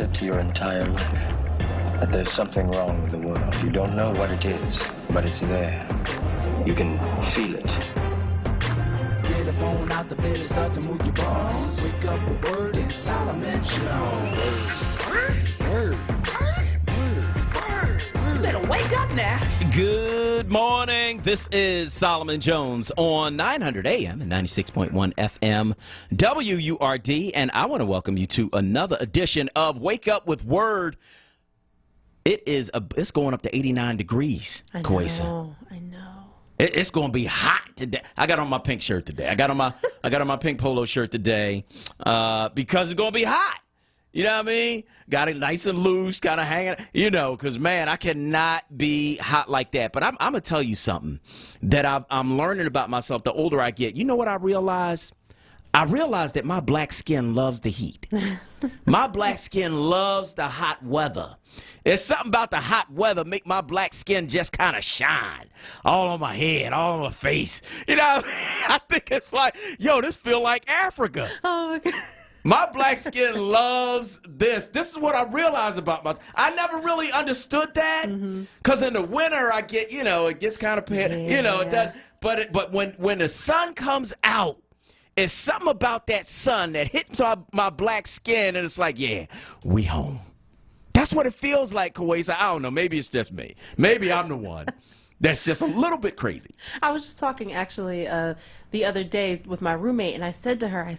felt it your entire life. That there's something wrong with the world. You don't know what it is, but it's there. You can feel it. Get up on out the bed and start to move your balls. Wake up with word and Solomon Jones. Word. You better wake up now. Good morning. This is Solomon Jones on 900 AM and 96.1 FM WURD, and I want to welcome you to another edition of Wake Up with Word. It's going up to 89 degrees, Kwesa. I know. It's going to be hot today. I got on my pink shirt today. I got on my pink polo shirt today because it's going to be hot. You know what I mean? Got it nice and loose, kind of hanging, because, man, I cannot be hot like that. But I'm going to tell you something that I'm learning about myself the older I get. You know what I realized? I realized that my black skin loves the heat. My black skin loves the hot weather. There's something about the hot weather make my black skin just kind of shine. All on my head, all on my face. I think it's like, this feel like Africa. Oh, my God. My black skin loves this. This is what I realized about myself. I never really understood that because in the winter I get, it gets kind of, it does. But when the sun comes out, it's something about that sun that hits my black skin, and it's like, yeah, we home. That's what it feels like, Kwesa. I don't know. Maybe it's just me. Maybe I'm the one that's just a little bit crazy. I was just talking, actually, the other day with my roommate, and I said to her,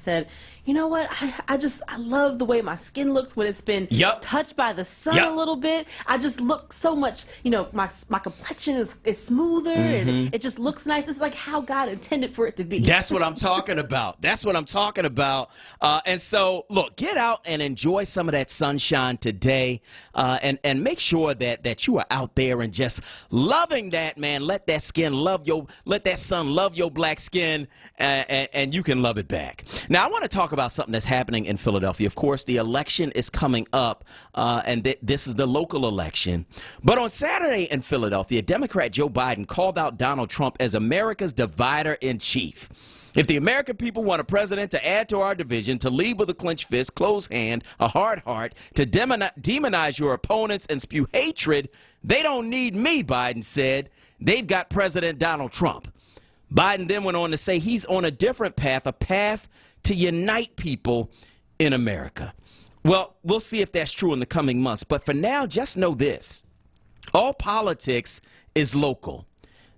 you know what? I love the way my skin looks when it's been touched by the sun a little bit. I just look so much, my complexion is smoother, and it just looks nice. It's like how God intended for it to be. That's what I'm talking about. And so, look, get out and enjoy some of that sunshine today, and make sure that you are out there and just loving that, man. Let that sun love your black skin, and you can love it back. Now, I want to talk about something that's happening in Philadelphia. Of course, the election is coming up, and this is the local election. But on Saturday in Philadelphia, Democrat Joe Biden called out Donald Trump as America's divider-in-chief. If the American people want a president to add to our division, to lead with a clenched fist, closed hand, a hard heart, to demonize your opponents and spew hatred, they don't need me, Biden said. They've got President Donald Trump. Biden then went on to say he's on a different path, a path to unite people in America. Well, we'll see if that's true in the coming months. But for now, just know this. All politics is local.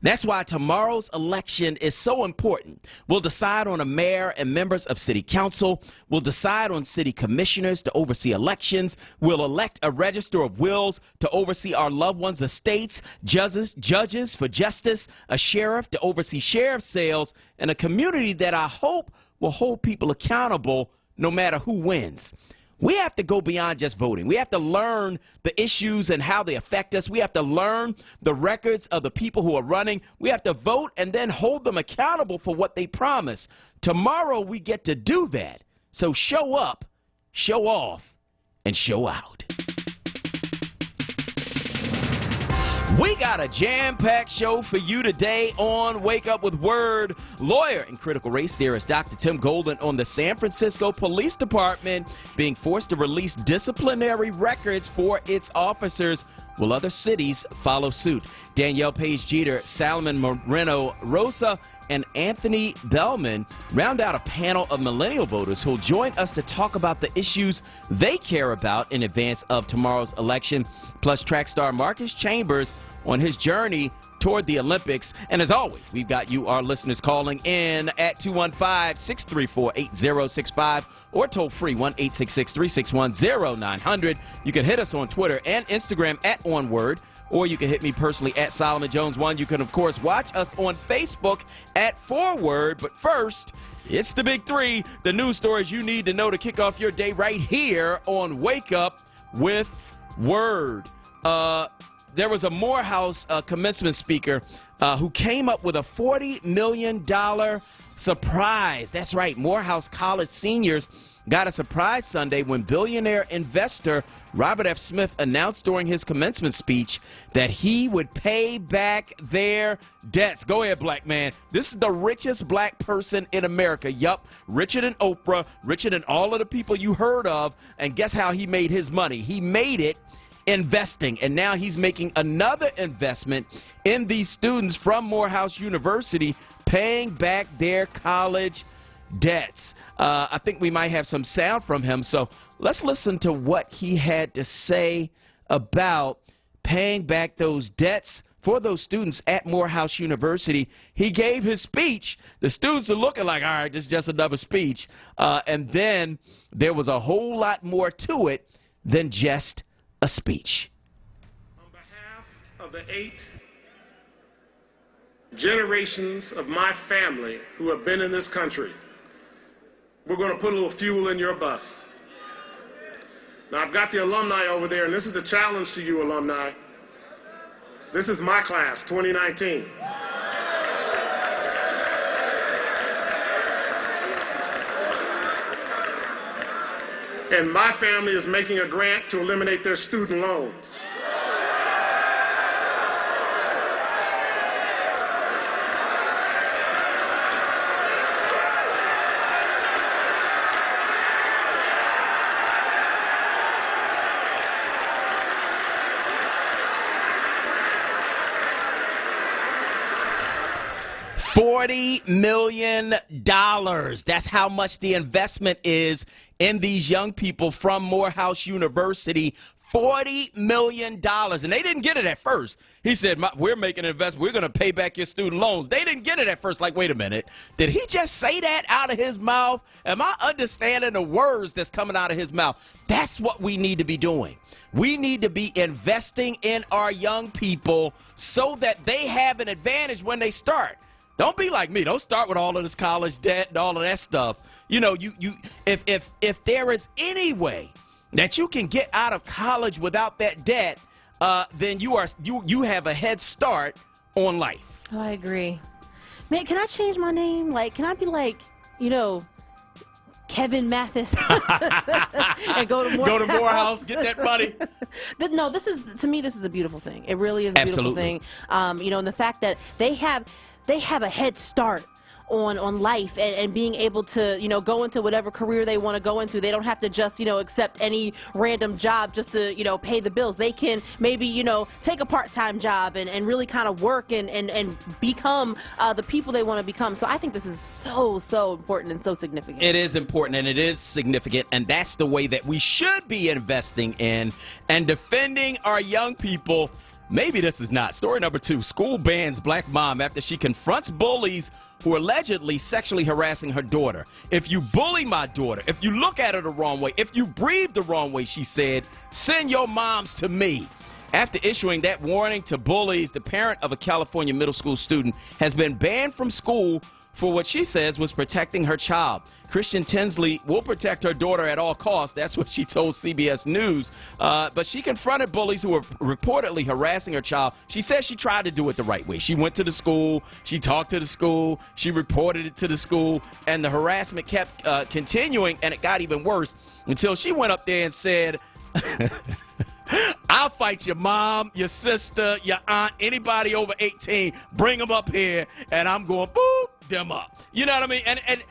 That's why tomorrow's election is so important. We'll decide on a mayor and members of city council. We'll decide on city commissioners to oversee elections. We'll elect a register of wills to oversee our loved ones' estates, judges for justice, a sheriff to oversee sheriff sales, and a community that I hope will hold people accountable no matter who wins. We have to go beyond just voting. We have to learn the issues and how they affect us. We have to learn the records of the people who are running. We have to vote and then hold them accountable for what they promise. Tomorrow we get to do that. So show up, show off, and show out. We got a jam-packed show for you today on Wake Up with Word. Lawyer and critical race theorist Dr. Tim Golden on the San Francisco Police Department being forced to release disciplinary records for its officers. Will other cities follow suit? Danielle Page Jeter, Salomon Moreno Rosa, and Anthony Bellman round out a panel of millennial voters who'll join us to talk about the issues they care about in advance of tomorrow's election, plus track star Marcus Chambers on his journey toward the Olympics. And as always, we've got you, our listeners, calling in at 215-634-8065 or toll free 1-866-361-0900. You can hit us on Twitter and Instagram at onWURD, or you can hit me personally at Solomon Jones 1. You can, of course, watch us on Facebook at onWURD. But first, it's the big three, the news stories you need to know to kick off your day right here on Wake Up with Word. There was a Morehouse commencement speaker who came up with a $40 million surprise. That's right, Morehouse College seniors got a surprise Sunday when billionaire investor Robert F. Smith announced during his commencement speech that he would pay back their debts. Go ahead, black man. This is the richest black person in America. Yup, richer than Oprah, richer than all of the people you heard of. And guess how he made his money? He made it investing, and now he's making another investment in these students from Morehouse University, paying back their college debts. I think we might have some sound from him, so let's listen to what he had to say about paying back those debts for those students at Morehouse University. He gave his speech. The students are looking like, all right, this is just another speech. And then there was a whole lot more to it than just a speech. On behalf of the 8 generations of my family who have been in this country, we're going to put a little fuel in your bus. Now, I've got the alumni over there, and this is the challenge to you alumni. This is my class, 2019. And my family is making a grant to eliminate their student loans. $40 million. That's how much the investment is in these young people from Morehouse University. $40 million. And they didn't get it at first. He said, we're making an investment. We're going to pay back your student loans. They didn't get it at first. Like, wait a minute. Did he just say that out of his mouth? Am I understanding the words that's coming out of his mouth? That's what we need to be doing. We need to be investing in our young people so that they have an advantage when they start. Don't be like me. Don't start with all of this college debt and all of that stuff. You know, if there is any way that you can get out of college without that debt, then you have a head start on life. Oh, I agree. Man, can I change my name? Like, can I be like, Kevin Mathis and go to Morehouse? Go to Morehouse, get that money. No, to me, this is a beautiful thing. It really is a beautiful thing. And the fact that they have a head start on life and being able to, go into whatever career they want to go into. They don't have to just, accept any random job just to, pay the bills. They can maybe, take a part-time job and really kind of work and become the people they want to become. So I think this is so important and so significant. It is important and it is significant, and that's the way that we should be investing in and defending our young people. Maybe this is not. Story number 2, school bans black mom after she confronts bullies who are allegedly sexually harassing her daughter. If you bully my daughter, if you look at her the wrong way, if you breathe the wrong way, she said, send your moms to me. After issuing that warning to bullies, the parent of a California middle school student has been banned from school for what she says was protecting her child. Christian Tinsley will protect her daughter at all costs. That's what she told CBS News. But she confronted bullies who were reportedly harassing her child. She says she tried to do it the right way. She went to the school. She talked to the school. She reported it to the school. And the harassment kept continuing, and it got even worse until she went up there and said, I'll fight your mom, your sister, your aunt, anybody over 18. Bring them up here, and I'm going boop them up. You know what I mean? And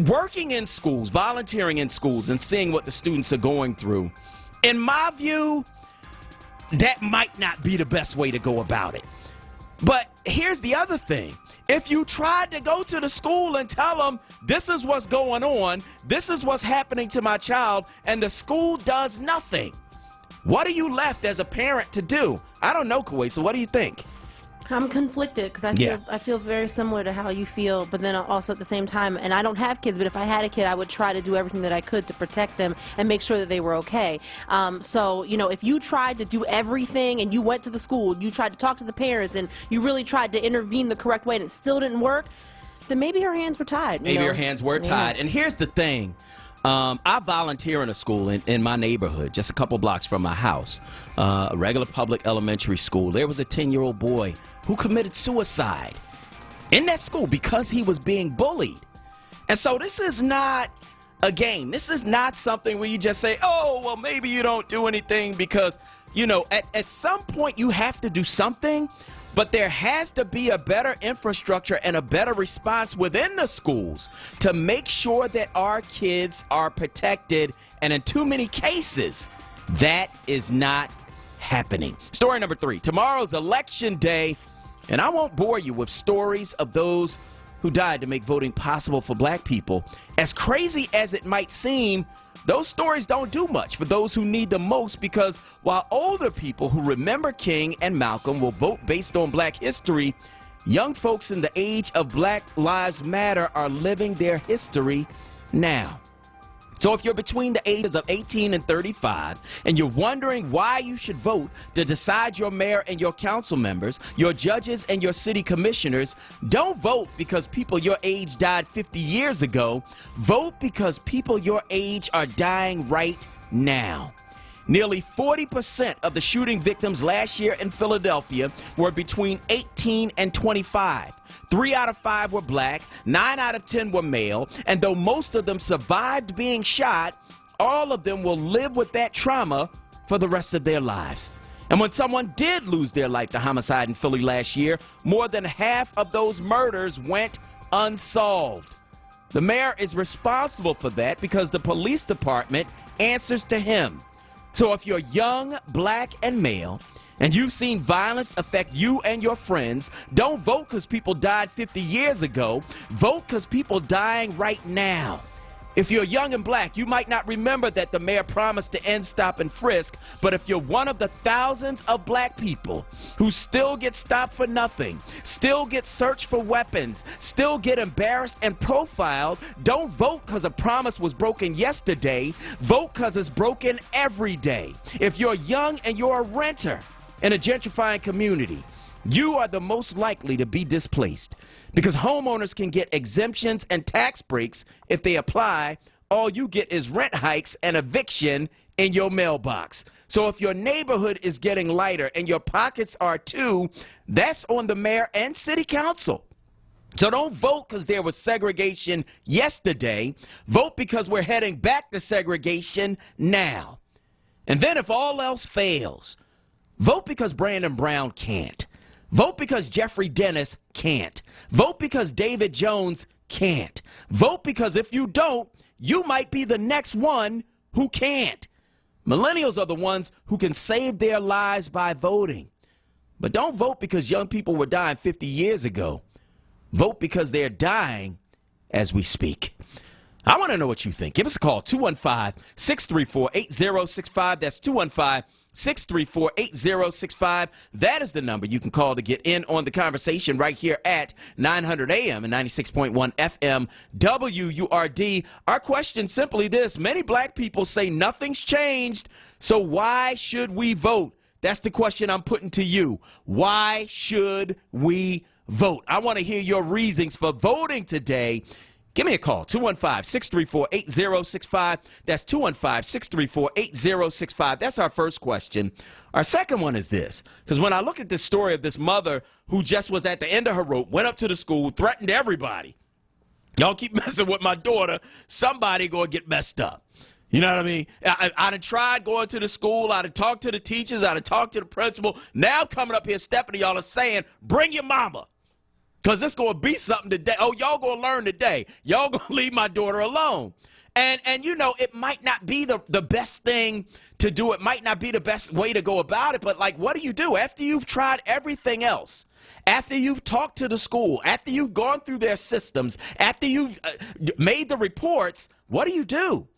working in schools, volunteering in schools, and seeing what the students are going through, in my view, that might not be the best way to go about it. But here's the other thing. If you tried to go to the school and tell them, this is what's going on, this is what's happening to my child, and the school does nothing, what are you left as a parent to do? I don't know, Kuwait, so what do you think? I'm conflicted because I feel very similar to how you feel, but then also at the same time, and I don't have kids, but if I had a kid, I would try to do everything that I could to protect them and make sure that they were okay. So, if you tried to do everything and you went to the school, you tried to talk to the parents, and you really tried to intervene the correct way and it still didn't work, then maybe her hands were tied. Maybe her hands were tied. And here's the thing. I volunteer in a school in my neighborhood, just a couple blocks from my house, a regular public elementary school. There was a 10-year-old boy who committed suicide in that school because he was being bullied. And so this is not a game. This is not something where you just say, oh, well, maybe you don't do anything because, you know, at some point you have to do something, but there has to be a better infrastructure and a better response within the schools to make sure that our kids are protected. And in too many cases, that is not happening. Story number 3. Tomorrow's election day, and I won't bore you with stories of those who died to make voting possible for black people. As crazy as it might seem, those stories don't do much for those who need the most, because while older people who remember King and Malcolm will vote based on black history, young folks in the age of Black Lives Matter are living their history now. So if you're between the ages of 18 and 35 and you're wondering why you should vote to decide your mayor and your council members, your judges and your city commissioners, don't vote because people your age died 50 years ago. Vote because people your age are dying right now. Nearly 40% of the shooting victims last year in Philadelphia were between 18 and 25. 3 out of 5 were black, 9 out of 10 were male, and though most of them survived being shot, all of them will live with that trauma for the rest of their lives. And when someone did lose their life to homicide in Philly last year, more than half of those murders went unsolved. The mayor is responsible for that because the police department answers to him. So if you're young, black, and male, and you've seen violence affect you and your friends, don't vote because people died 50 years ago. Vote because people dying right now. If you're young and black, you might not remember that the mayor promised to end stop and frisk, but if you're one of the thousands of black people who still get stopped for nothing, still get searched for weapons, still get embarrassed and profiled, don't vote because a promise was broken yesterday. Vote because it's broken every day. If you're young and you're a renter in a gentrifying community, you are the most likely to be displaced because homeowners can get exemptions and tax breaks if they apply. All you get is rent hikes and eviction in your mailbox. So if your neighborhood is getting lighter and your pockets are too, that's on the mayor and city council. So don't vote because there was segregation yesterday. Vote because we're heading back to segregation now. And then if all else fails, vote because Brandon Brown can't. Vote because Jeffrey Dennis can't. Vote because David Jones can't. Vote because if you don't, you might be the next one who can't. Millennials are the ones who can save their lives by voting. But don't vote because young people were dying 50 years ago. Vote because they're dying as we speak. I want to know what you think. Give us a call, 215-634-8065. That's 215-634-8065. That is the number you can call to get in on the conversation right here at 900 AM and 96.1 FM WURD. Our question simply this: many black people say nothing's changed, so why should we vote? That's the question I'm putting to you. Why should we vote? I want to hear your reasons for voting today. Give me a call, 215-634-8065. That's 215-634-8065. That's our first question. Our second one is this, because when I look at this story of this mother who just was at the end of her rope, went up to the school, threatened everybody. Y'all keep messing with my daughter, somebody going to get messed up. You know what I mean? I'd have tried going to the school. I'd have talked to the teachers. I'd have talked to the principal. Now coming up here, stepping to y'all are saying, bring your mama. Because it's going to be something today. Oh, y'all going to learn today. Y'all going to leave my daughter alone. And you know, it might not be the best thing to do. It might not be the best way to go about it. But, like, what do you do after you've tried everything else? After you've talked to the school, after you've gone through their systems, after you've made the reports, what do you do?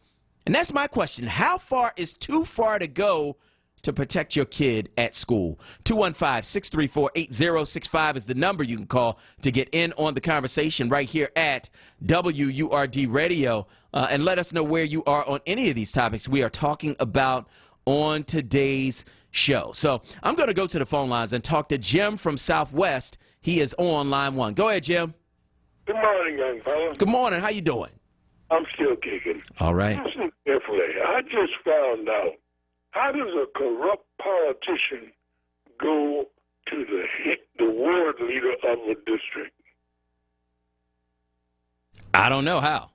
And that's my question. How far is too far to go to protect your kid at school? 215-634-8065 is the number you can call to get in on the conversation right here at WURD Radio. And let us know where you are on any of these topics we are talking about on today's show. So I'm going to go to the phone lines and talk to Jim from Southwest. He is on line 1. Go ahead, Jim. Good morning, young fella. Good morning. How you doing? I'm still kicking. All right. Listen carefully. I just found out, how does a corrupt politician go to the ward leader of a district? I don't know how.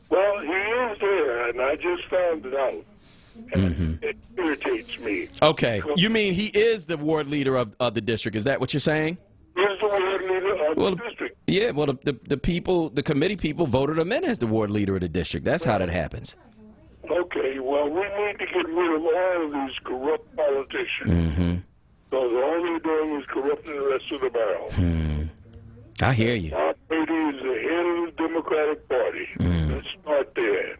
Well, he is there, and I just found it out. And it irritates me. Okay. You mean he is the ward leader of the district? Is that what you're saying? He's the ward leader of the district. Yeah, well, the people, the committee people voted him in as the ward leader of the district. That's how that happens. Okay, well, we need to get rid of all of these corrupt politicians. Because all they're doing is corrupting the rest of the barrel. I hear you. Our lady is the head of the Democratic Party. Let's start there.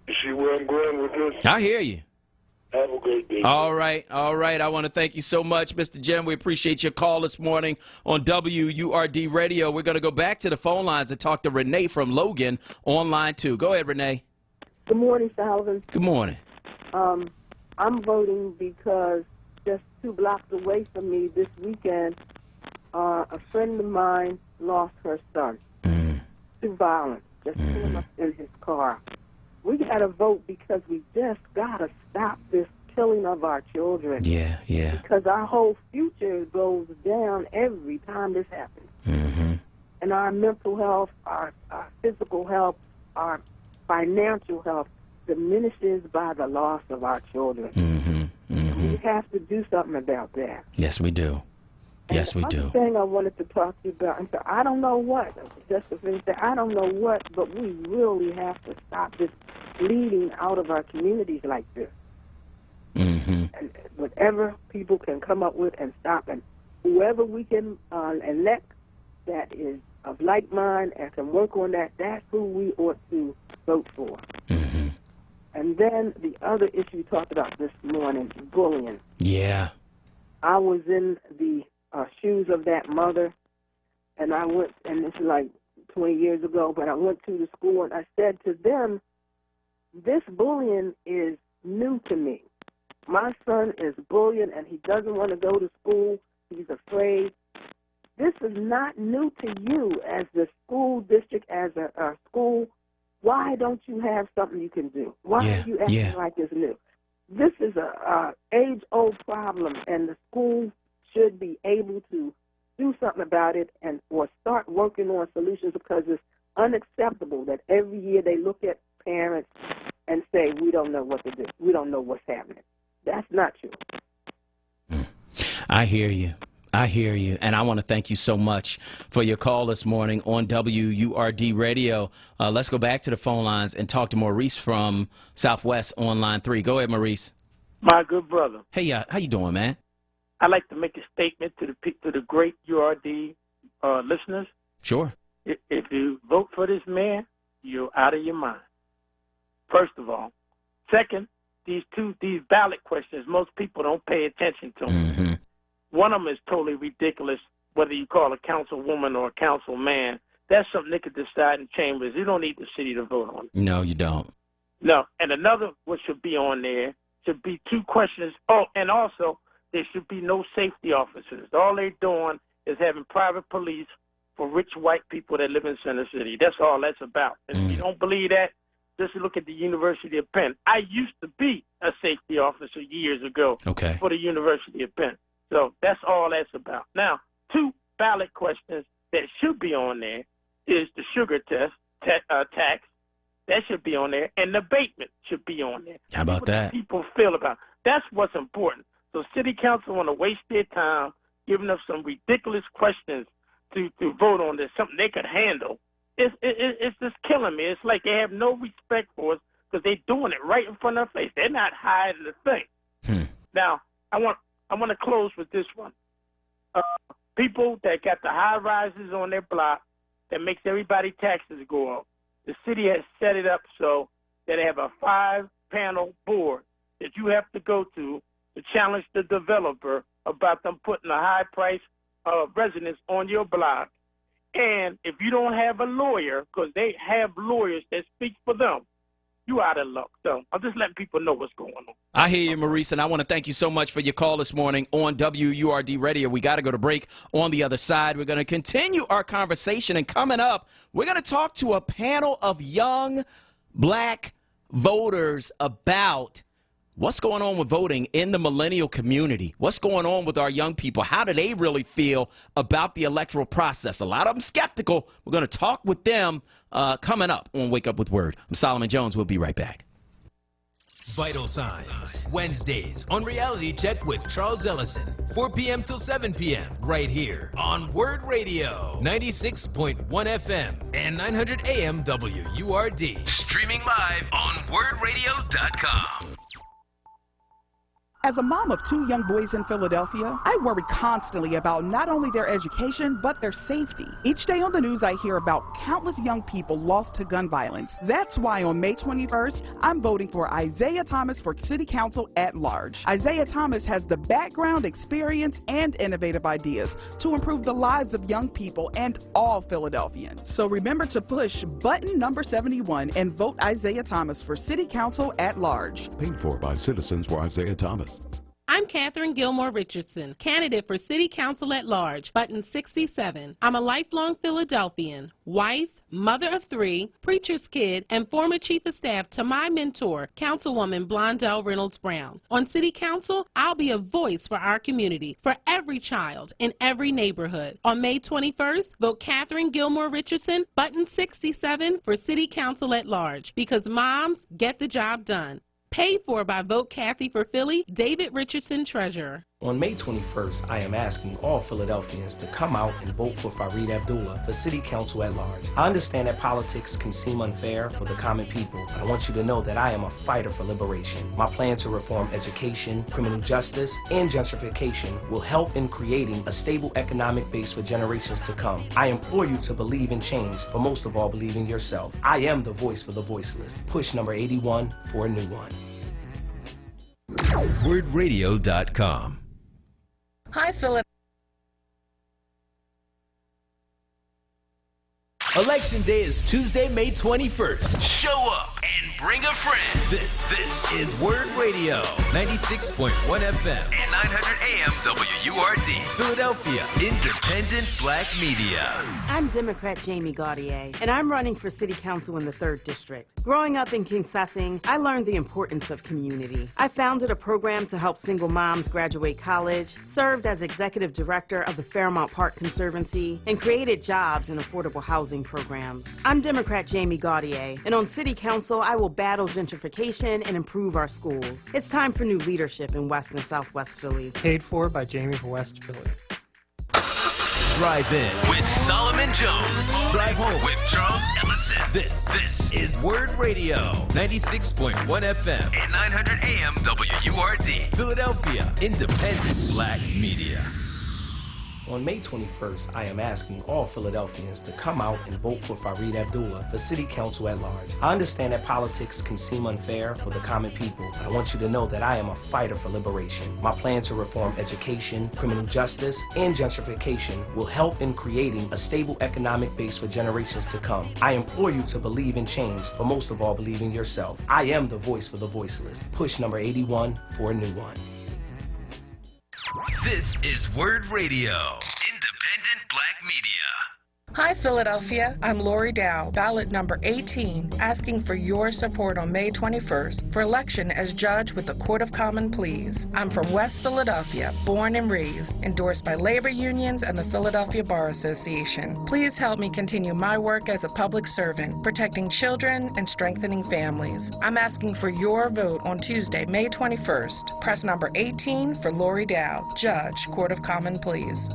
You see where I'm going with this? I hear you. Have a great day. All right. I want to thank you so much, Mr. Jim. We appreciate your call this morning on WURD Radio. We're going to go back to the phone lines and talk to Renee from Logan on line 2. Go ahead, Renee. Good morning, Sullivan. Good morning. I'm voting because just 2 blocks away from me this weekend, a friend of mine lost her son to violence, just pulling up in his car. We got to vote because we just got to stop this killing of our children. Yeah. Because our whole future goes down every time this happens. And our mental health, our physical health, our financial health diminishes by the loss of our children. We have to do something about that. Yes, we do. Yes, we do. The thing I wanted to talk to you about, and so I don't know what, just to finish that, I don't know what, but we really have to stop this bleeding out of our communities like this. And whatever people can come up with and stop, and whoever we can elect that is of like mind and can work on that, that's who we ought to vote for. And then the other issue you talked about this morning, bullying. Yeah. I was in the shoes of that mother, and I went, and this is like 20 years ago, but I went to the school and I said to them, this bullying is new to me. My son is bullying and he doesn't want to go to school. He's afraid. This is not new to you as the school district, as a school. Why don't you have something you can do? Why are you acting like it's new? This is a age-old problem, and the school should be able to do something about it and or start working on solutions, because it's unacceptable that every year they look at parents and say, we don't know what to do. We don't know what's happening. That's not true. I hear you. And I want to thank you so much for your call this morning on WURD Radio. Let's go back to the phone lines and talk to Maurice from Southwest on line 3. Go ahead, Maurice. My good brother. Hey, how you doing, man? I'd like to make a statement to the great URD listeners. Sure. If you vote for this man, you're out of your mind. First of all. Second, these ballot questions, most people don't pay attention to them. One of them is totally ridiculous, whether you call a councilwoman or a councilman. That's something they could decide in chambers. You don't need the city to vote on it. No, you don't. No. And another what should be on there should be 2 questions. Oh, and also there should be no safety officers. All they're doing is having private police for rich white people that live in Center City. That's all that's about. And if you don't believe that, just look at the University of Penn. I used to be a safety officer years ago for the University of Penn. So that's all that's about. Now, 2 ballot questions that should be on there is the sugar tax. That should be on there. And the abatement should be on there. How about that? People feel about. That's what's important. So city council want to waste their time giving us some ridiculous questions to vote on this, something they could handle. It's just killing me. It's like they have no respect for us because they're doing it right in front of their face. They're not hiding the thing. Now, I want to close with this one. People that got the high rises on their block that makes everybody's taxes go up. The city has set it up so that they have a 5-panel board that you have to go to challenge the developer about them putting a high price residence on your block. And if you don't have a lawyer, because they have lawyers that speak for them, you out of luck. So I'm just letting people know what's going on. I hear you, Maurice, and I want to thank you so much for your call this morning on WURD Radio. We got to go to break. On the other side, we're going to continue our conversation, and coming up, we're going to talk to a panel of young black voters about what's going on with voting in the millennial community? What's going on with our young people? How do they really feel about the electoral process? A lot of them skeptical. We're going to talk with them coming up on Wake Up with Word. I'm Solomon Jones. We'll be right back. Vital Signs, Wednesdays on Reality Check with Charles Ellison, 4 p.m. till 7 p.m. right here on Word Radio, 96.1 FM and 900 AM WURD. Streaming live on WordRadio.com. As a mom of 2 young boys in Philadelphia, I worry constantly about not only their education, but their safety. Each day on the news, I hear about countless young people lost to gun violence. That's why on May 21st, I'm voting for Isaiah Thomas for City Council at large. Isaiah Thomas has the background, experience, and innovative ideas to improve the lives of young people and all Philadelphians. So remember to push button number 71 and vote Isaiah Thomas for City Council at large. Paid for by Citizens for Isaiah Thomas. I'm Catherine Gilmore Richardson, candidate for City Council at Large, button 67. I'm a lifelong Philadelphian, wife, mother of 3, preacher's kid, and former chief of staff to my mentor, Councilwoman Blondell Reynolds Brown. On City Council, I'll be a voice for our community, for every child in every neighborhood. On May 21st, vote Catherine Gilmore Richardson, button 67 for City Council at Large, because moms get the job done. Paid for by Vote Kathy for Philly, David Richardson, Treasurer. On May 21st, I am asking all Philadelphians to come out and vote for Fareed Abdullah for City Council at Large. I understand that politics can seem unfair for the common people, but I want you to know that I am a fighter for liberation. My plan to reform education, criminal justice, and gentrification will help in creating a stable economic base for generations to come. I implore you to believe in change, but most of all, believe in yourself. I am the voice for the voiceless. Push number 81 for a new one. WordRadio.com. Hi, Philip. Election Day is Tuesday, May 21st. Show up and bring a friend. This is Word Radio, 96.1 FM and 900 AM WURD. Philadelphia, independent black media. I'm Democrat Jamie Gaudier, and I'm running for City Council in the 3rd District. Growing up in Kingsessing, I learned the importance of community. I founded a program to help single moms graduate college, served as executive director of the Fairmount Park Conservancy, and created jobs and affordable housing programs. I'm Democrat Jamie Gaudier, and on City Council, I will battle gentrification and improve our schools. It's time for new leadership in West and Southwest Philly. Paid for by Jamie for West Philly. Drive in with Solomon Jones. Drive home with Charles Ellison. This is Word Radio, 96.1 FM and 900 AM WURD. Philadelphia, independent black media. On May 21st, I am asking all Philadelphians to come out and vote for Fareed Abdullah for City Council at Large. I understand that politics can seem unfair for the common people, but I want you to know that I am a fighter for liberation. My plan to reform education, criminal justice, and gentrification will help in creating a stable economic base for generations to come. I implore you to believe in change, but most of all, believe in yourself. I am the voice for the voiceless. Push number 81 for a new one. This is Word Radio, independent black media. Hi, Philadelphia. I'm Lori Dow, ballot number 18, asking for your support on May 21st for election as judge with the Court of Common Pleas. I'm from West Philadelphia, born and raised, endorsed by labor unions and the Philadelphia Bar Association. Please help me continue my work as a public servant, protecting children and strengthening families. I'm asking for your vote on Tuesday, May 21st. Press number 18 for Lori Dow, Judge, Court of Common Pleas.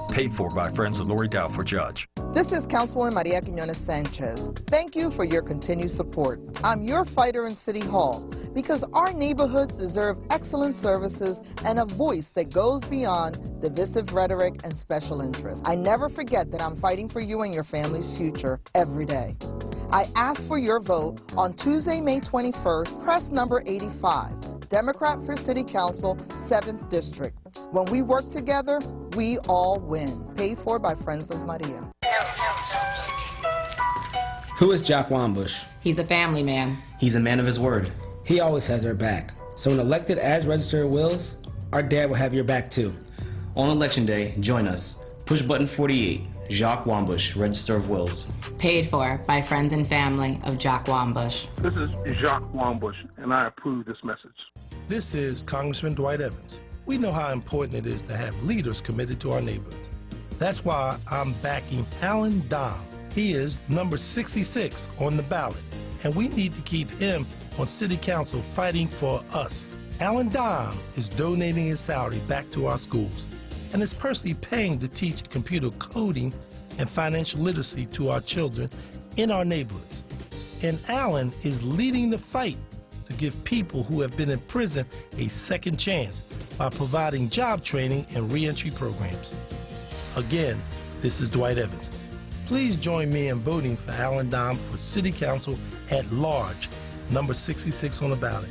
Paid for by Friends of Lori Dow for Judge. This is Councilwoman Maria Quiñones Sanchez. Thank you for your continued support. I'm your fighter in City Hall because our neighborhoods deserve excellent services and a voice that goes beyond divisive rhetoric and special interests. I never forget that I'm fighting for you and your family's future every day. I ask for your vote on Tuesday, May 21st. Press number 85, Democrat for City Council, 7th District. When we work together, we all win. Paid for by Friends of Maria. Who is Jock Wambush? He's a family man. He's a man of his word. He always has our back. So when elected as Register of Wills, our dad will have your back too. On Election Day, join us. Push button 48, Jock Wambush, Register of Wills. Paid for by friends and family of Jock Wambush. This is Jock Wambush, and I approve this message. This is Congressman Dwight Evans. We know how important it is to have leaders committed to our neighborhoods. That's why I'm backing Alan Dom. He is number 66 on the ballot, and we need to keep him on City Council fighting for us. Alan Dom is donating his salary back to our schools and is personally paying to teach computer coding and financial literacy to our children in our neighborhoods. And Alan is leading the fight to give people who have been in prison a second chance by providing job training and reentry programs. Again, this is Dwight Evans. Please join me in voting for Alan Dom for City Council at large, number 66 on the ballot.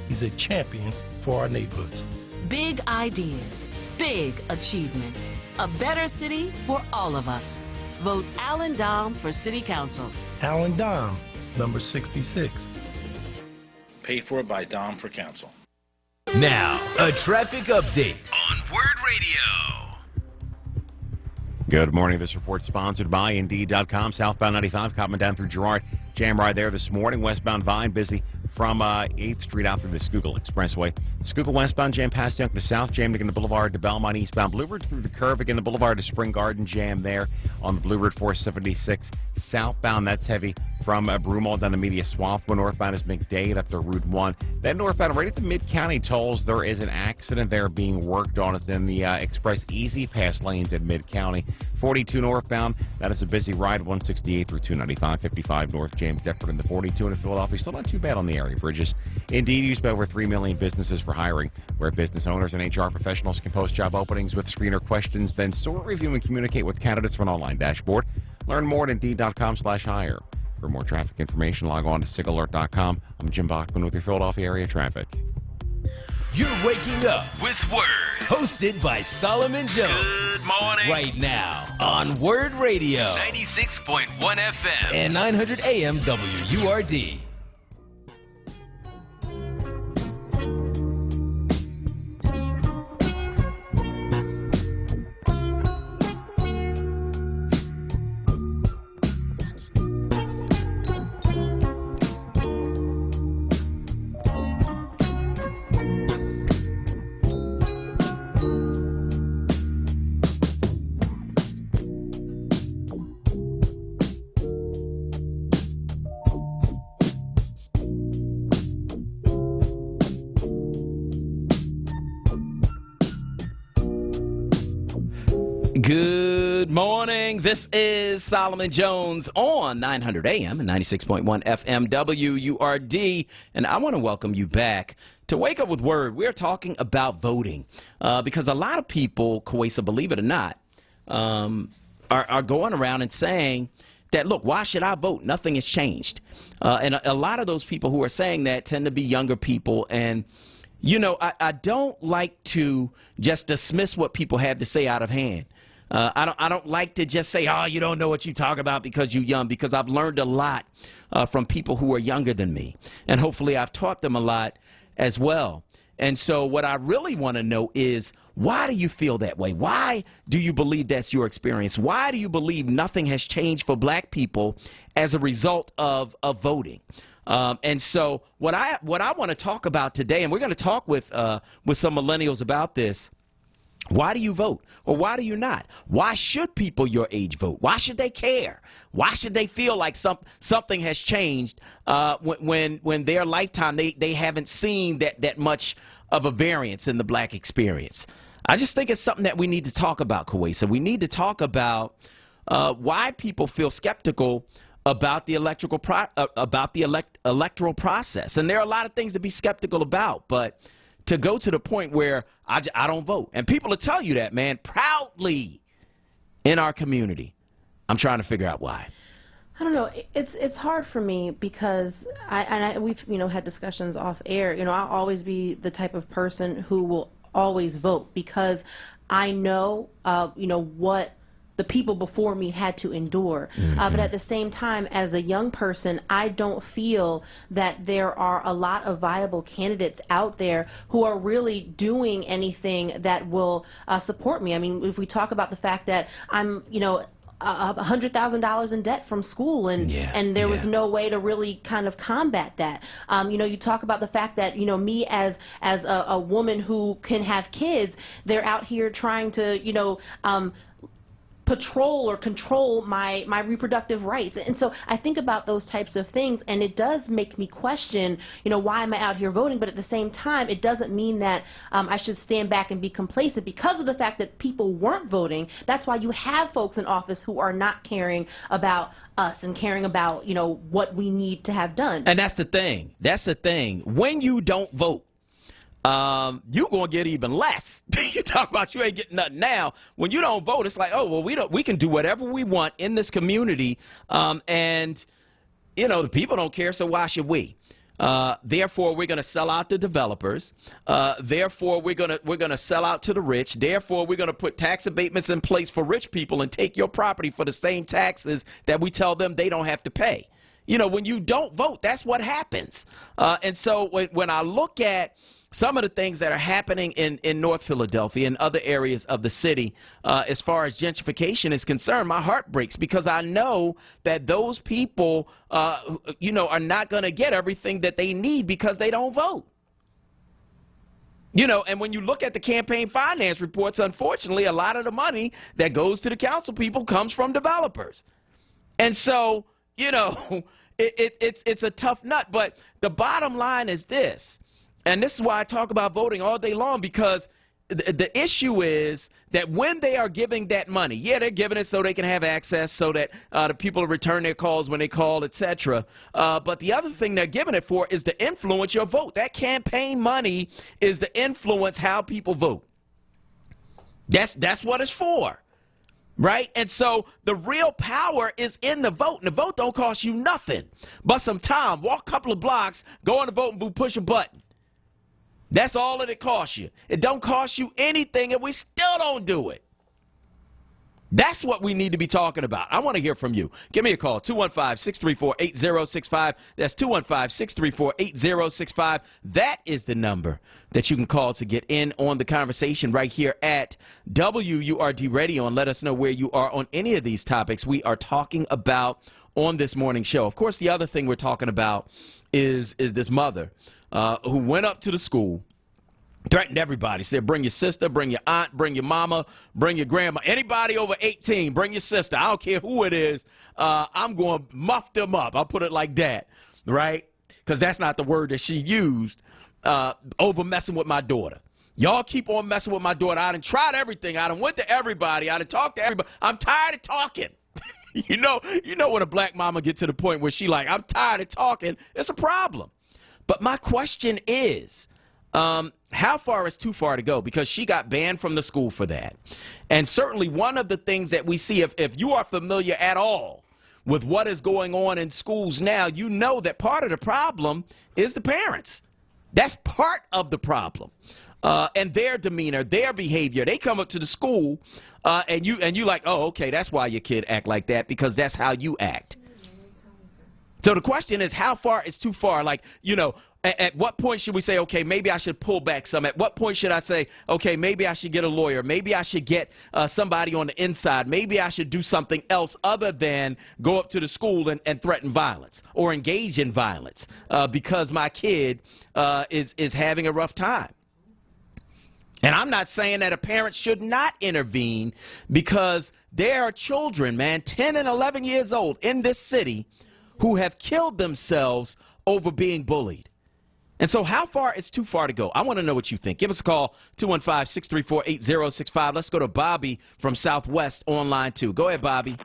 He's a champion for our neighborhoods. Big ideas, big achievements. A better city for all of us. Vote Alan Dom for City Council. Alan Dom, number 66. Paid for by Dom for Council. Now, a traffic update on Word Radio. Good morning. This report sponsored by Indeed.com. Southbound 95 coming down through Girard. Jam right there this morning. Westbound Vine busy from 8th Street out through the Schuylkill Expressway. Schuylkill westbound jam past Young to South, jam again the Boulevard to Belmont eastbound. Blue Ridge through the curve again the Boulevard to Spring Garden, jam there on the Blue Ridge 476. Southbound, that's heavy from Broomall down to Media Swampville. Northbound is McDade up to Route 1. Then northbound right at the Mid-County tolls, there is an accident there being worked on. It's in the Express Easy Pass lanes at Mid-County. 42 northbound, that is a busy ride. 168 through 295. 55 north, James Deptford in the 42 in Philadelphia. Still not too bad on the area bridges. Indeed, used by over 3 million businesses for hiring, where business owners and HR professionals can post job openings with screener questions, then sort, review, and communicate with candidates from an online dashboard. Learn more at Indeed.com/hire. For more traffic information, log on to SIGAlert.com. I'm Jim Bachman with your Philadelphia area traffic. You're waking up with Word, hosted by Solomon Jones. Good morning. Right now on Word Radio, 96.1 FM and 900 AM WURD. Good morning. This is Solomon Jones on 900 AM and 96.1 FM WURD, and I want to welcome you back to Wake Up with Word. We're talking about voting because a lot of people, Kawesa, believe it or not, are going around and saying that, look, why should I vote? Nothing has changed. And a lot of those people who are saying that tend to be younger people. And, you know, I don't like to just dismiss what people have to say out of hand. I don't like to just say, oh, you don't know what you talk about because you're young, because I've learned a lot from people who are younger than me. And hopefully I've taught them a lot as well. And so what I really want to know is, why do you feel that way? Why do you believe that's your experience? Why do you believe nothing has changed for black people as a result of voting? And so what I want to talk about today, and we're going to talk with some millennials about this. Why do you vote, or why do you not? Why should people your age vote? Why should they care? Why should they feel like something has changed when their lifetime they haven't seen that much of a variance in the black experience? I just think it's something that we need to talk about, Kawesa. We need to talk about why people feel skeptical about the electoral process. And there are a lot of things to be skeptical about, but to go to the point where I don't vote. And people will tell you that, man, proudly in our community. I'm trying to figure out why. I don't know. It's hard for me because we've had discussions off air. I'll always be the type of person who will always vote because I know what the people before me had to endure. But at the same time, as a young person, I don't feel that there are a lot of viable candidates out there who are really doing anything that will support me. I mean, if we talk about the fact that I'm, $100,000 in debt from school, and there was no way to really kind of combat that. You talk about the fact that me as a woman who can have kids, they're out here trying to patrol or control my reproductive rights. And so I think about those types of things, and it does make me question, why am I out here voting? But at the same time, it doesn't mean that I should stand back and be complacent because of the fact that people weren't voting. That's why you have folks in office who are not caring about us and caring about, what we need to have done. And that's the thing. That's the thing. When you don't vote, you're going to get even less. You talk about you ain't getting nothing now. When you don't vote, it's like, oh, well, we can do whatever we want in this community. And, the people don't care, so why should we? Therefore, we're going to sell out the developers. Therefore, we're going to sell out to the rich. Therefore, we're going to put tax abatements in place for rich people and take your property for the same taxes that we tell them they don't have to pay. When you don't vote, that's what happens. And so when I look at some of the things that are happening in North Philadelphia and other areas of the city, as far as gentrification is concerned, my heart breaks because I know that those people, are not going to get everything that they need because they don't vote. And when you look at the campaign finance reports, unfortunately, a lot of the money that goes to the council people comes from developers. And so, it's a tough nut. But the bottom line is this. And this is why I talk about voting all day long, because the issue is that when they are giving that money, they're giving it so they can have access, so that the people return their calls when they call, etc. But the other thing they're giving it for is to influence your vote. That campaign money is to influence how people vote. That's what it's for. Right? And so the real power is in the vote. And the vote don't cost you nothing but some time. Walk a couple of blocks, go on the vote and push a button. That's all that it costs you. It don't cost you anything, and we still don't do it. That's what we need to be talking about. I want to hear from you. Give me a call, 215-634-8065. That's 215-634-8065. That is the number that you can call to get in on the conversation right here at WURD Radio, and let us know where you are on any of these topics we are talking about on this morning show. Of course, the other thing we're talking about is this mother who went up to the school, threatened everybody, said, bring your sister, bring your aunt, bring your mama, bring your grandma, anybody over 18, bring your sister. I don't care who it is. I'm going to muff them up. I'll put it like that, right? Because that's not the word that she used, over messing with my daughter. Y'all keep on messing with my daughter. I done tried everything. I done went to everybody. I done talked to everybody. I'm tired of talking. You know when a black mama gets to the point where she like, I'm tired of talking, it's a problem. But my question is, how far is too far to go? Because she got banned from the school for that. And certainly one of the things that we see, if you are familiar at all with what is going on in schools now, you know that part of the problem is the parents. That's part of the problem. And their demeanor, their behavior. They come up to the school and you like, oh, okay, that's why your kid act like that, because that's how you act. So the question is, how far is too far? Like, at what point should we say, okay, maybe I should pull back some? At what point should I say, okay, maybe I should get a lawyer? Maybe I should get somebody on the inside. Maybe I should do something else other than go up to the school and threaten violence or engage in violence because my kid is having a rough time. And I'm not saying that a parent should not intervene, because there are children, man, 10 and 11 years old in this city who have killed themselves over being bullied. And so how far is too far to go? I want to know what you think. Give us a call, 215-634-8065. Let's go to Bobby from Southwest on line 2. Go ahead, Bobby.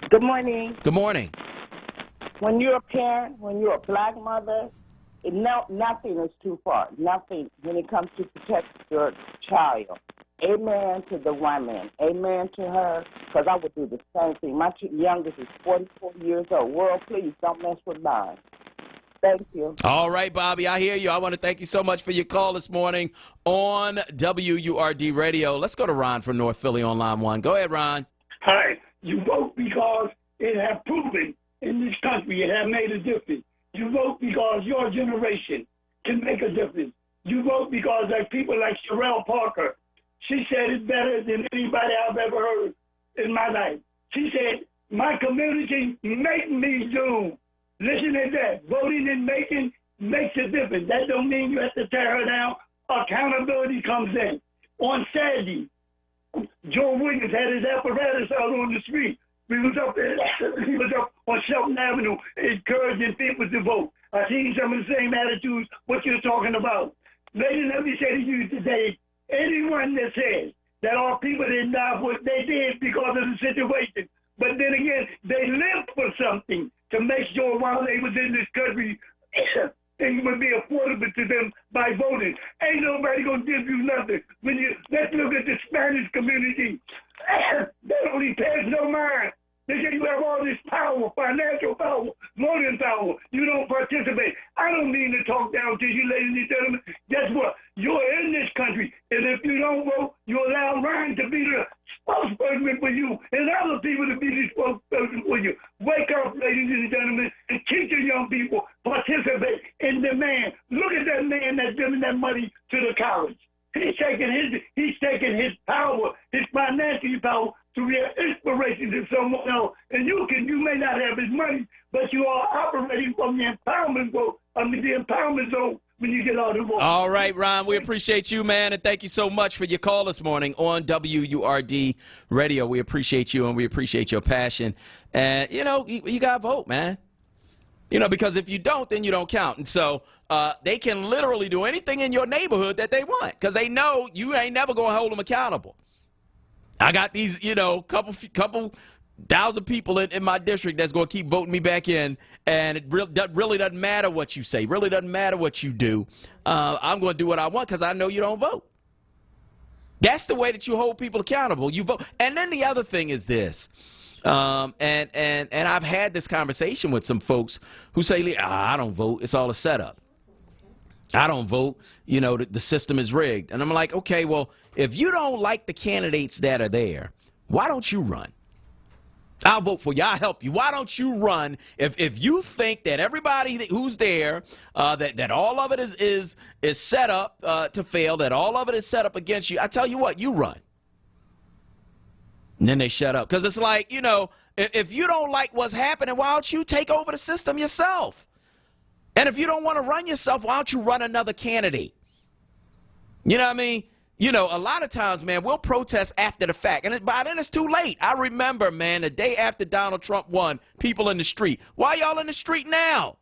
Good morning. Good morning. When you're a parent, when you're a black mother, nothing is too far. Nothing when it comes to protect your child. Amen to the woman. Amen to her, because I would do the same thing. My youngest is 44 years old. World, please don't mess with mine. Thank you. All right, Bobby, I hear you. I want to thank you so much for your call this morning on WURD Radio. Let's go to Ron from North Philly on line 1. Go ahead, Ron. Hi. You vote because it has proven in this country it has made a difference. You vote because your generation can make a difference. You vote because like people like Sherelle Parker, she said it better than anybody I've ever heard in my life. She said, my community make me do. Listen to that. Voting and making makes a difference. That don't mean you have to tear her down. Accountability comes in. On Saturday, Joe Williams had his apparatus out on the street. He was up on Shelton Avenue encouraging people to vote. I seen some of the same attitudes what you're talking about. Ladies, let me say to you today, anyone that says that our people didn't die for what they did because of the situation, but then again, they lived for something to make sure while they was in this country, things would be affordable to them by voting. Ain't nobody gonna give you nothing. Let's look at the Spanish community. They don't even pass no mind. They say you have all this power, financial power, voting power. You don't participate. I don't mean to talk down to you, ladies and gentlemen. Guess what? You're in this country, and if you don't vote, you allow Ryan to be the spokesperson for you and other people to be the spokesperson for you. Wake up, ladies and gentlemen, and teach your young people, participate in demand. Look at that man that's giving that money to the college. He's taking his power, his financial power, to be an inspiration to someone else. And you may not have his money, but you are operating from the empowerment zone when you get out of vote. All right, Ron, we appreciate you, man, and thank you so much for your call this morning on WURD Radio. We appreciate you, and we appreciate your passion. And, you got to vote, man. Because if you don't, then you don't count. And so they can literally do anything in your neighborhood that they want because they know you ain't never going to hold them accountable. I got these, couple thousand people in my district that's going to keep voting me back in, and it really doesn't matter what you say, really doesn't matter what you do. I'm going to do what I want because I know you don't vote. That's the way that you hold people accountable. You vote. And then the other thing is this. And I've had this conversation with some folks who say, I don't vote. It's all a setup. I don't vote. The system is rigged. And I'm like, okay, well, if you don't like the candidates that are there, why don't you run? I'll vote for you. I'll help you. Why don't you run if you think that everybody who's there, that all of it is set up to fail, that all of it is set up against you, I tell you what, you run. And then they shut up. Because it's like, if you don't like what's happening, why don't you take over the system yourself? And if you don't want to run yourself, why don't you run another candidate? You know what I mean? A lot of times, man, we'll protest after the fact. And by then it's too late. I remember, man, the day after Donald Trump won, people in the street. Why y'all in the street now?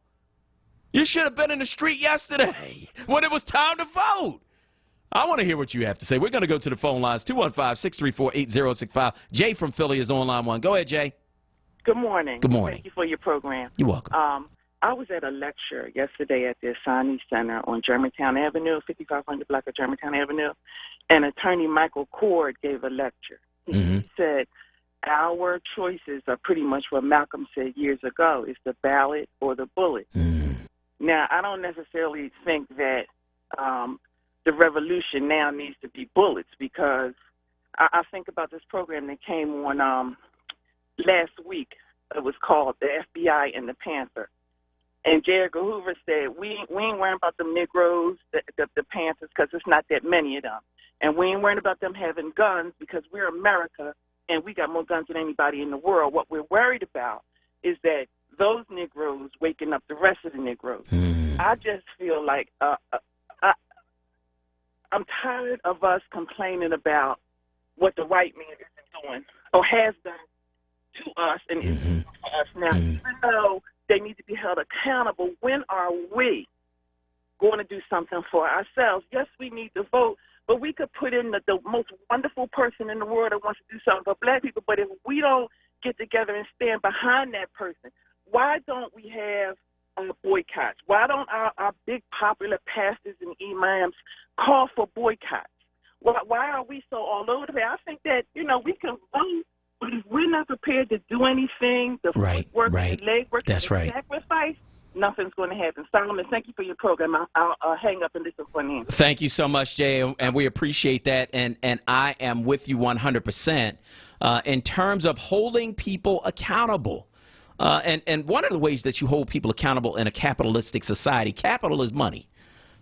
You should have been in the street yesterday when it was time to vote. I want to hear what you have to say. We're going to go to the phone lines, 215-634-8065. Jay from Philly is on line one. Go ahead, Jay. Good morning. Good morning. Thank you for your program. You're welcome. I was at a lecture yesterday at the Asani Center on Germantown Avenue, 5500 block of Germantown Avenue, and Attorney Michael Cord gave a lecture. He said, our choices are pretty much what Malcolm said years ago. It's the ballot or the bullet. Now, I don't necessarily think that the revolution now needs to be bullets because I think about this program that came on last week. It was called The FBI and the Panther. And J. Edgar Hoover said, we ain't worrying about the Negroes, the Panthers, because it's not that many of them. And we ain't worrying about them having guns because we're America and we got more guns than anybody in the world. What we're worried about is that those Negroes waking up the rest of the Negroes. I just feel like I'm tired of us complaining about what the white man isn't doing or has done to us and is doing for us now. Even though they need to be held accountable, when are we going to do something for ourselves? Yes, we need to vote, but we could put in the most wonderful person in the world that wants to do something for black people. But if we don't get together and stand behind that person, why don't we have boycotts? Why don't our big popular pastors and imams call for boycotts? Why are we so all over the place? I think that, we can vote, but if we're not prepared to do anything, the footwork, the legwork, the sacrifice, nothing's going to happen. Solomon, thank you for your program. I'll hang up and listen for an answer. Thank you so much, Jay, and we appreciate that, and I am with you 100% in terms of holding people accountable. And one of the ways that you hold people accountable in a capitalistic society, capital is money.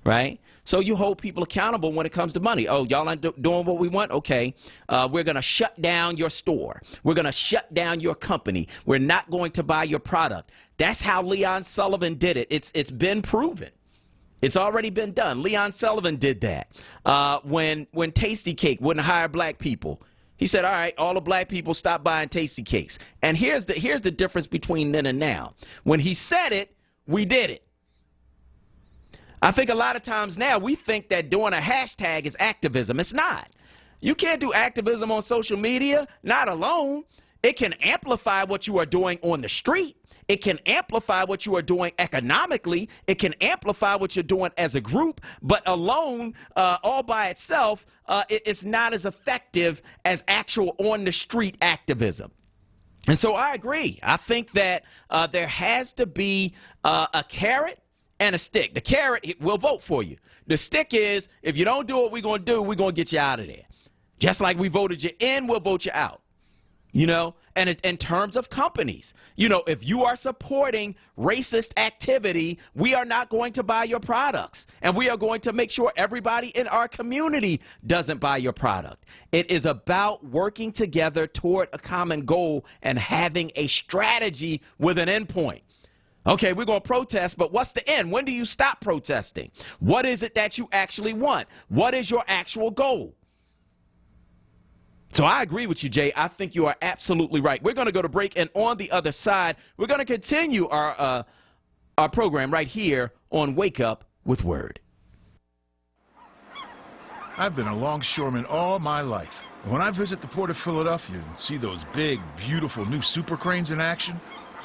right? So you hold people accountable when it comes to money. Oh, y'all aren't doing what we want? Okay, we're going to shut down your store. We're going to shut down your company. We're not going to buy your product. That's how Leon Sullivan did it. It's been proven. It's already been done. Leon Sullivan did that when Tasty Cake wouldn't hire black people. He said, all right, all the black people stop buying Tasty Cakes. And here's the difference between then and now. When he said it, we did it. I think a lot of times now we think that doing a hashtag is activism. It's not. You can't do activism on social media, not alone. It can amplify what you are doing on the street. It can amplify what you are doing economically. It can amplify what you're doing as a group. But alone, all by itself, it's not as effective as actual on-the-street activism. And so I agree. I think that there has to be a carrot and a stick. The carrot will vote for you. The stick is, if you don't do what we're going to do, we're going to get you out of there. Just like we voted you in, we'll vote you out. You know, and in terms of companies, you know, if you are supporting racist activity, we are not going to buy your products. And we are going to make sure everybody in our community doesn't buy your product. It is about working together toward a common goal and having a strategy with an endpoint. Okay, we're going to protest, but what's the end? When do you stop protesting? What is it that you actually want? What is your actual goal? So I agree with you, Jay. I think you are absolutely right. We're going to go to break, and on the other side, we're going to continue our program right here on Wake Up with Word. I've been a longshoreman all my life. And when I visit the Port of Philadelphia and see those big, beautiful new super cranes in action,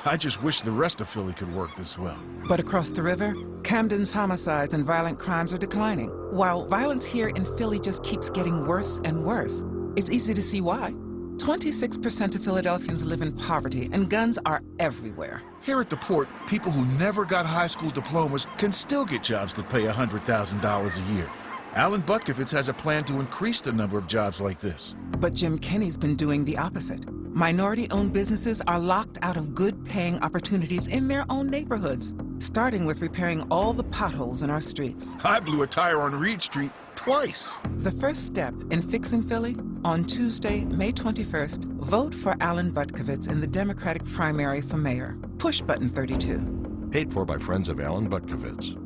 I just wish the rest of Philly could work this well. But across the river, Camden's homicides and violent crimes are declining, while violence here in Philly just keeps getting worse and worse. It's easy to see why. 26% of Philadelphians live in poverty, and guns are everywhere. Here at the port, people who never got high school diplomas can still get jobs that pay $100,000 a year. Alan Butkovitz has a plan to increase the number of jobs like this. But Jim Kenney's been doing the opposite. Minority-owned businesses are locked out of good-paying opportunities in their own neighborhoods, starting with repairing all the potholes in our streets. I blew a tire on Reed Street twice. The first step in fixing Philly, on Tuesday, May 21st, vote for Alan Butkovitz in the Democratic primary for mayor. Push button 32. Paid for by friends of Alan Butkovitz.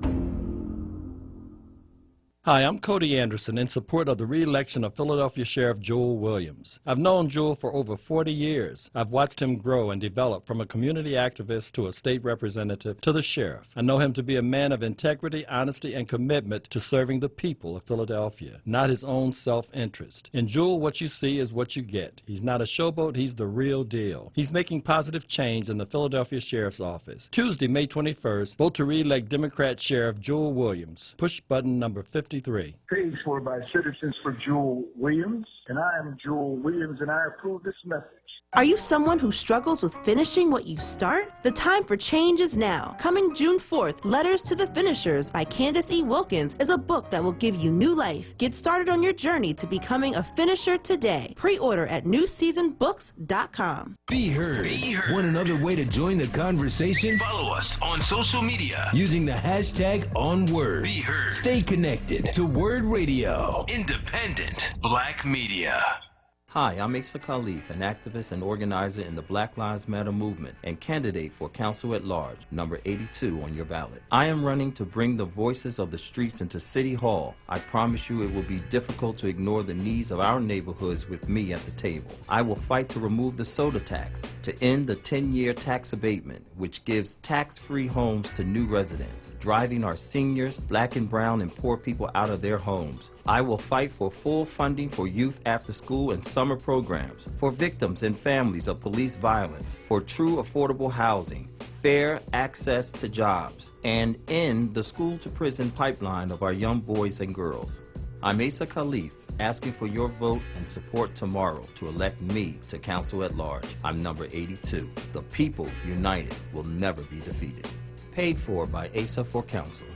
Hi, I'm Cody Anderson in support of the re-election of Philadelphia Sheriff Joel Williams. I've known Joel for over 40 years. I've watched him grow and develop from a community activist to a state representative to the sheriff. I know him to be a man of integrity, honesty, and commitment to serving the people of Philadelphia, not his own self-interest. In Joel, what you see is what you get. He's not a showboat, he's the real deal. He's making positive change in the Philadelphia Sheriff's Office. Tuesday, May 21st, vote to re-elect Democrat Sheriff Joel Williams. Push button number 53. Paid for by Citizens for Joel Williams, and I am Joel Williams, and I approve this message. Are you someone who struggles with finishing what you start? The time for change is now. Coming June 4th, Letters to the Finishers by Candace E. Wilkins is a book that will give you new life. Get started on your journey to becoming a finisher today. Pre-order at newseasonbooks.com. Be heard. Be heard. Want another way to join the conversation? Follow us on social media Using the hashtag onWURD. Be heard. Stay connected to Word Radio. Independent Black Media. Hi, I'm Asa Khalif, an activist and organizer in the Black Lives Matter movement and candidate for Council at Large, number 82 on your ballot. I am running to bring the voices of the streets into City Hall. I promise you it will be difficult to ignore the needs of our neighborhoods with me at the table. I will fight to remove the soda tax, to end the 10-year tax abatement, which gives tax-free homes to new residents, driving our seniors, black and brown and poor people out of their homes. I will fight for full funding for youth after-school and summer programs, for victims and families of police violence, for true affordable housing, fair access to jobs, and end the school-to-prison pipeline of our young boys and girls. I'm Asa Khalif, asking for your vote and support tomorrow to elect me to Council at Large. I'm number 82. The people united will never be defeated. Paid for by Asa for Council.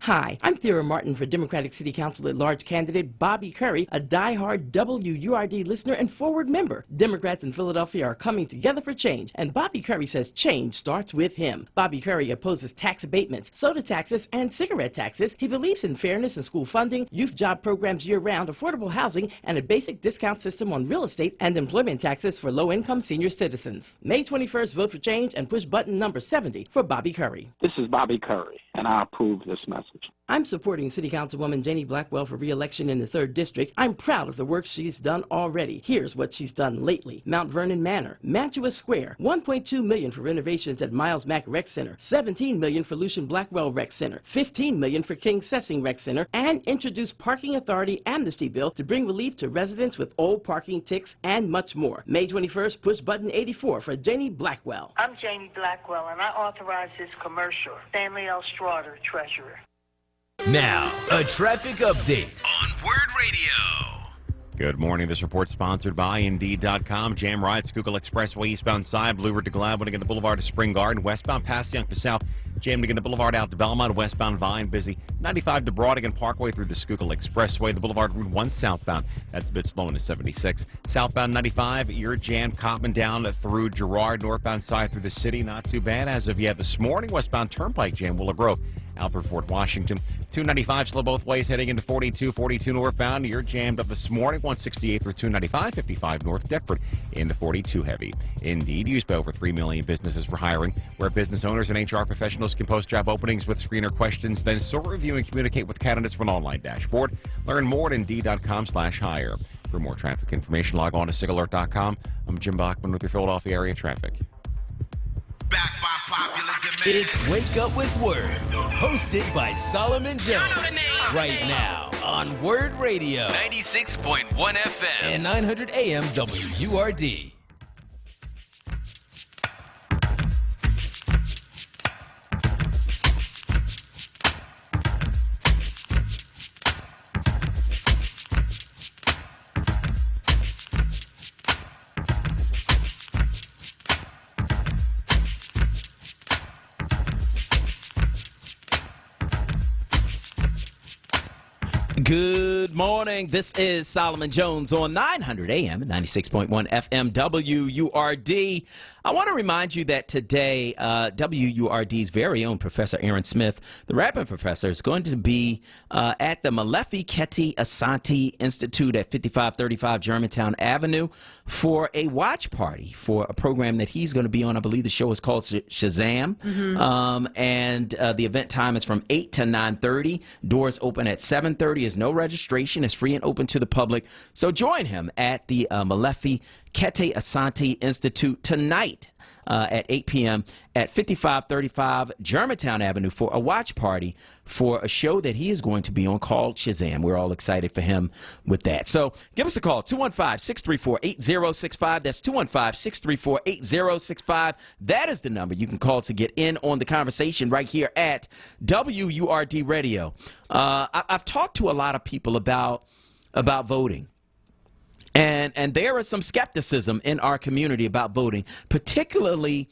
Hi, I'm Thera Martin for Democratic City Council at Large candidate Bobby Curry, a diehard WURD listener and forward member. Democrats in Philadelphia are coming together for change, and Bobby Curry says change starts with him. Bobby Curry opposes tax abatements, soda taxes, and cigarette taxes. He believes in fairness in school funding, youth job programs year-round, affordable housing, and a basic discount system on real estate and employment taxes for low-income senior citizens. May 21st, vote for change and push button number 70 for Bobby Curry. This is Bobby Curry, and I approve this message. I'm supporting City Councilwoman Janie Blackwell for re-election in the 3rd District. I'm proud of the work she's done already. Here's what she's done lately. Mount Vernon Manor, Mantua Square, $1.2 million for renovations at Miles Mack Rec Center, $17 million for Lucian Blackwell Rec Center, $15 million for King Sessing Rec Center, and introduced Parking Authority Amnesty Bill to bring relief to residents with old parking ticks and much more. May 21st, push button 84 for Janie Blackwell. I'm Janie Blackwell, and I authorize this commercial. Stanley L. Strader, Treasurer. Now, a traffic update on Word Radio. Good morning. This report sponsored by Indeed.com. Jam ride, Schuylkill Expressway, eastbound side, Blue Ridge to Gladwin, again to Boulevard to Spring Garden, westbound past Young to South, jam to get the Boulevard out to Belmont, westbound Vine, busy. 95 to Broadigan Parkway through the Schuylkill Expressway, the Boulevard Route 1 southbound. That's a bit slow into 76. Southbound 95, you're jammed, Cottman down through Girard, northbound side through the city. Not too bad as of yet this morning. Westbound Turnpike jam, Willow Grove, Alfred Fort Washington. 295 slow both ways heading into 42 northbound. You're jammed up this morning. 168 through 295, 55 north Deptford into 42 heavy. Indeed, used by over 3 million businesses for hiring, where business owners and HR professionals can post job openings with screener questions, then sort, review, and communicate with candidates from an online dashboard. Learn more at Indeed.com/hire. For more traffic information, log on to SIGAlert.com. I'm Jim Bachman with your Philadelphia area traffic. It's Wake Up with Word, hosted by Solomon Jones. Right now on Word Radio. 96.1 FM. And 900 AM WURD. Good morning. This is Solomon Jones on 900 AM and 96.1 FM WURD. I want to remind you that today, WURD's very own Professor Aaron Smith, the Rapin professor, is going to be at the Malefi Keti Asante Institute at 5535 Germantown Avenue for a watch party for a program that he's going to be on. I believe the show is called Shazam. And the event time is from 8 to 9:30. Doors open at 7:30. There's no registration. It's free and open to the public. So join him at the Malefi Kete Asante Institute tonight at 8 p.m. at 5535 Germantown Avenue for a watch party for a show that he is going to be on called Shazam. We're all excited for him with that. So give us a call, 215-634-8065. That's 215-634-8065. That is the number you can call to get in on the conversation right here at WURD Radio. I've talked to a lot of people about voting. And there is some skepticism in our community about voting, particularly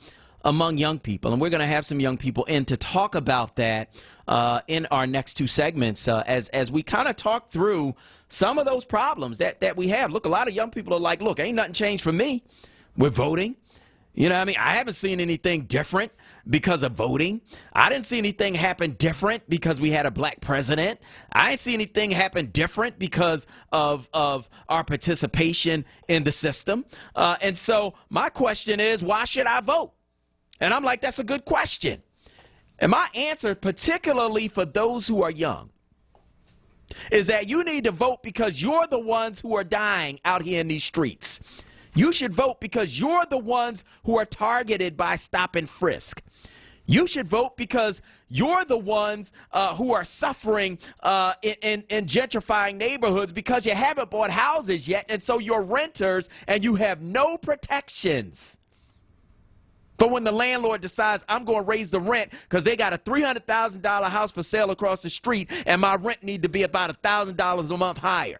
among young people. And we're going to have some young people in to talk about that in our next two segments as we kind of talk through some of those problems that we have. Look, a lot of young people are like, look, ain't nothing changed for me with voting. You know what I mean? I haven't seen anything different because of voting. I didn't see anything happen different because we had a black president. I didn't see anything happen different because of our participation in the system. And so my question is, why should I vote? And I'm like, that's a good question. And my answer, particularly for those who are young, is that you need to vote because you're the ones who are dying out here in these streets. You should vote because you're the ones who are targeted by stop and frisk. You should vote because you're the ones who are suffering in gentrifying neighborhoods because you haven't bought houses yet, and so you're renters and you have no protections. But when the landlord decides I'm going to raise the rent because they got a $300,000 house for sale across the street and my rent need to be about $1,000 a month higher.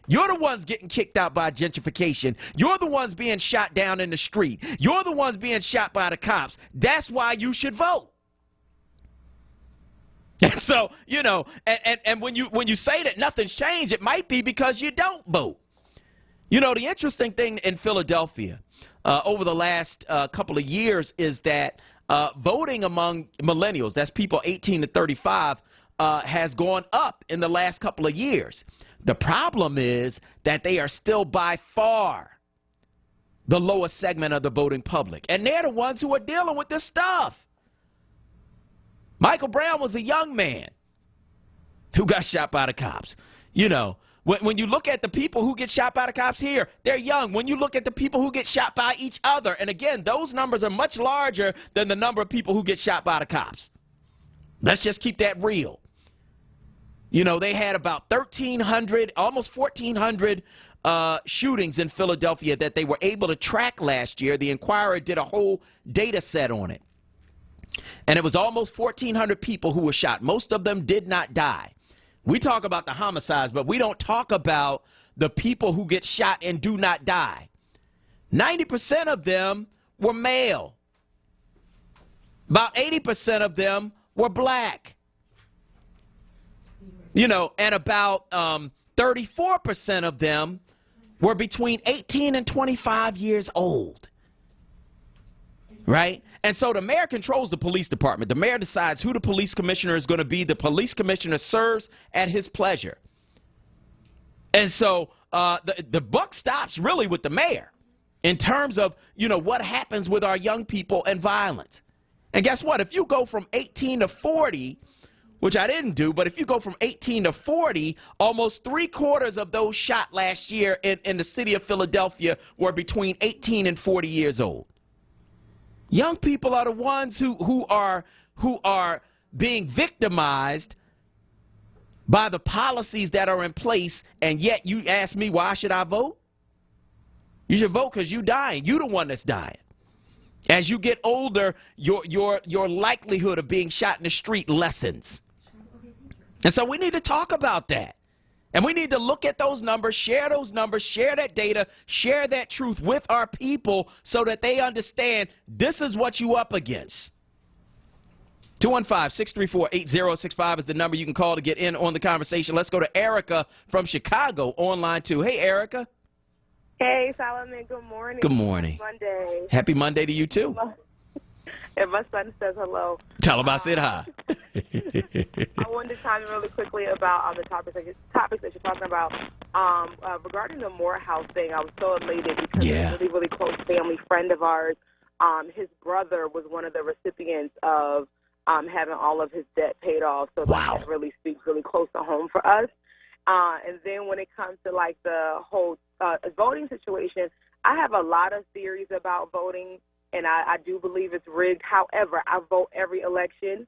You're the ones getting kicked out by gentrification. You're the ones being shot down in the street. You're the ones being shot by the cops. That's why you should vote. And so, you know, and when you say that nothing's changed, it might be because you don't vote. You know, the interesting thing in Philadelphia over the last couple of years is that voting among millennials, that's people 18 to 35, has gone up in the last couple of years. The problem is that they are still by far the lowest segment of the voting public. And they're the ones who are dealing with this stuff. Michael Brown was a young man who got shot by the cops. You know, when you look at the people who get shot by the cops here, they're young. When you look at the people who get shot by each other, and again, those numbers are much larger than the number of people who get shot by the cops. Let's just keep that real. You know, they had about 1,300, almost 1,400 shootings in Philadelphia that they were able to track last year. The Inquirer did a whole data set on it. And it was almost 1,400 people who were shot. Most of them did not die. We talk about the homicides, but we don't talk about the people who get shot and do not die. 90% of them were male. About 80% of them were black. You know, and about 34% of them were between 18 and 25 years old. Right? And so the mayor controls the police department. The mayor decides who the police commissioner is going to be. The police commissioner serves at his pleasure. And so the buck stops really with the mayor in terms of, you know, what happens with our young people and violence. And guess what? If you go from 18 to 40, which I didn't do, but if you go from 18 to 40, almost 3/4 of those shot last year in the city of Philadelphia were between 18 and 40 years old. Young people are the ones who are being victimized by the policies that are in place, and yet you ask me, why should I vote? You should vote because you're dying. You're the one that's dying. As you get older, your likelihood of being shot in the street lessens. And so we need to talk about that. And we need to look at those numbers, share that data, share that truth with our people so that they understand this is what you up against. 215-634-8065 is the number you can call to get in on the conversation. Let's go to Erica from Chicago on line 2. Hey, Erica. Hey, Solomon. Good morning. Good morning. Happy Monday. Happy Monday to you, too. And my son says hello. Tell him I said hi. I wanted to chime in really quickly about the topics that you're talking about. Regarding the Morehouse thing, I was so elated because a really, really close family friend of ours, his brother was one of the recipients of having all of his debt paid off. So that really speaks really close to home for us. And then when it comes to like the whole voting situation, I have a lot of theories about voting, and I do believe it's rigged. However, I vote every election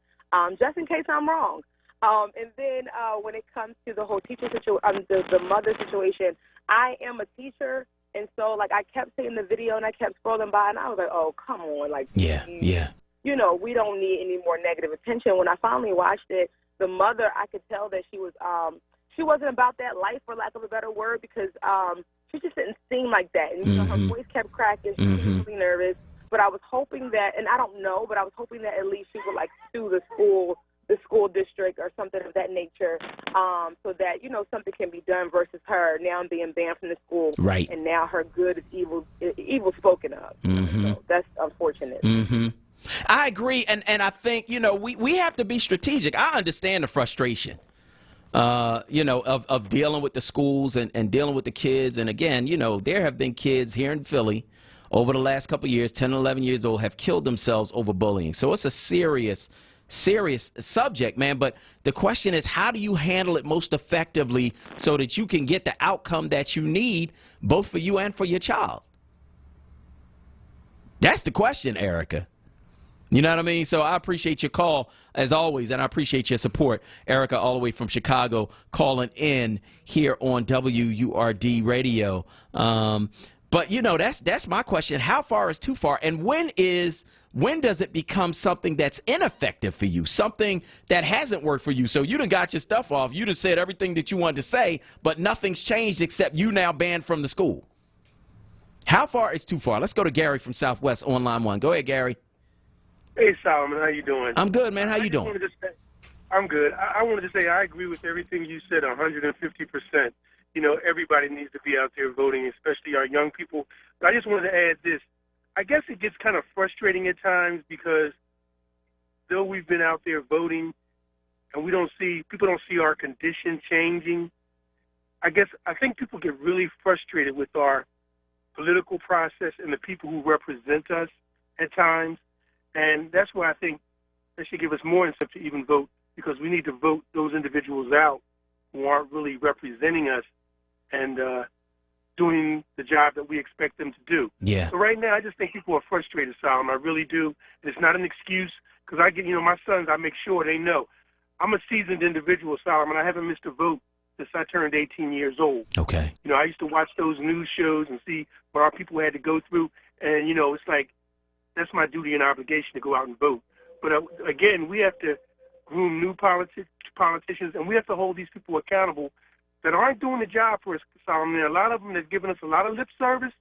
just in case I'm wrong. And then when it comes to the whole teacher situation, the mother situation, I am a teacher, and so like I kept seeing the video and I kept scrolling by, and I was like, oh, come on, like you know, we don't need any more negative attention. When I finally watched it, the mother, I could tell that she wasn't about that life, for lack of a better word, because she just didn't seem like that. And, you know, her voice kept cracking. She was really nervous. But I was hoping that, and I don't know, but I was hoping that at least she would, like, sue the school district or something of that nature, so that, you know, something can be done versus her now being banned from the school. Right. And now her good is evil spoken of. So that's unfortunate. I agree. And I think, you know, we have to be strategic. I understand the frustration. You know, of dealing with the schools and dealing with the kids. And again, you know, there have been kids here in Philly over the last couple of years, 10 and 11 years old, have killed themselves over bullying. So it's a serious subject, man. But the question is, how do you handle it most effectively so that you can get the outcome that you need, both for you and for your child? That's the question, Erica. You know what I mean? So I appreciate your call, as always, and I appreciate your support. Erica, all the way from Chicago, calling in here on WURD Radio. But, you know, that's my question. How far is too far? And when does it become something that's ineffective for you, something that hasn't worked for you? So you done got your stuff off. You done said everything that you wanted to say, but nothing's changed except you now banned from the school. How far is too far? Let's go to Gary from Southwest on line 1. Go ahead, Gary. Hey, Solomon, how you doing? I'm good, man. How you doing? I'm good. I wanted to say I agree with everything you said 150%. You know, everybody needs to be out there voting, especially our young people. But I just wanted to add this. I guess it gets kind of frustrating at times because though we've been out there voting and people don't see our condition changing, I think people get really frustrated with our political process and the people who represent us at times. And that's why I think they should give us more incentive to even vote, because we need to vote those individuals out who aren't really representing us and doing the job that we expect them to do. Yeah. So right now, I just think people are frustrated, Solomon. I really do. And it's not an excuse, because I get, my sons, I make sure they know. I'm a seasoned individual, Solomon. I haven't missed a vote since I turned 18 years old. Okay. I used to watch those news shows and see what our people had to go through. And, it's like, that's my duty and obligation to go out and vote. But again, we have to groom new politicians, and we have to hold these people accountable that aren't doing the job for us, Solomon. A lot of them have given us a lot of lip service,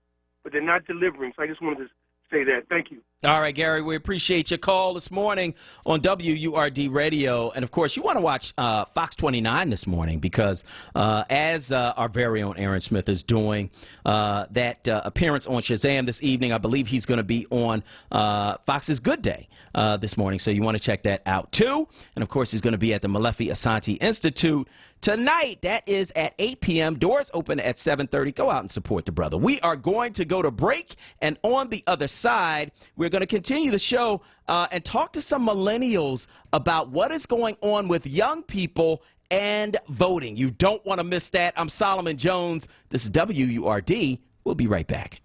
but they're not delivering. So I just wanted to say that. Thank you. All right, Gary, we appreciate your call this morning on WURD Radio. And, of course, you want to watch Fox 29 this morning because as our very own Aaron Smith is doing that appearance on Shazam this evening, I believe he's going to be on Fox's Good Day this morning. So you want to check that out, too. And, of course, he's going to be at the Malefi Asante Institute tonight. That is at 8 p.m. Doors open at 7:30. Go out and support the brother. We are going to go to break, and on the other side, we're going to continue the show and talk to some millennials about what is going on with young people and voting. You don't want to miss that. I'm Solomon Jones. This is WURD. We'll be right back.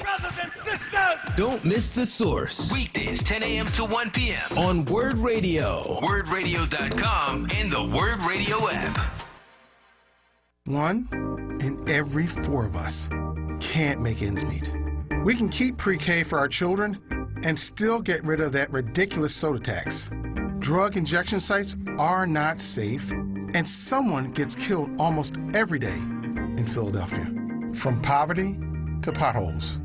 Brothers and sisters! Don't miss The Source. Weekdays, 10 a.m. to 1 p.m. on Word Radio. WordRadio.com and the Word Radio app. 1 in every 4 of us can't make ends meet. We can keep pre-K for our children and still get rid of that ridiculous soda tax. Drug injection sites are not safe, and someone gets killed almost every day in Philadelphia. From poverty to potholes,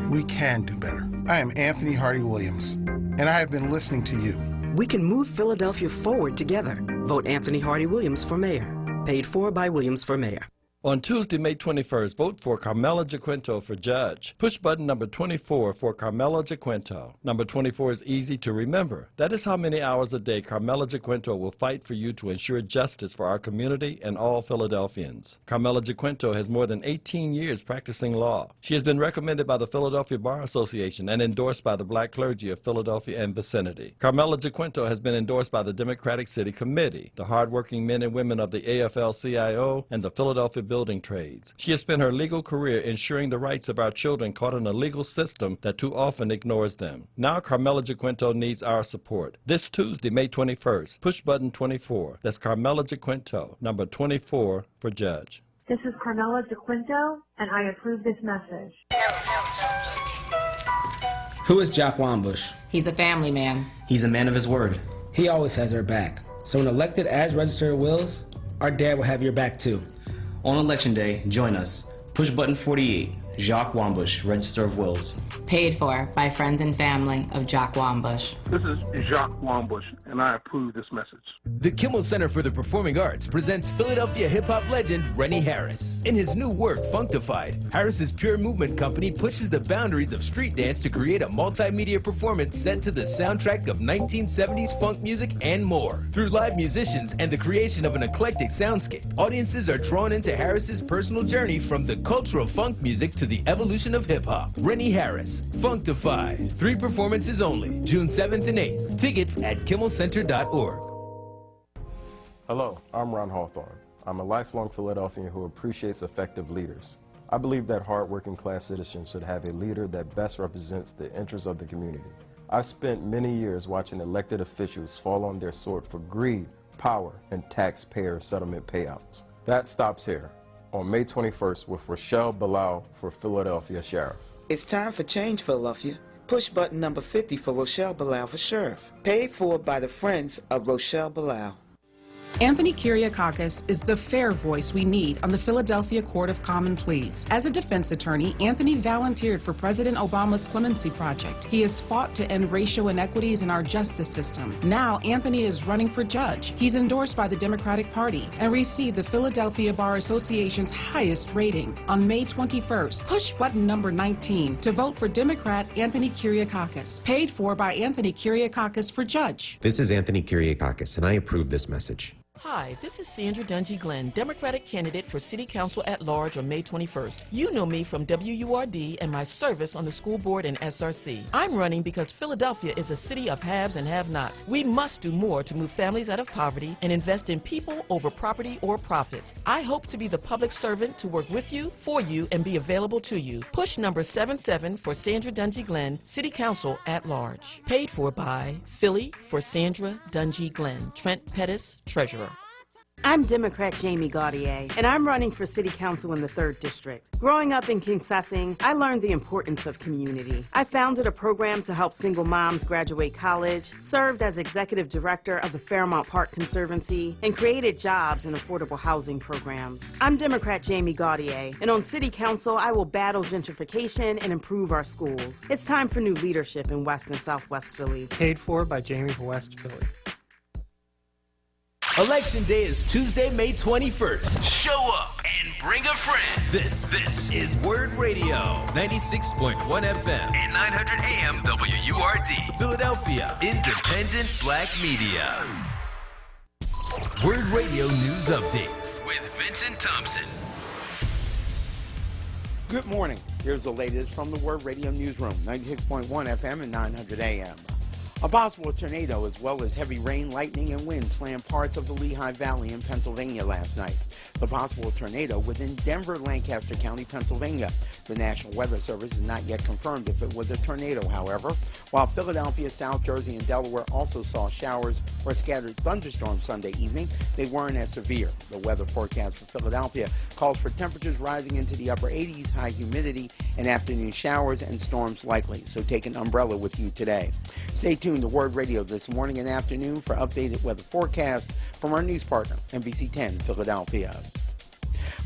we can do better. I am Anthony Hardy Williams, and I have been listening to you. We can move Philadelphia forward together. Vote Anthony Hardy Williams for mayor. Paid for by Williams for mayor. On Tuesday, May 21st, vote for Carmela Jaquinto for judge. Push button number 24 for Carmela Jaquinto. Number 24 is easy to remember. That is how many hours a day Carmela Jaquinto will fight for you to ensure justice for our community and all Philadelphians. Carmela Jaquinto has more than 18 years practicing law. She has been recommended by the Philadelphia Bar Association and endorsed by the black clergy of Philadelphia and vicinity. Carmela Jaquinto has been endorsed by the Democratic City Committee, the hardworking men and women of the AFL-CIO, and the Philadelphia Building Trades. She has spent her legal career ensuring the rights of our children caught in a legal system that too often ignores them. Now Carmela Jaquinto needs our support. This Tuesday, May 21st, push button 24. That's Carmela Jaquinto, number 24 for judge. This is Carmela Jaquinto, and I approve this message. Who is Jock Wambush? He's a family man. He's a man of his word. He always has our back. So when elected as Register of Wills, our dad will have your back too. On Election Day, join us. Push button 48, Jacques Wambush, Register of Wills. Paid for by friends and family of Jock Wambush. This is Jacques Wambush, and I approve this message. The Kimmel Center for the Performing Arts presents Philadelphia hip-hop legend Rennie Harris. In his new work, Functified, Harris's Pure Movement Company pushes the boundaries of street dance to create a multimedia performance set to the soundtrack of 1970s funk music and more. Through live musicians and the creation of an eclectic soundscape, audiences are drawn into Harris's personal journey from the cultural funk music to the evolution of hip-hop. Rennie Harris, Functified. 3 performances only, June 7th and 8th. Tickets at kimmelcenter.org. Hello, I'm Ron Hawthorne. I'm a lifelong Philadelphian who appreciates effective leaders. I believe that hard-working class citizens should have a leader that best represents the interests of the community. I've spent many years watching elected officials fall on their sword for greed, power, and taxpayer settlement payouts. That stops here on May 21st with Rochelle Bilal for Philadelphia Sheriff. It's time for change, Philadelphia. Push button number 50 for Rochelle Bilal for Sheriff. Paid for by the friends of Rochelle Bilal. Anthony Kyriakakis is the fair voice we need on the Philadelphia Court of Common Pleas. As a defense attorney, Anthony volunteered for President Obama's Clemency Project. He has fought to end racial inequities in our justice system. Now, Anthony is running for judge. He's endorsed by the Democratic Party and received the Philadelphia Bar Association's highest rating. On May 21st, push button number 19 to vote for Democrat Anthony Kyriakakis. Paid for by Anthony Kyriakakis for judge. This is Anthony Kyriakakis, and I approve this message. Hi, this is Sandra Dungy Glenn, Democratic candidate for City Council at Large on May 21st. You know me from WURD and my service on the school board and SRC. I'm running because Philadelphia is a city of haves and have-nots. We must do more to move families out of poverty and invest in people over property or profits. I hope to be the public servant to work with you, for you, and be available to you. Push number 77 for Sandra Dungy Glenn, City Council at Large. Paid for by Philly for Sandra Dungy Glenn, Trent Pettis, Treasurer. I'm Democrat Jamie Gaudier, and I'm running for City Council in the 3rd District. Growing up in Kingsessing, I learned the importance of community. I founded a program to help single moms graduate college, served as executive director of the Fairmount Park Conservancy, and created jobs and affordable housing programs. I'm Democrat Jamie Gaudier, and on City Council, I will battle gentrification and improve our schools. It's time for new leadership in West and Southwest Philly. Paid for by Jamie for West Philly. Election Day is Tuesday, May 21st. Show up and bring a friend. This is Word Radio, 96.1 FM and 900 AM WURD. Philadelphia, independent black media. Word Radio News Update with Vincent Thompson. Good morning. Here's the latest from the Word Radio Newsroom, 96.1 FM and 900 AM. A possible tornado as well as heavy rain, lightning, and wind slammed parts of the Lehigh Valley in Pennsylvania last night. The possible tornado within Denver, Lancaster County, Pennsylvania. The National Weather Service has not yet confirmed if it was a tornado, however. While Philadelphia, South Jersey, and Delaware also saw showers or scattered thunderstorms Sunday evening, they weren't as severe. The weather forecast for Philadelphia calls for temperatures rising into the upper 80s, high humidity, and afternoon showers and storms likely, so take an umbrella with you today. Stay tuned to Word Radio this morning and afternoon for updated weather forecast from our news partner, NBC 10 Philadelphia.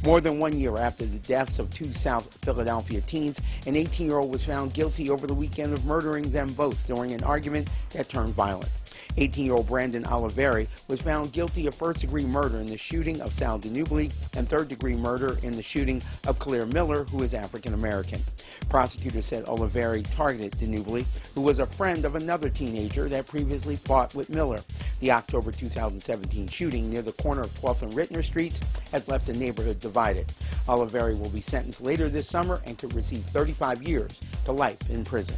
More than 1 year after the deaths of 2 South Philadelphia teens, an 18-year-old was found guilty over the weekend of murdering them both during an argument that turned violent. 18-year-old Brandon Oliveri was found guilty of first-degree murder in the shooting of Sal DeNubili and third-degree murder in the shooting of Claire Miller, who is African-American. Prosecutors said Oliveri targeted DeNubili, who was a friend of another teenager that previously fought with Miller. The October 2017 shooting near the corner of 12th and Rittner Streets has left the neighborhood divided. Oliveri will be sentenced later this summer and could receive 35 years to life in prison.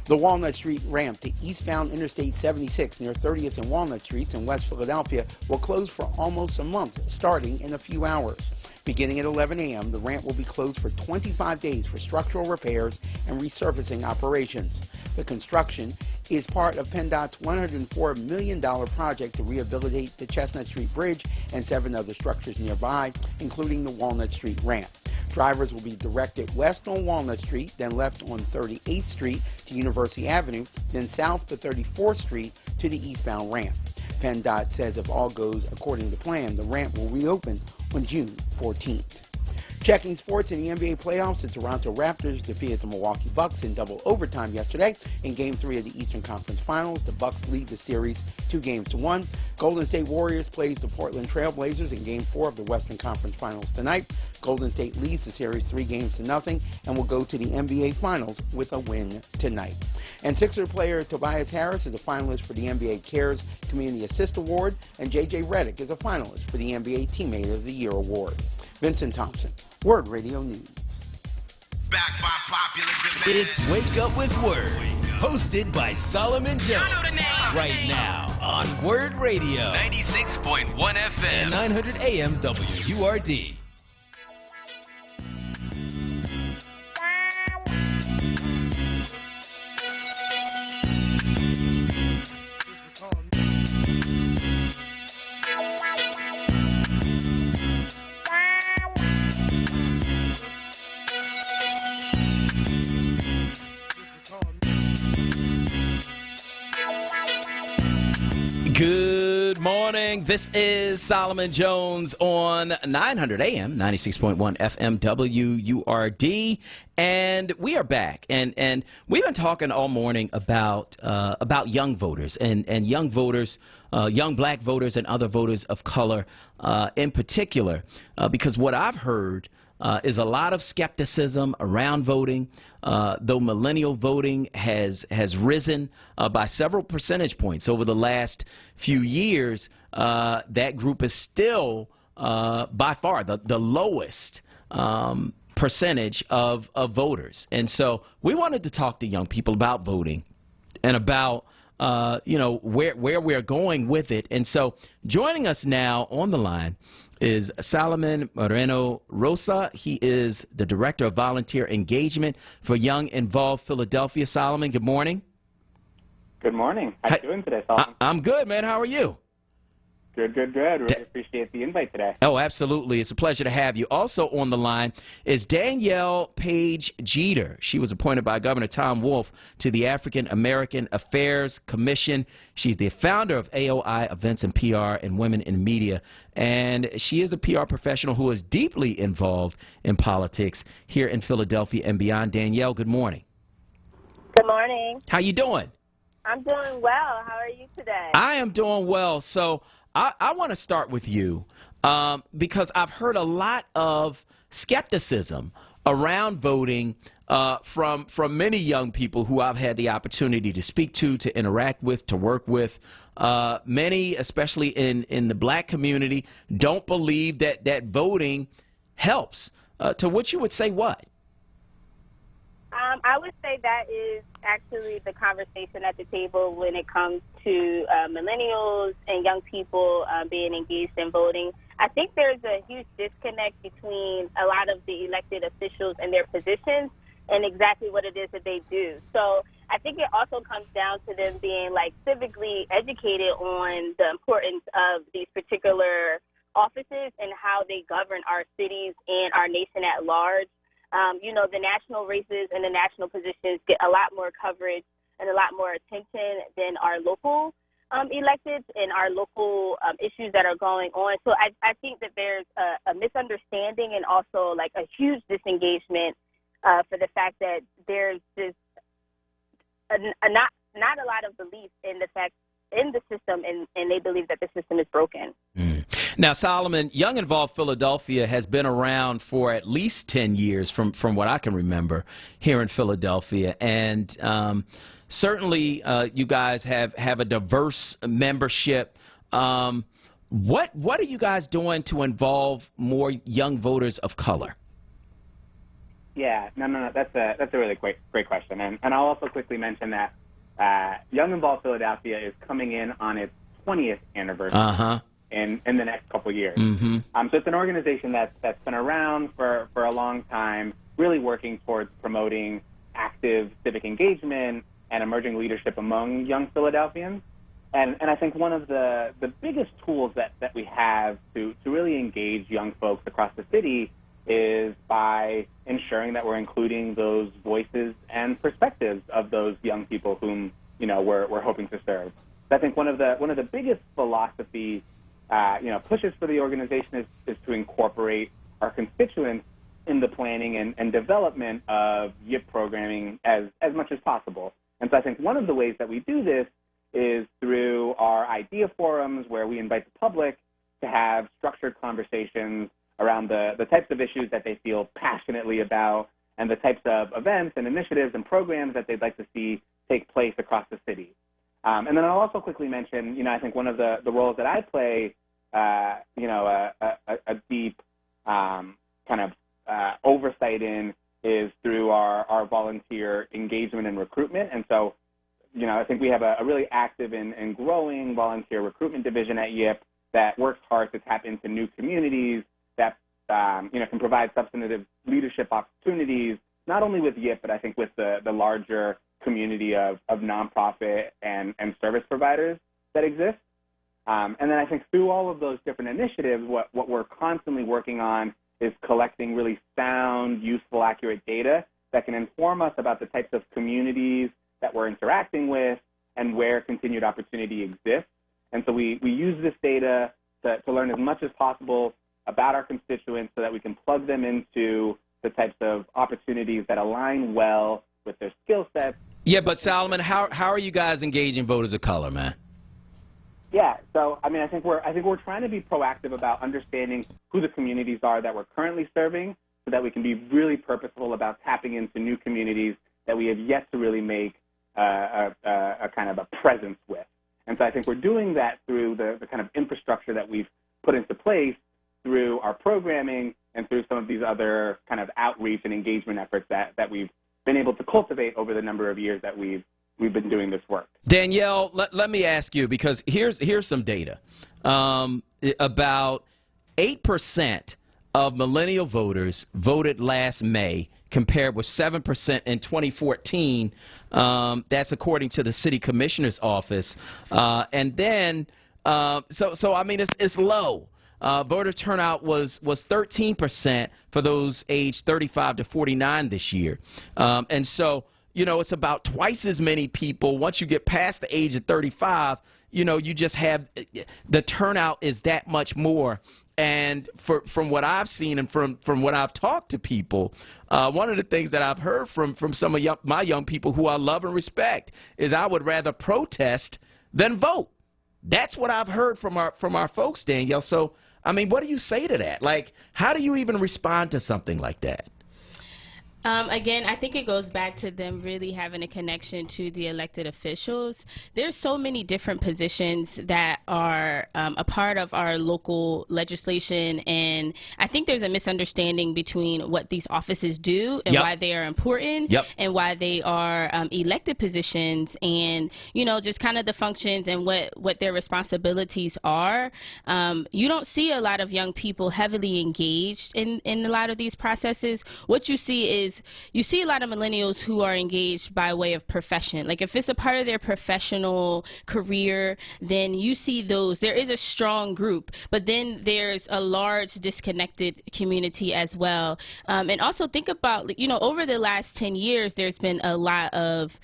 The Walnut Street ramp to eastbound Interstate 76 near 30th and Walnut Streets in West Philadelphia will close for almost a month, starting in a few hours. Beginning at 11 a.m., the ramp will be closed for 25 days for structural repairs and resurfacing operations. The construction is part of PennDOT's $104 million project to rehabilitate the Chestnut Street Bridge and 7 other structures nearby, including the Walnut Street ramp. Drivers will be directed west on Walnut Street, then left on 38th Street to University Avenue, then south to 34th Street to the eastbound ramp. PennDOT says if all goes according to plan, the ramp will reopen on June 14th. Checking sports in the NBA playoffs, the Toronto Raptors defeated the Milwaukee Bucks in double overtime yesterday. In Game 3 of the Eastern Conference Finals, the Bucks lead the series 2-1. Golden State Warriors plays the Portland Trail Blazers in Game 4 of the Western Conference Finals tonight. Golden State leads the series 3-0 and will go to the NBA Finals with a win tonight. And Sixer player Tobias Harris is a finalist for the NBA Cares Community Assist Award, and J.J. Redick is a finalist for the NBA Teammate of the Year Award. Vincent Thompson, Word Radio News. Back by popular demand. It's Wake Up with Word, hosted by Solomon Jones. Right now on Word Radio, 96.1 FM and 900 AM WURD. Good morning. morning. This is Solomon Jones on 900 AM, 96.1 FM, WURD. And we are back. And we've been talking all morning about young voters and young voters, young black voters and other voters of color in particular, because what I've heard is a lot of skepticism around voting, though millennial voting has risen by several percentage points over the last few years. That group is still by far the lowest percentage of voters. And so we wanted to talk to young people about voting and about where we're going with it. And so joining us now on the line is Solomon Moreno Rosa. He is the Director of Volunteer Engagement for Young Involved Philadelphia. Solomon, good morning. Good morning. How are you doing today, Solomon? I'm good, man. How are you? Good. Really appreciate the invite today. Oh, absolutely. It's a pleasure to have you. Also on the line is Danielle Page Jeter. She was appointed by Governor Tom Wolf to the African American Affairs Commission. She's the founder of AOI Events and PR and Women in Media. And she is a PR professional who is deeply involved in politics here in Philadelphia and beyond. Danielle, good morning. Good morning. How you doing? I'm doing well. How are you today? I am doing well. So I want to start with you because I've heard a lot of skepticism around voting from many young people who I've had the opportunity to speak to interact with, to work with. Many, especially in the black community, don't believe that voting helps. To which you would say what? I would say that is actually the conversation at the table when it comes to millennials and young people being engaged in voting. I think there's a huge disconnect between a lot of the elected officials and their positions and exactly what it is that they do. So I think it also comes down to them being civically educated on the importance of these particular offices and how they govern our cities and our nation at large. The national races and the national positions get a lot more coverage and a lot more attention than our local electeds and our local issues that are going on. So I think that there's a misunderstanding and also a huge disengagement for the fact that there's just not a lot of belief in the system, and they believe that the system is broken. Now, Solomon, Young Involved Philadelphia has been around for at least 10 years from what I can remember here in Philadelphia. And certainly you guys have a diverse membership. What are you guys doing to involve more young voters of color? Yeah, no. That's a really great question. And I'll also quickly mention that Young Involved Philadelphia is coming in on its 20th anniversary. In the next couple of years. So it's an organization that's been around for a long time, really working towards promoting active civic engagement and emerging leadership among young Philadelphians. And I think one of the biggest tools that we have to really engage young folks across the city is by ensuring that we're including those voices and perspectives of those young people whom we're hoping to serve. So I think one of the biggest philosophy pushes for the organization is to incorporate our constituents in the planning and development of YIP programming as much as possible. And so I think one of the ways that we do this is through our idea forums, where we invite the public to have structured conversations around the types of issues that they feel passionately about and the types of events and initiatives and programs that they'd like to see take place across the city. And then I'll also quickly mention, I think one of the roles that I play, a deep oversight in is through our volunteer engagement and recruitment. And so, I think we have a really active and growing volunteer recruitment division at YIP that works hard to tap into new communities that, can provide substantive leadership opportunities, not only with YIP, but I think with the larger community of nonprofit and service providers that exist. And then I think through all of those different initiatives, what we're constantly working on is collecting really sound, useful, accurate data that can inform us about the types of communities that we're interacting with and where continued opportunity exists. And so we use this data to learn as much as possible about our constituents so that we can plug them into the types of opportunities that align well with their skill sets. Yeah, but Solomon, how are you guys engaging voters of color, man? Yeah, so I mean, I think we're trying to be proactive about understanding who the communities are that we're currently serving, so that we can be really purposeful about tapping into new communities that we have yet to really make a kind of a presence with. And so I think we're doing that through the kind of infrastructure that we've put into place through our programming and through some of these other kind of outreach and engagement efforts that we've been able to cultivate over the number of years that we've been doing this work. Danielle, let me ask you, because here's some data. About 8% of millennial voters voted last May, compared with 7% in 2014. That's according to the city commissioner's office. And then, so I mean, it's low. Voter turnout was 13% for those aged 35 to 49 this year. And so, you know, it's about twice as many people. Once you get past the age of 35, you know, you just have the turnout is that much more. And from what I've seen and from what I've talked to people, one of the things that I've heard from some of my young people who I love and respect is I would rather protest than vote. That's what I've heard from our folks, Danielle. So, I mean, what do you say to that? Like, how do you even respond to something like that? Again, I think it goes back to them really having a connection to the elected officials. There's so many different positions that are a part of our local legislation, and I think there's a misunderstanding between what these offices do and why they are important and why they are elected positions, and, you know, just kind of the functions and what their responsibilities are. You don't see a lot of young people heavily engaged in a lot of these processes. What you see is you see a lot of millennials who are engaged by way of profession. Like, if it's a part of their professional career, then you see those. There is a strong group, but then there's a large disconnected community as well. And also think about, you know, over the last 10 years, there's been a lot of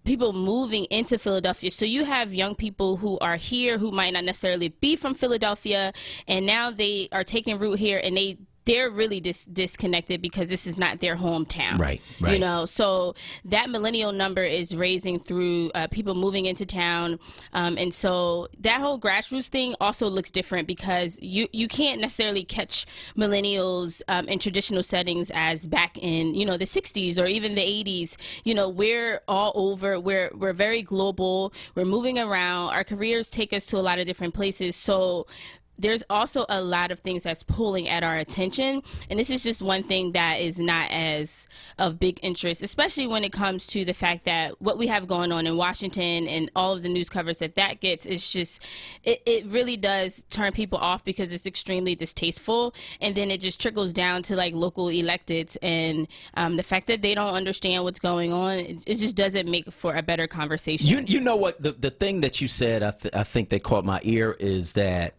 people moving into Philadelphia. So you have young people who are here who might not necessarily be from Philadelphia, and now they are taking root here, and they're really disconnected because this is not their hometown. Right. You know, so that millennial number is raising through people moving into town. And so that whole grassroots thing also looks different because you can't necessarily catch millennials in traditional settings as back in, you know, the 60s or even the 80s. You know, we're all over. We're very global. We're moving around. Our careers take us to a lot of different places. So there's also a lot of things that's pulling at our attention, and this is just one thing that is not as of big interest, especially when it comes to the fact that what we have going on in Washington and all of the news coverage that gets is just, it really does turn people off because it's extremely distasteful, and then it just trickles down to like local electeds, and the fact that they don't understand what's going on, it just doesn't make for a better conversation. You know what, the thing that you said, I think that caught my ear is that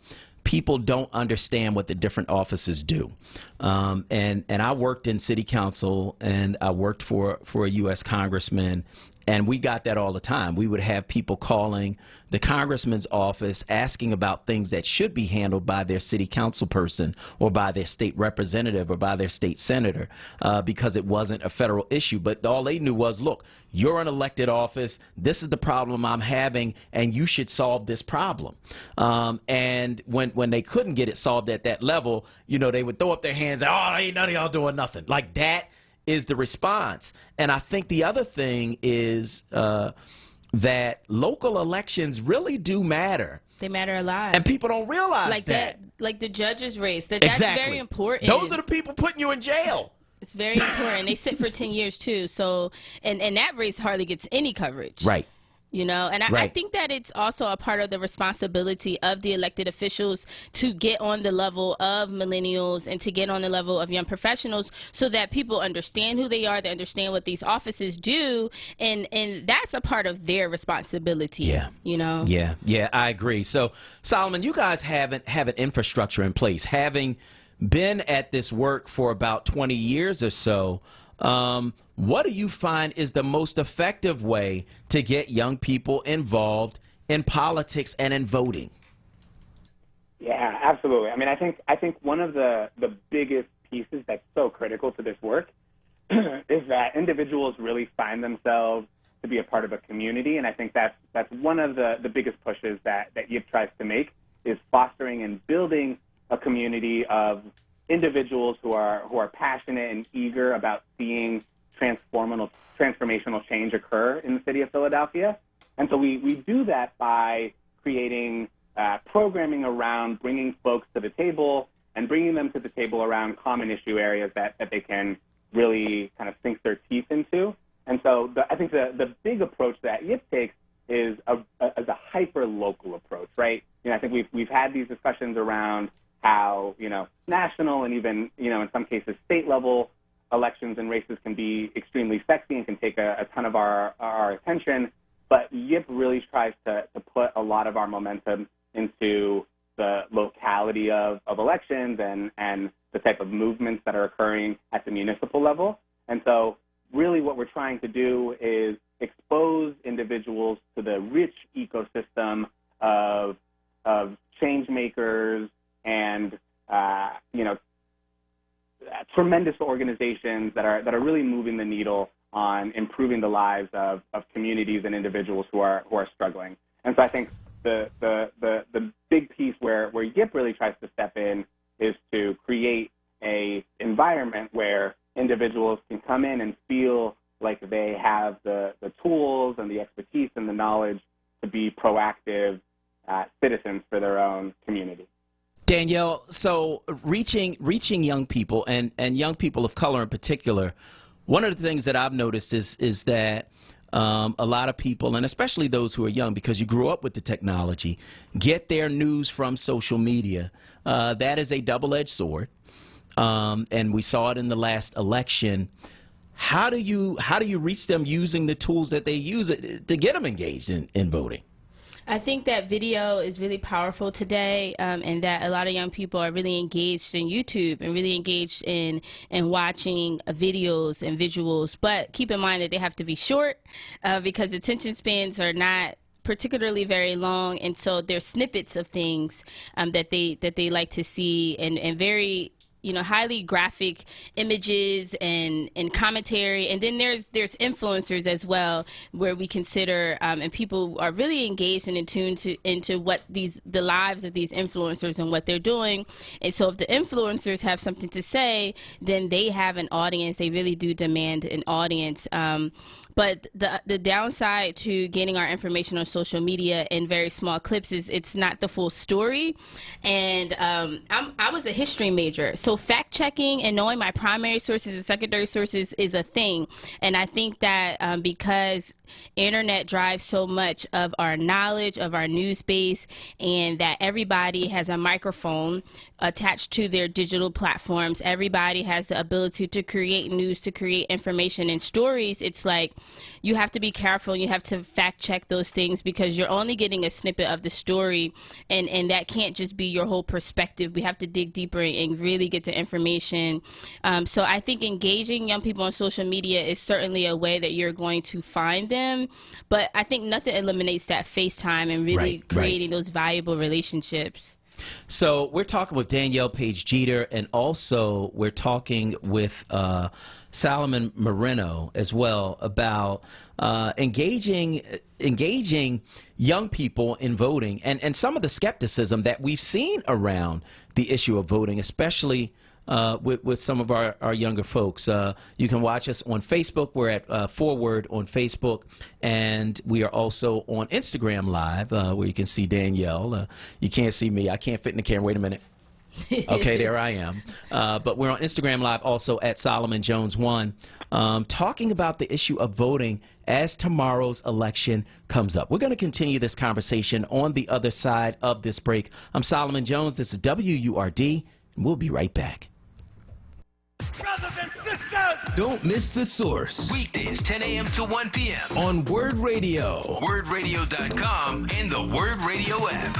people don't understand what the different offices do. And I worked in city council, and I worked for a U.S. congressman, and we got that all the time. We would have people calling the congressman's office asking about things that should be handled by their city council person or by their state representative or by their state senator because it wasn't a federal issue. But all they knew was, look, you're an elected office. This is the problem I'm having, and you should solve this problem. And when they couldn't get it solved at that level, you know, they would throw up their hands and, oh, ain't none of y'all doing nothing. Like, that is the response. And I think the other thing is that local elections really do matter. They matter a lot. And people don't realize like that. Like the judges race. That's very important. Those are the people putting you in jail. It's very important. They sit for 10 years, too. So, and that race hardly gets any coverage. Right. You know, and I think that it's also a part of the responsibility of the elected officials to get on the level of millennials and to get on the level of young professionals so that people understand who they are, they understand what these offices do, and that's a part of their responsibility. Yeah. You know? Yeah, I agree. So, Solomon, you guys have an infrastructure in place. Having been at this work for about 20 years or so, what do you find is the most effective way to get young people involved in politics and in voting? Yeah, absolutely. I mean, I think one of the biggest pieces that's so critical to this work is that individuals really find themselves to be a part of a community, and I think that's one of the biggest pushes that YIP tries to make, is fostering and building a community of individuals who are passionate and eager about seeing transformational change occur in the city of Philadelphia. And so we do that by creating programming around bringing folks to the table and bringing them to the table around common issue areas that they can really kind of sink their teeth into. And so I think the big approach that YIP takes is a hyper-local approach, right? I think we've had these discussions around how, national and even, in some cases state-level elections and races can be extremely sexy and can take a ton of our attention. But YIP really tries to put a lot of our momentum into the locality of elections and the type of movements that are occurring at the municipal level. And so really what we're trying to do is expose individuals to the rich ecosystem of change makers and tremendous organizations that are really moving the needle on improving the lives of communities and individuals who are struggling. And so I think the big piece where YIP really tries to step in is to create a environment where individuals can come in and feel like they have the tools and the expertise and the knowledge to be proactive citizens for their own community. Danielle, so reaching young people and young people of color in particular, one of the things that I've noticed is that a lot of people, and especially those who are young, because you grew up with the technology, get their news from social media. That is a double-edged sword, and we saw it in the last election. How do you reach them using the tools that they use to get them engaged in voting? I think that video is really powerful today, and that a lot of young people are really engaged in YouTube and really engaged in watching videos and visuals. But keep in mind that they have to be short because attention spans are not particularly very long, and so there's snippets of things that they like to see, and very highly graphic images and commentary. And then there's influencers as well, where we consider and people are really engaged and in tune into what the lives of these influencers and what they're doing. And so if the influencers have something to say, then they have an audience. They really do demand an audience. But the downside to getting our information on social media in very small clips is it's not the full story. And I was a history major, so fact checking and knowing my primary sources and secondary sources is a thing. And I think that because internet drives so much of our knowledge, of our news base, and that everybody has a microphone attached to their digital platforms, everybody has the ability to create news, to create information and stories. It's like you have to be careful. You have to fact check those things because you're only getting a snippet of the story, and that can't just be your whole perspective. We have to dig deeper and really get to information. So I think engaging young people on social media is certainly a way that you're going to find them, but I think nothing eliminates that FaceTime and really creating those valuable relationships. So we're talking with Danielle Page Jeter, and also we're talking with Solomon Moreno as well about engaging young people in voting and some of the skepticism that we've seen around the issue of voting, especially with some of our younger folks. You can watch us on Facebook. We're at onWURD on Facebook, and we are also on Instagram Live, where you can see Danielle. You can't see me. I can't fit in the camera. Wait a minute. Okay, there I am. But we're on Instagram Live also at Solomon Jones 1, talking about the issue of voting as tomorrow's election comes up. We're going to continue this conversation on the other side of this break. I'm Solomon Jones. This is WURD, and we'll be right back. Brothers and sisters, don't miss The Source. Weekdays 10 a.m. to 1 p.m. on Word Radio, wordradio.com, and the Word Radio app.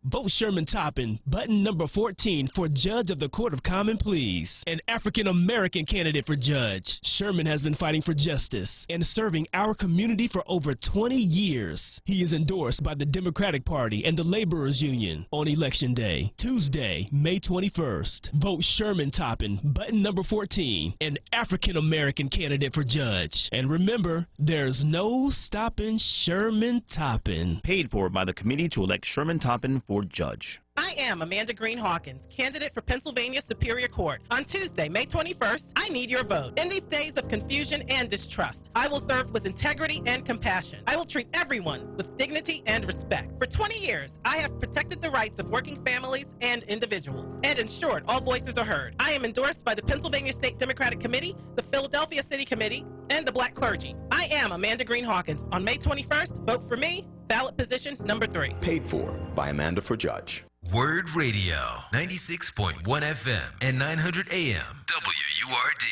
Vote Sherman Toppin, button number 14 for Judge of the Court of Common Pleas. An African-American candidate for judge. Sherman has been fighting for justice and serving our community for over 20 years. He is endorsed by the Democratic Party and the Laborers Union on Election Day, Tuesday, May 21st. Vote Sherman Toppin, button number 14, an African-American candidate for judge. And remember, there's no stopping Sherman Toppin. Paid for by the committee to elect Sherman Toppin for judge. I am Amanda Green Hawkins, candidate for Pennsylvania Superior Court. On Tuesday, May 21st, I need your vote. In these days of confusion and distrust, I will serve with integrity and compassion. I will treat everyone with dignity and respect. For 20 years, I have protected the rights of working families and individuals and ensured all voices are heard. I am endorsed by the Pennsylvania State Democratic Committee, the Philadelphia City Committee, and the Black Clergy. I am Amanda Green Hawkins. On May 21st, vote for me, ballot position number 3. Paid for by Amanda for Judge. Word Radio, 96.1 FM and 900 AM, WURD.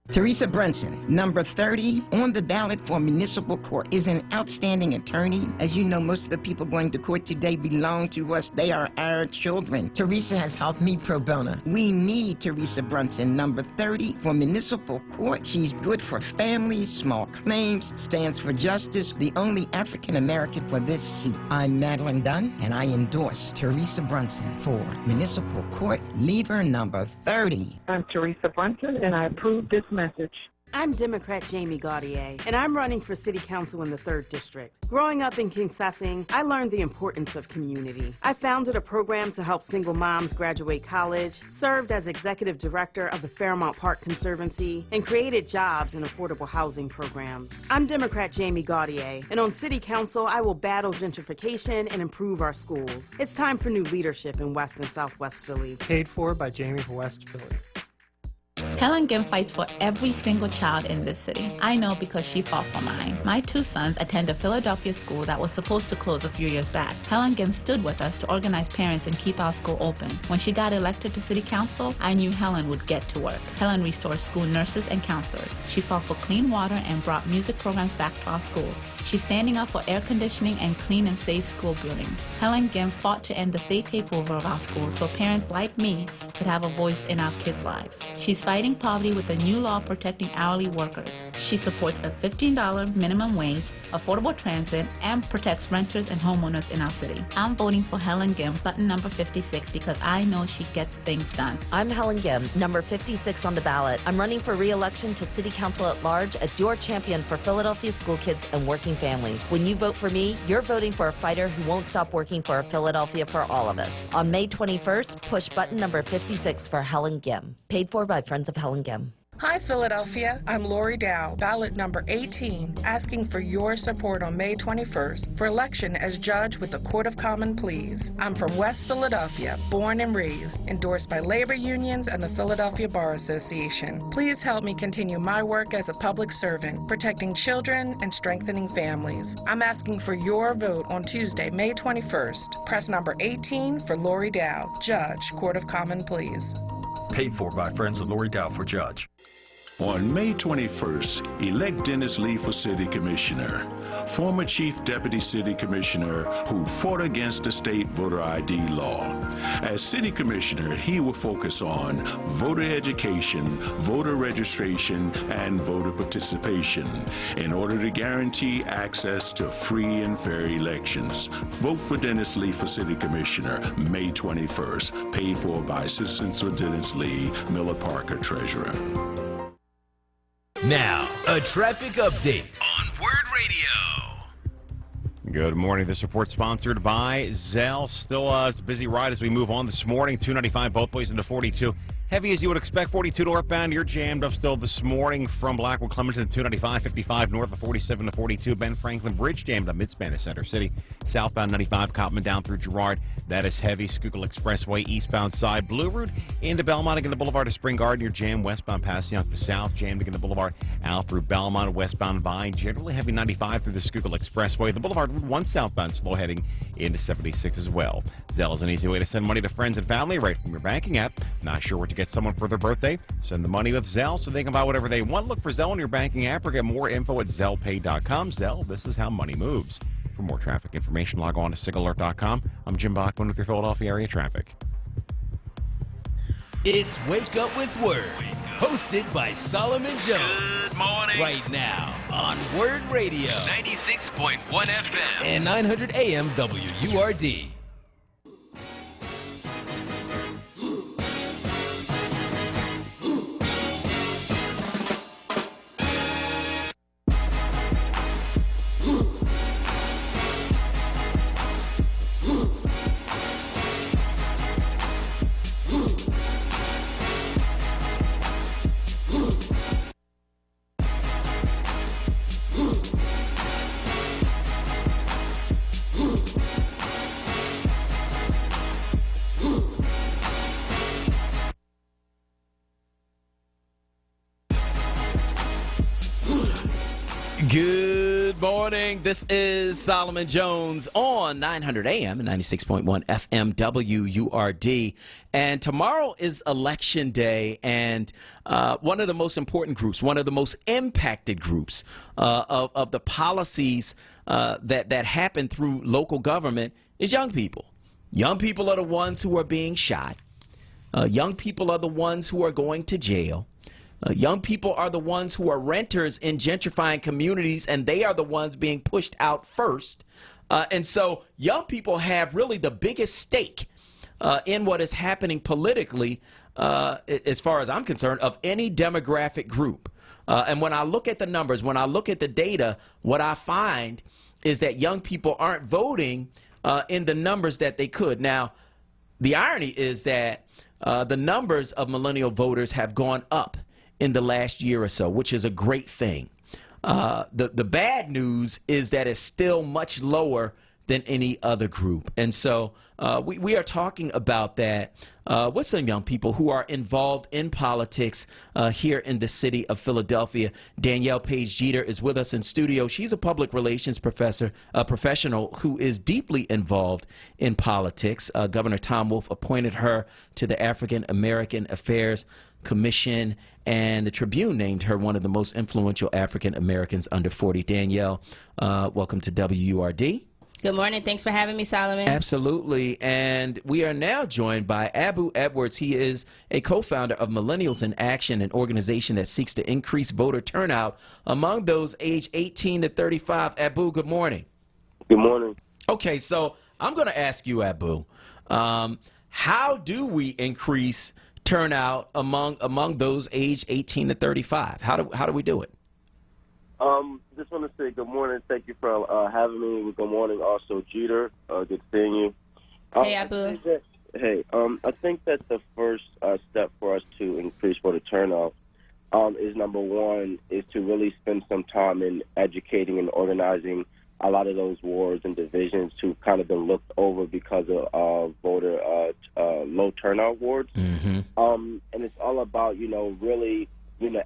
Teresa Brunson, number 30 on the ballot for municipal court, is an outstanding attorney. As you know, most of the people going to court today belong to us. They are our children. Teresa has helped me pro bono. We need Teresa Brunson, number 30 for municipal court. She's good for families, small claims, stands for justice, the only African American for this seat. I'm Madeline Dunn, and I endorse Teresa Brunson for municipal court, lever number 30. I'm Teresa Brunson, and I approve this message. I'm Democrat Jamie Gaudier, and I'm running for City Council in the 3rd District. Growing up in Kingsessing, I learned the importance of community. I founded a program to help single moms graduate college, served as executive director of the Fairmount Park Conservancy, and created jobs and affordable housing programs. I'm Democrat Jamie Gaudier, and on City Council, I will battle gentrification and improve our schools. It's time for new leadership in West and Southwest Philly. Paid for by Jamie for West Philly. Helen Gim fights for every single child in this city. I know because she fought for mine. My 2 sons attend a Philadelphia school that was supposed to close a few years back. Helen Gim stood with us to organize parents and keep our school open. When she got elected to city council, I knew Helen would get to work. Helen restored school nurses and counselors. She fought for clean water and brought music programs back to our schools. She's standing up for air conditioning and clean and safe school buildings. Helen Gim fought to end the state takeover of our schools so parents like me could have a voice in our kids' lives. She's fighting poverty with a new law protecting hourly workers. She supports a $15 minimum wage, affordable transit, and protects renters and homeowners in our city. I'm voting for Helen Gim, button number 56, because I know she gets things done. I'm Helen Gim, number 56 on the ballot. I'm running for re-election to City Council at large as your champion for Philadelphia school kids and working families. When you vote for me, you're voting for a fighter who won't stop working for Philadelphia for all of us. On May 21st, push button number 56 for Helen Gim. Paid for by Friends of Helen Gim. Hi, Philadelphia. I'm Lori Dow, ballot number 18, asking for your support on May 21st for election as judge with the Court of Common Pleas. I'm from West Philadelphia, born and raised, endorsed by labor unions and the Philadelphia Bar Association. Please help me continue my work as a public servant, protecting children and strengthening families. I'm asking for your vote on Tuesday, May 21st. Press number 18 for Lori Dow, judge, Court of Common Pleas. Paid for by Friends of Lori Dow for judge. On May 21st, elect Dennis Lee for City Commissioner, former Chief Deputy City Commissioner who fought against the state voter ID law. As City Commissioner, he will focus on voter education, voter registration, and voter participation in order to guarantee access to free and fair elections. Vote for Dennis Lee for City Commissioner, May 21st, paid for by Citizens for Dennis Lee, Miller Parker, Treasurer. Now, a traffic update on Word Radio. Good morning. This report sponsored by Zell. Still a busy ride as we move on this morning. 295 both ways into 42. Heavy as you would expect, 42 northbound. You're jammed up still this morning from Blackwood Clementon to 295, 55 north of 47 to 42. Ben Franklin Bridge jammed up mid-span to Center City. Southbound 95, Copman down through Girard. That is heavy. Schuylkill Expressway eastbound side. Blue Route into Belmont again the Boulevard to Spring Garden. You're jammed westbound past Yonkers South. Jammed again the Boulevard out through Belmont. Westbound Vine. Generally heavy 95 through the Schuylkill Expressway. The Boulevard Route 1 southbound slow heading into 76 as well. Zelle is an easy way to send money to friends and family right from your banking app. Not sure where to get someone for their birthday? Send the money with Zelle so they can buy whatever they want. Look for Zelle in your banking app or get more info at ZellePay.com. Zelle, this is how money moves. For more traffic information, log on to SigAlert.com. I'm Jim Bachman with your Philadelphia area traffic. It's Wake Up with Word, hosted by Solomon Jones. Good morning. Right now on Word Radio. 96.1 FM. And 900 AM WURD. Good morning. This is Solomon Jones on 900 AM and 96.1 FM WURD. And tomorrow is Election Day, and one of the most important groups, one of the most impacted groups of the policies that happen through local government is young people. Young people are the ones who are being shot. Young people are the ones who are going to jail. Young people are the ones who are renters in gentrifying communities, and they are the ones being pushed out first. And so young people have really the biggest stake in what is happening politically, as far as I'm concerned, of any demographic group. And when I look at the numbers, when I look at the data, what I find is that young people aren't voting in the numbers that they could. Now, the irony is that the numbers of millennial voters have gone up in the last year or so, which is a great thing. The bad news is that it's still much lower than any other group. And so we are talking about that with some young people who are involved in politics here in the city of Philadelphia. Danielle Page Jeter is with us in studio. She's a public relations professional who is deeply involved in politics. Governor Tom Wolf appointed her to the African American Affairs Commission, and the Tribune named her one of the most influential African Americans under 40. Danielle, welcome to WURD. Good morning. Thanks for having me, Solomon. Absolutely. And we are now joined by Abu Edwards. He is a co-founder of Millennials in Action, an organization that seeks to increase voter turnout among those aged 18 to 35. Abu, good morning. Good morning. Okay, so I'm going to ask you, Abu, how do we increase turnout among those aged 18 to 35? How do we do it? Just want to say good morning. Thank you for having me. Good morning, also Jeter. Good seeing you. Hey, Abu. Hey, I think that the first step for us to increase voter turnout is, number one, is to really spend some time in educating and organizing a lot of those wards and divisions who've kind of been looked over because of voter low turnout wards. Mm-hmm. And it's all about, really,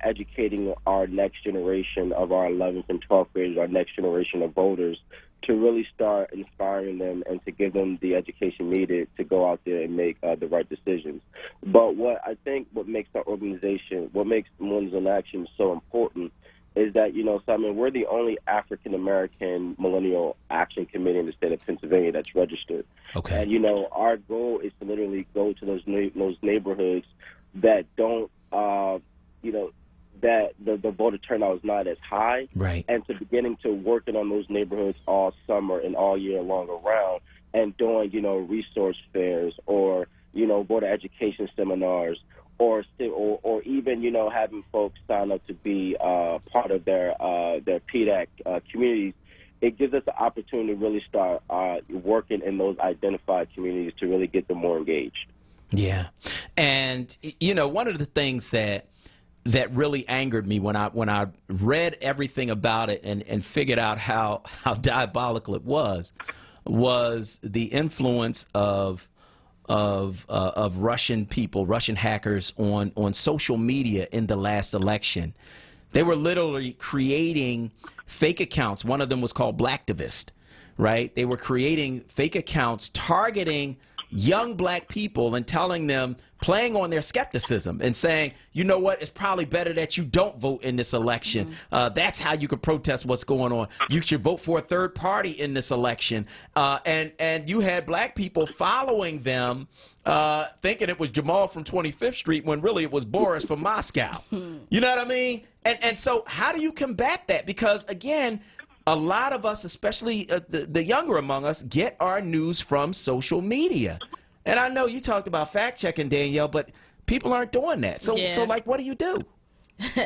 educating our next generation of our 11th and 12th graders, our next generation of voters, to really start inspiring them and to give them the education needed to go out there and make the right decisions. But what makes our organization, what makes Millennials in Action so important is that, Simon, we're the only African-American Millennial Action Committee in the state of Pennsylvania that's registered. Okay. And, our goal is to literally go to those neighborhoods that don't, that the voter turnout is not as high. Right. And to beginning to working on those neighborhoods all summer and all year long around and doing, resource fairs or, voter education seminars or even, having folks sign up to be part of their PDAC communities. It gives us the opportunity to really start working in those identified communities to really get them more engaged. Yeah. And, one of the things that really angered me when I read everything about it and figured out how diabolical it was the influence of Russian people, Russian hackers on social media in the last election. They were literally creating fake accounts. One of them was called Blacktivist, right? They were creating fake accounts targeting young black people and telling them, playing on their skepticism and saying, you know what, it's probably better that you don't vote in this election. That's how you could protest what's going on. You should vote for a third party in this election. And you had black people following them, thinking it was Jamal from 25th Street when really it was Boris from Moscow. You know what I mean? And so how do you combat that? Because, again, a lot of us, especially the younger among us, get our news from social media. And I know you talked about fact-checking, Danielle, but people aren't doing that. So, Yeah. so like, what do you do?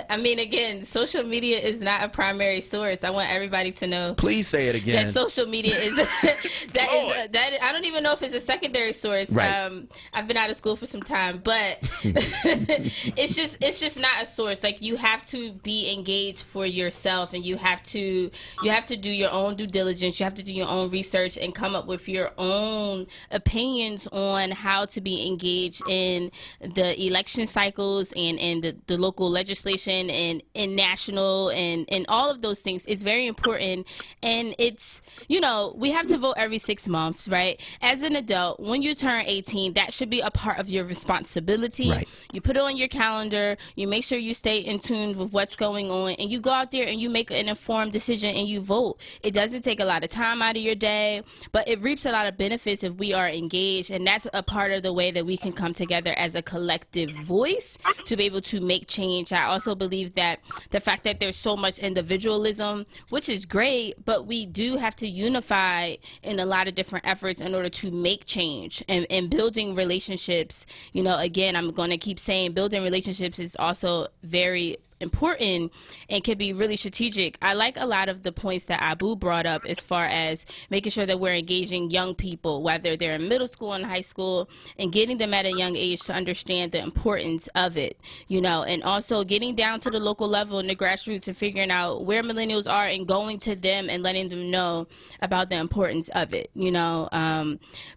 I mean, again, social media is not a primary source. I want everybody to know. Please say it again. That social media is that I don't even know if it's a secondary source. Right. I've been out of school for some time, but it's just not a source. Like, you have to be engaged for yourself, and you have to do your own due diligence. You have to do your own research and come up with your own opinions on how to be engaged in the election cycles and the local legislation and national and all of those things. Is very important. And it's, we have to vote every 6 months, right? As an adult, when you turn 18, that should be a part of your responsibility. Right. You put it on your calendar, you make sure you stay in tune with what's going on, and you go out there and you make an informed decision and you vote. It doesn't take a lot of time out of your day, but it reaps a lot of benefits if we are engaged, and that's a part of the way that we can come together as a collective voice to be able to make change. I also believe that the fact that there's so much individualism, which is great, but we do have to unify in a lot of different efforts in order to make change and building relationships. Again, I'm going to keep saying building relationships is also very important and can be really strategic. I like a lot of the points that Abu brought up as far as making sure that we're engaging young people, whether they're in middle school and high school, and getting them at a young age to understand the importance of it, and also getting down to the local level and the grassroots and figuring out where millennials are and going to them and letting them know about the importance of it,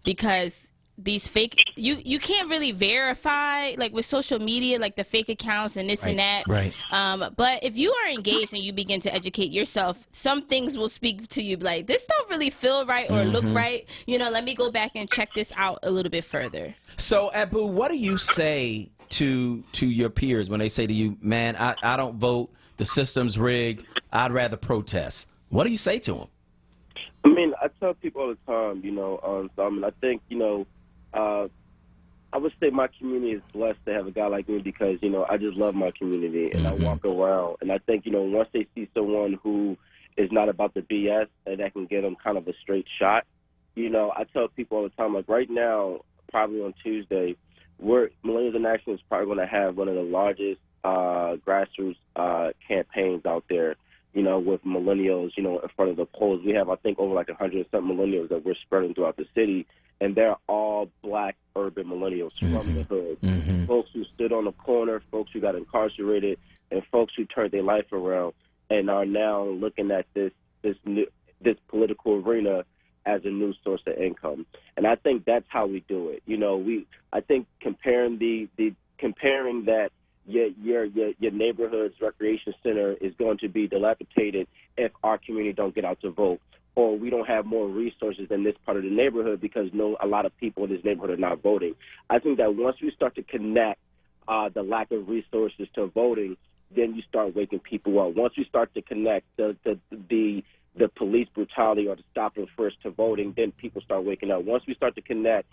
because these fake, you can't really verify, like with social media, like the fake accounts and this and that. Right. But if you are engaged and you begin to educate yourself, some things will speak to you like, this don't really feel right or look right. Let me go back and check this out a little bit further. So, Abu, what do you say to your peers when they say to you, man, I don't vote, the system's rigged, I'd rather protest? What do you say to them? I mean, I tell people all the time, I think, I would say my community is blessed to have a guy like me because, I just love my community and I walk around. And I think, once they see someone who is not about the BS and that can get them kind of a straight shot, I tell people all the time, like right now, probably on Tuesday, Millennials in Action is probably going to have one of the largest grassroots campaigns out there, with millennials, in front of the polls. We have, I think, over like 100-something millennials that we're spreading throughout the city. And they're all black urban millennials from the hood. Folks who stood on the corner, folks who got incarcerated, and folks who turned their life around and are now looking at this political arena as a new source of income. And I think that's how we do it. I think comparing that your neighborhood's recreation center is going to be dilapidated if our community don't get out to vote, or we don't have more resources in this part of the neighborhood because a lot of people in this neighborhood are not voting. I think that once we start to connect the lack of resources to voting, then you start waking people up. Once we start to connect the police brutality or the stop and frisk to voting, then people start waking up. Once we start to connect,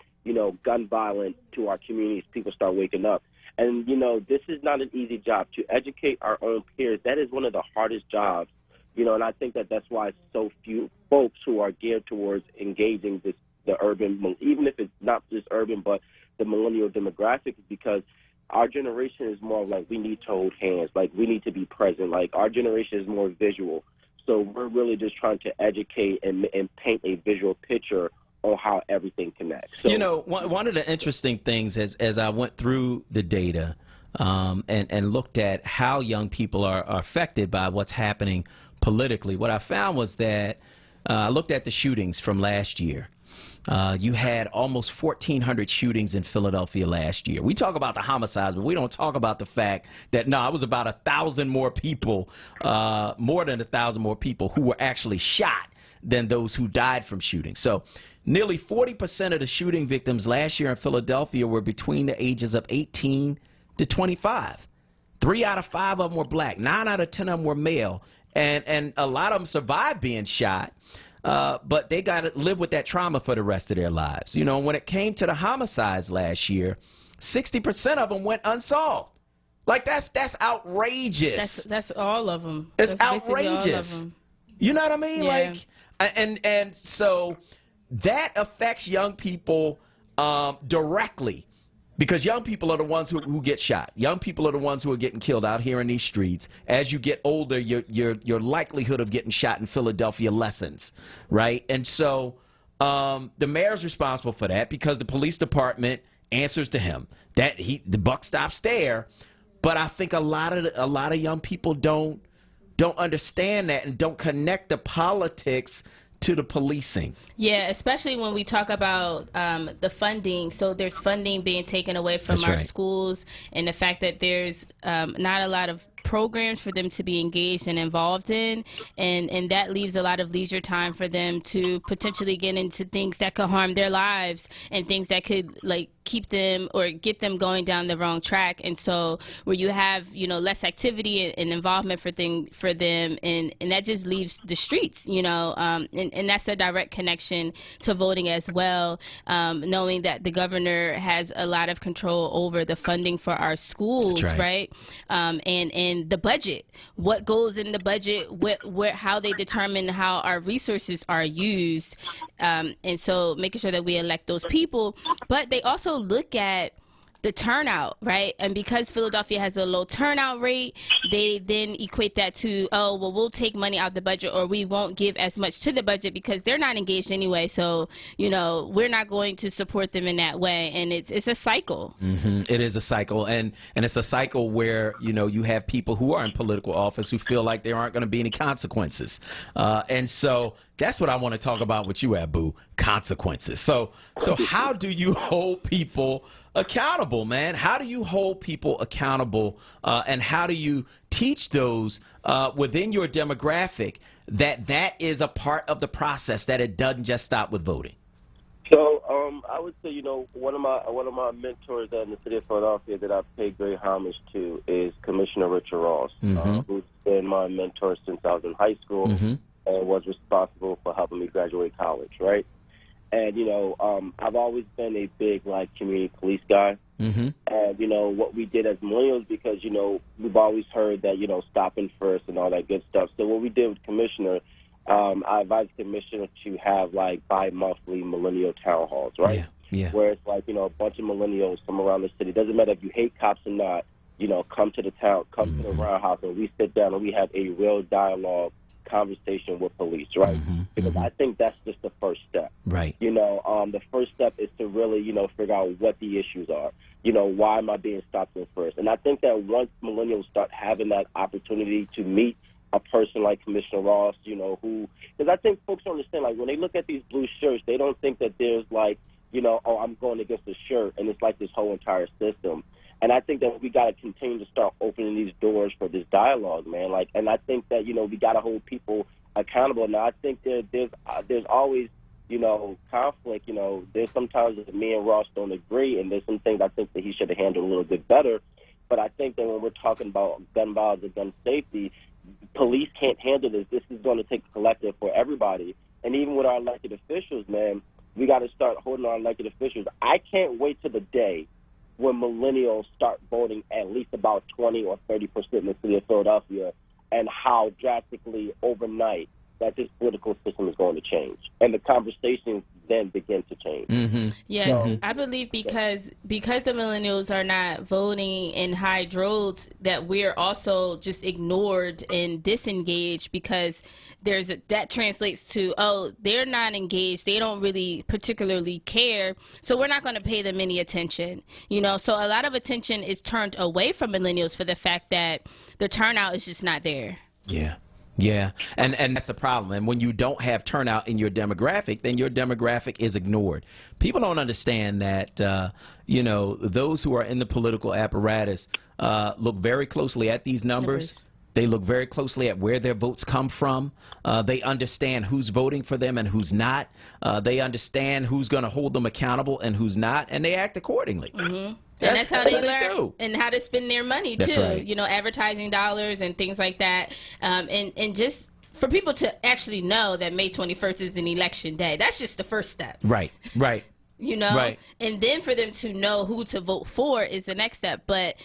gun violence to our communities, people start waking up. And, this is not an easy job. To educate our own peers, that is one of the hardest jobs. And I think that that's why so few folks who are geared towards engaging the urban, even if it's not just urban, but the millennial demographic, is because our generation is more like we need to hold hands, like we need to be present. Like our generation is more visual. So we're really just trying to educate and paint a visual picture on how everything connects. So, one of the interesting things as I went through the data and looked at how young people are affected by what's happening politically, what I found was that I looked at the shootings from last year. You had almost 1,400 shootings in Philadelphia last year. We talk about the homicides, but we don't talk about the fact that, it was about 1,000 more people, more than 1,000 more people who were actually shot than those who died from shooting. So nearly 40% of the shooting victims last year in Philadelphia were between the ages of 18 to 25. 3 out of 5 of them were black. 9 out of 10 of them were male. And a lot of them survived being shot, but they got to live with that trauma for the rest of their lives. You know, when it came to the homicides last year, 60% of them went unsolved. Like, that's outrageous. That's all of them. It's That's basically all of outrageous. them. You know what I mean? Yeah. Like, and so that affects young people directly, because young people are the ones who get shot. Young people are the ones who are getting killed out here in these streets. As you get older, your likelihood of getting shot in Philadelphia lessens, right? And so the mayor's responsible for that because the police department answers to him. The buck stops there. But I think a lot of young people don't understand that and don't connect the politics to the policing. Yeah, especially when we talk about the funding. So there's funding being taken away from our schools, and the fact that there's not a lot of programs for them to be engaged and involved in, and that leaves a lot of leisure time for them to potentially get into things that could harm their lives and things that could like keep them or get them going down the wrong track. And so where you have, you know, less activity and involvement for them, and that just leaves the streets, you know, and that's a direct connection to voting as well, knowing that the governor has a lot of control over the funding for our schools, right? And the budget, what goes in the budget, how they determine how our resources are used, and so making sure that we elect those people. But they also look at the turnout, right? And because Philadelphia has a low turnout rate, they then equate that to, oh, well, we'll take money out the budget, or we won't give as much to the budget because they're not engaged anyway. So, you know, we're not going to support them in that way. And it's a cycle. Mm-hmm. It is a cycle. And it's a cycle where, you know, you have people who are in political office who feel like there aren't going to be any consequences. And so that's what I want to talk about with you, Abu, consequences. So how do you hold people accountable, man? How do you hold people accountable, and how do you teach those within your demographic that is a part of the process, that it doesn't just stop with voting? So I would say, you know, one of my mentors in the city of Philadelphia that I've paid great homage to is Commissioner Richard Ross, who's been my mentor since I was in high school and was responsible for helping me graduate college, right? And, you know, I've always been a big, like, community police guy. And, you know, what we did as millennials, because, you know, we've always heard that, you know, stopping first and all that good stuff. So what we did with Commissioner, I advised Commissioner to have, like, bi-monthly millennial town halls, right? Yeah. Where it's like, you know, a bunch of millennials from around the city. Doesn't matter if you hate cops or not, you know, come to the town, come to the roundhouse, and we sit down and we have a real dialogue conversation with police, right? Because I think that's just the first step. Right. You know, the first step is to really, you know, figure out what the issues are. You know, why am I being stopped in first? And I think that once millennials start having that opportunity to meet a person like Commissioner Ross, you know, because I think folks don't understand, like, when they look at these blue shirts, they don't think that there's, like, you know, oh, I'm going against the shirt, and it's like this whole entire system. And I think that we got to continue to start opening these doors for this dialogue, man. Like, and I think that, you know, we got to hold people accountable. Now, I think there's always, you know, conflict. You know, there's sometimes that me and Ross don't agree, and there's some things I think that he should have handled a little bit better. But I think that when we're talking about gun violence and gun safety, police can't handle this. This is going to take a collective for everybody. And even with our elected officials, man, we got to start holding our elected officials. I can't wait to the day when millennials start voting at least about 20 or 30% in the city of Philadelphia, and how drastically overnight that this political system is going to change. And the conversations then begin to change. Yes, I believe because the millennials are not voting in high droves, that we're also just ignored and disengaged, because that translates to, oh, they're not engaged, they don't really particularly care, so we're not going to pay them any attention. You know, so a lot of attention is turned away from millennials for the fact that the turnout is just not there. Yeah, and that's a problem. And when you don't have turnout in your demographic, then your demographic is ignored. People don't understand that, you know, those who are in the political apparatus look very closely at these numbers, They look very closely at where their votes come from. They understand who's voting for them and who's not. They understand who's going to hold them accountable and who's not, and they act accordingly. Mm-hmm. And that's how they learn and how to spend their money, too. That's right. You know, advertising dollars and things like that. And just for people to actually know that May 21st is an election day, that's just the first step. Right. You know, Right. And then for them to know who to vote for is the next step. But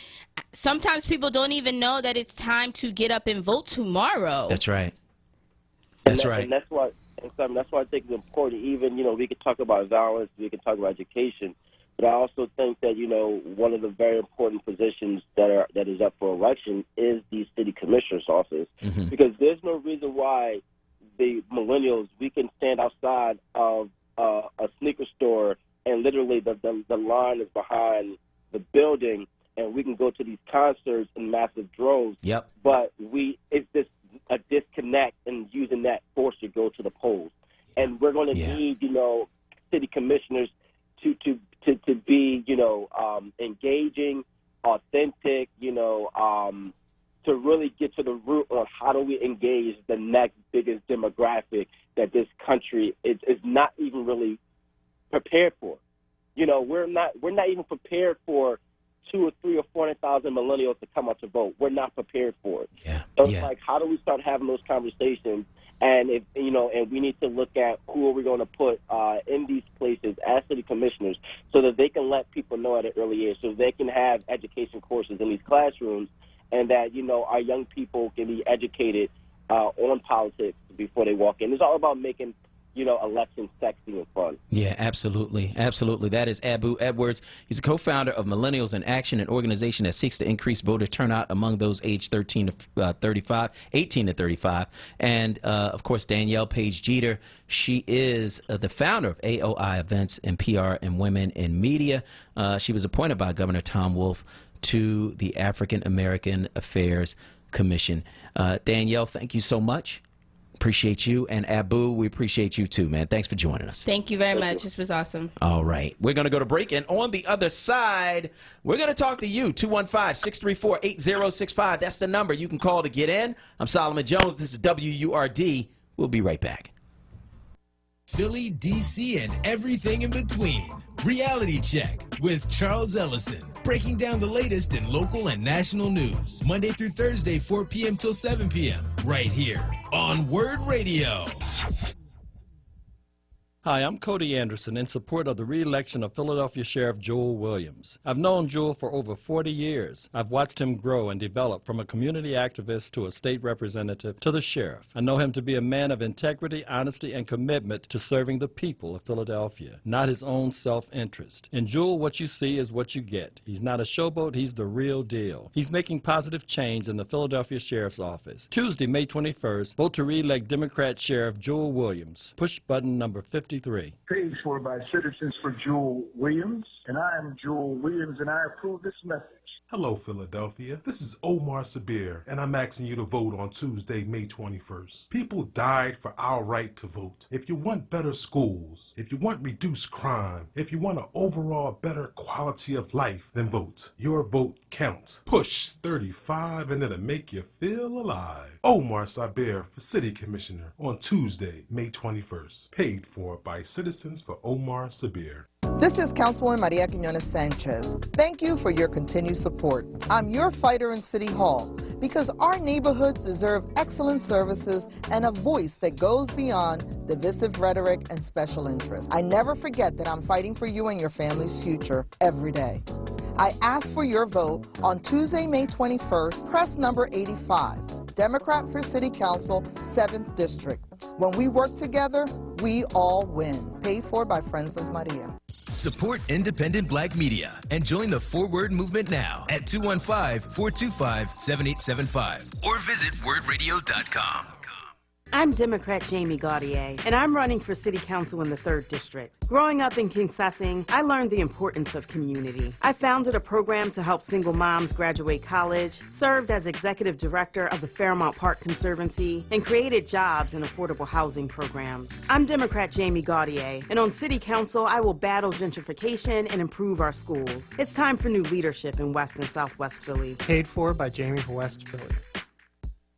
sometimes people don't even know that it's time to get up and vote tomorrow. That's right. And that's why I think it's important. Even, you know, we could talk about violence, we could talk about education, but I also think that, you know, one of the very important positions that is up for election is the city commissioner's office, because there's no reason why the millennials, we can stand outside of a sneaker store and literally the line is behind the building, and we can go to these concerts in massive droves. Yep. But it's just a disconnect in using that force to go to the polls, and we're going to need, you know, city commissioners to be, you know, engaging, authentic, you know, to really get to the root of how do we engage the next biggest demographic that this country is not even really prepared for. You know, we're not even prepared for 2 or 3 or 400,000 millennials to come out to vote. We're not prepared for it. So it's like, how do we start having those conversations? And if, you know, and we need to look at who are we going to put in these places as city commissioners, so that they can let people know at an early age, so they can have education courses in these classrooms, and that, you know, our young people can be educated on politics before they walk in. It's all about making, you know, elections sexy and fun. Yeah, absolutely. Absolutely. That is Abu Edwards. He's a co-founder of Millennials in Action, an organization that seeks to increase voter turnout among those aged 18 to 35. And, of course, Danielle Page Jeter. She is the founder of AOI Events and PR and Women in Media. She was appointed by Governor Tom Wolf to the African American Affairs Commission. Danielle, thank you so much. Appreciate you. And Abu, we appreciate you too, man. Thanks for joining us. Thank you very much. This was awesome. All right. We're going to go to break. And on the other side, we're going to talk to you. 215-634-8065. That's the number you can call to get in. I'm Solomon Jones. This is WURD. We'll be right back. Philly, D.C., and everything in between. Reality Check with Charles Ellison. Breaking down the latest in local and national news. Monday through Thursday, 4 p.m. till 7 p.m. Right here on Word Radio. Hi, I'm Cody Anderson in support of the re-election of Philadelphia Sheriff Joel Williams. I've known Joel for over 40 years. I've watched him grow and develop from a community activist to a state representative to the sheriff. I know him to be a man of integrity, honesty, and commitment to serving the people of Philadelphia, not his own self-interest. In Joel, what you see is what you get. He's not a showboat, he's the real deal. He's making positive change in the Philadelphia Sheriff's Office. Tuesday, May 21st, vote to re-elect Democrat Sheriff Joel Williams. Push button number 53. Paid for by Citizens for Joel Williams, and I am Joel Williams, and I approve this message. Hello, Philadelphia. This is Omar Sabir, and I'm asking you to vote on Tuesday, May 21st. People died for our right to vote. If you want better schools, if you want reduced crime, if you want an overall better quality of life, then vote. Your vote counts. Push 35 and it'll make you feel alive. Omar Sabir for City Commissioner on Tuesday, May 21st. Paid for by Citizens for Omar Sabir. This is Councilwoman Maria Quiñones Sanchez. Thank you for your continued support. I'm your fighter in City Hall because our neighborhoods deserve excellent services and a voice that goes beyond divisive rhetoric and special interests. I never forget that I'm fighting for you and your family's future every day. I ask for your vote on Tuesday, May 21st, press number 85, Democrat for City Council, 7th District. When we work together, we all win. Paid for by Friends of Maria. Support independent black media and join the Forward movement now at 215-425-7875 or visit wordradio.com. I'm Democrat Jamie Gaudier, and I'm running for City Council in the 3rd District. Growing up in Kingsessing, I learned the importance of community. I founded a program to help single moms graduate college, served as executive director of the Fairmount Park Conservancy, and created jobs and affordable housing programs. I'm Democrat Jamie Gaudier, and on City Council, I will battle gentrification and improve our schools. It's time for new leadership in West and Southwest Philly. Paid for by Jamie for West Philly.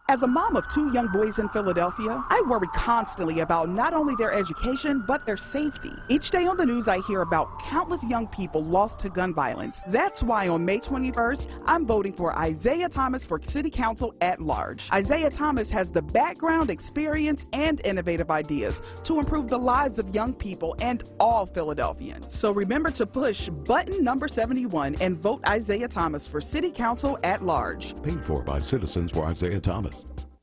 As a mom of 2 young boys in Philadelphia, I worry constantly about not only their education, but their safety. Each day on the news, I hear about countless young people lost to gun violence. That's why on May 21st, I'm voting for Isaiah Thomas for City Council at large. Isaiah Thomas has the background, experience, and innovative ideas to improve the lives of young people and all Philadelphians. So remember to push button number 71 and vote Isaiah Thomas for City Council at large. Paid for by Citizens for Isaiah Thomas.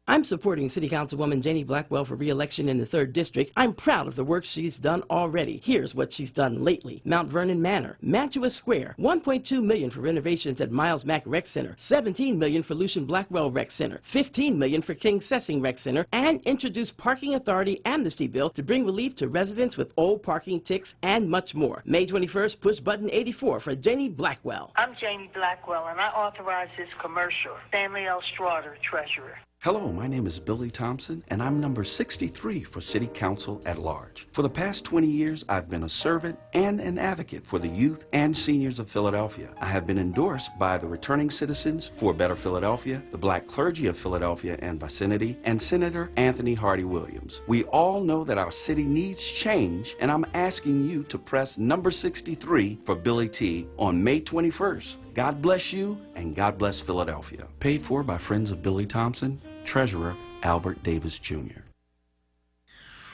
I'm supporting City Councilwoman Janie Blackwell for re-election in the 3rd District. I'm proud of the work she's done already. Here's what she's done lately. Mount Vernon Manor, Mantua Square, $1.2 million for renovations at Miles Mack Rec Center, $17 million for Lucian Blackwell Rec Center, $15 million for King Sessing Rec Center, and introduced Parking Authority amnesty bill to bring relief to residents with old parking ticks and much more. May 21st, push button 84 for Janie Blackwell. I'm Janie Blackwell, and I authorize this commercial. Stanley L. Strader, Treasurer. Hello, my name is Billy Thompson, and I'm number 63 for City Council at Large. For the past 20 years, I've been a servant and an advocate for the youth and seniors of Philadelphia. I have been endorsed by the Returning Citizens for Better Philadelphia, the Black Clergy of Philadelphia and vicinity, and Senator Anthony Hardy Williams. We all know that our city needs change, and I'm asking you to press number 63 for Billy T on May 21st. God bless you, and God bless Philadelphia. Paid for by Friends of Billy Thompson, Treasurer Albert Davis Jr.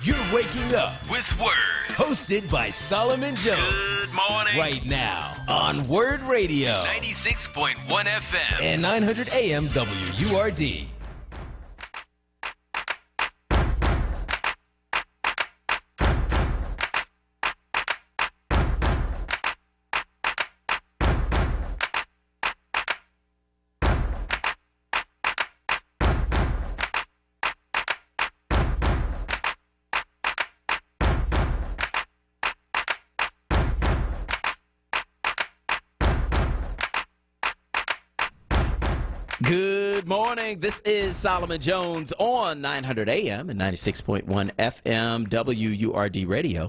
You're waking up with Word, hosted by Solomon Jones. Good morning. Right now on Word Radio, 96.1 FM and 900 AM WURD. Good morning. This is Solomon Jones on 900 AM and 96.1 FM WURD Radio.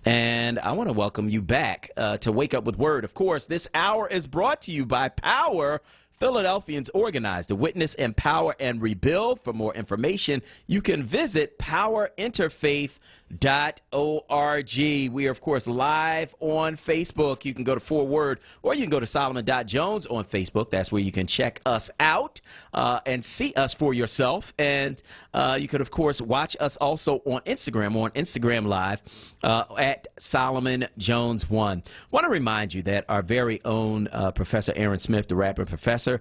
And I want to welcome you back to Wake Up with Word. Of course, this hour is brought to you by Power. Philadelphians organized to witness, empower, and rebuild. For more information, you can visit powerinterfaith.org. We are, of course, live on Facebook. You can go to 4Word, or you can go to Solomon.Jones on Facebook. That's where you can check us out and see us for yourself. And you could, of course, watch us also on Instagram Live at Solomon Jones 1. Want to remind you that our very own Professor Aaron Smith, the rapper professor,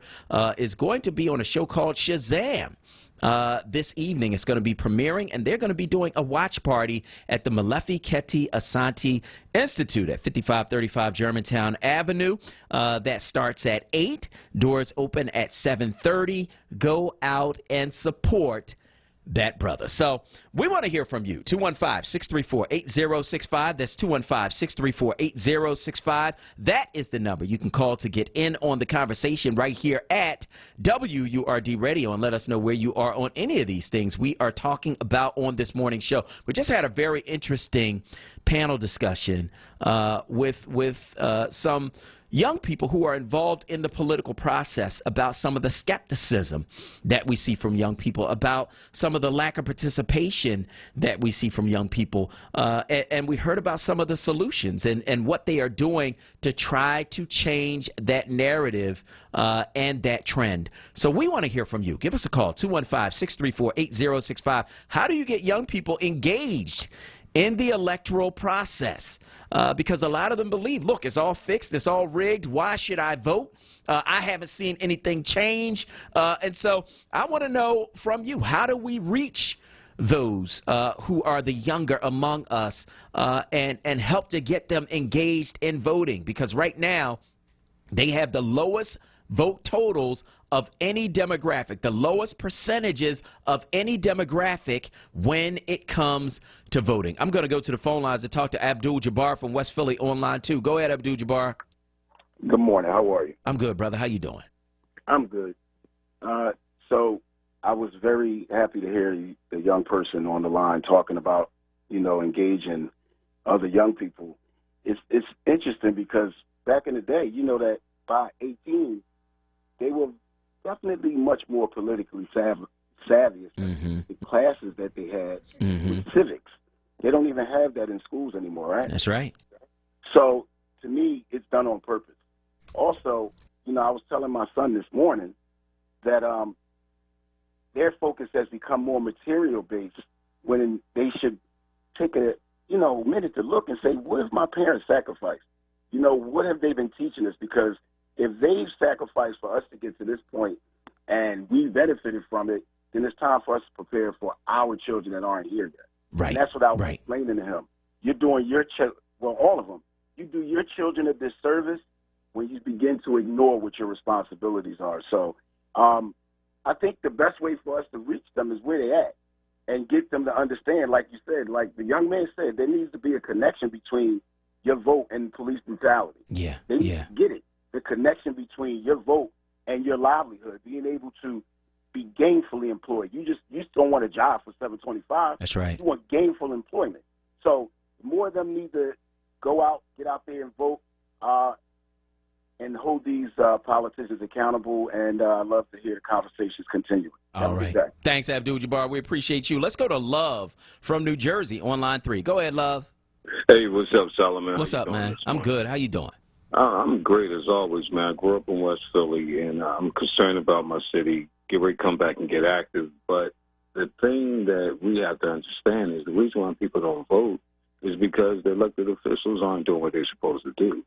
is going to be on a show called Shazam. This evening. It's going to be premiering, and they're going to be doing a watch party at the Malefi Keti Asante Institute at 5535 Germantown Avenue. That starts at 8. Doors open at 7:30. Go out and support that brother. So we want to hear from you. 215-634-8065. That's 215-634-8065. That is the number you can call to get in on the conversation right here at WURD Radio and let us know where you are on any of these things we are talking about on this morning's show. We just had a very interesting panel discussion with some young people who are involved in the political process about some of the skepticism that we see from young people, about some of the lack of participation that we see from young people. And we heard about some of the solutions and what they are doing to try to change that narrative and that trend. So we want to hear from you. Give us a call, 215-634-8065. How do you get young people engaged in the electoral process? Because a lot of them believe, look, it's all fixed, it's all rigged. Why should I vote? I haven't seen anything change. And so I want to know from you, how do we reach those who are the younger among us and help to get them engaged in voting? Because right now, they have the lowest vote totals of any demographic, the lowest percentages of any demographic when it comes to voting. I'm going to go to the phone lines to talk to Abdul Jabbar from West Philly on line 2. Go ahead, Abdul Jabbar. Good morning. How are you? I'm good, brother. How you doing? I'm good. So I was very happy to hear the young person on the line talking about, engaging other young people. It's interesting because back in the day, that by 18, they were definitely much more politically savvy, the classes that they had with civics. They don't even have that in schools anymore, right? That's right. So, to me, it's done on purpose. Also, you know, I was telling my son this morning that their focus has become more material-based when they should take a, minute to look and say, what has my parents sacrificed? You know, what have they been teaching us? Because if they've sacrificed for us to get to this point and we benefited from it, then it's time for us to prepare for our children that aren't here yet. Right. And that's what I was explaining to him. You're doing your all of them. You do your children a disservice when you begin to ignore what your responsibilities are. So I think the best way for us to reach them is where they're at and get them to understand, like you said, like the young man said, there needs to be a connection between your vote and police brutality. Yeah. They need to get it, the connection between your vote and your livelihood, being able to be gainfully employed. You just don't want a job for $7.25. That's right. You want gainful employment. So more of them need to go out, get out there and vote, and hold these politicians accountable. And I love to hear the conversations continue. All right. Thanks, Abdul-Jabbar. We appreciate you. Let's go to Love from New Jersey on line 3. Go ahead, Love. Hey, what's up, Solomon? What's up, man? I'm good. How you doing? I'm great as always, man. I grew up in West Philly, and I'm concerned about my city. Get ready to come back and get active. But the thing that we have to understand is the reason why people don't vote is because the elected officials aren't doing what they're supposed to do.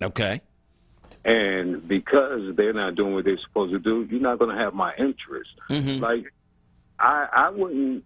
Okay. And because they're not doing what they're supposed to do, you're not going to have my interest. Like, I wouldn't.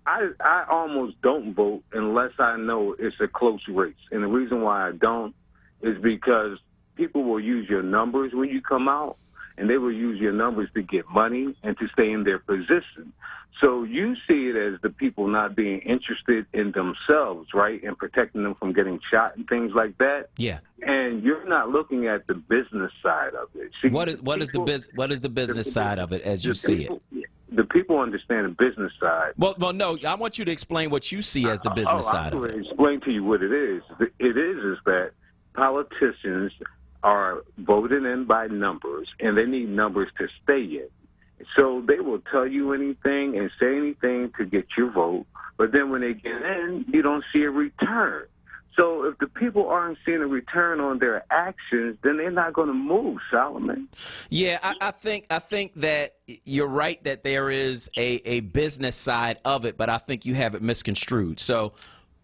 I almost don't vote unless I know it's a close race. And the reason why I don't is because people will use your numbers when you come out, and they will use your numbers to get money and to stay in their position. So you see it as the people not being interested in themselves, right, and protecting them from getting shot and things like that. Yeah. And you're not looking at the business side of it. See, what is the business side of it as you see it? The people understand the business side. Well, no. I want you to explain what you see as the business side of it. I'm going to explain to you what it is. It is that politicians are voted in by numbers, and they need numbers to stay in. So they will tell you anything and say anything to get your vote, but then when they get in, you don't see a return. So if the people aren't seeing a return on their actions, then they're not going to move, Solomon. Yeah, I think that you're right that there is a business side of it, but I think you have it misconstrued. So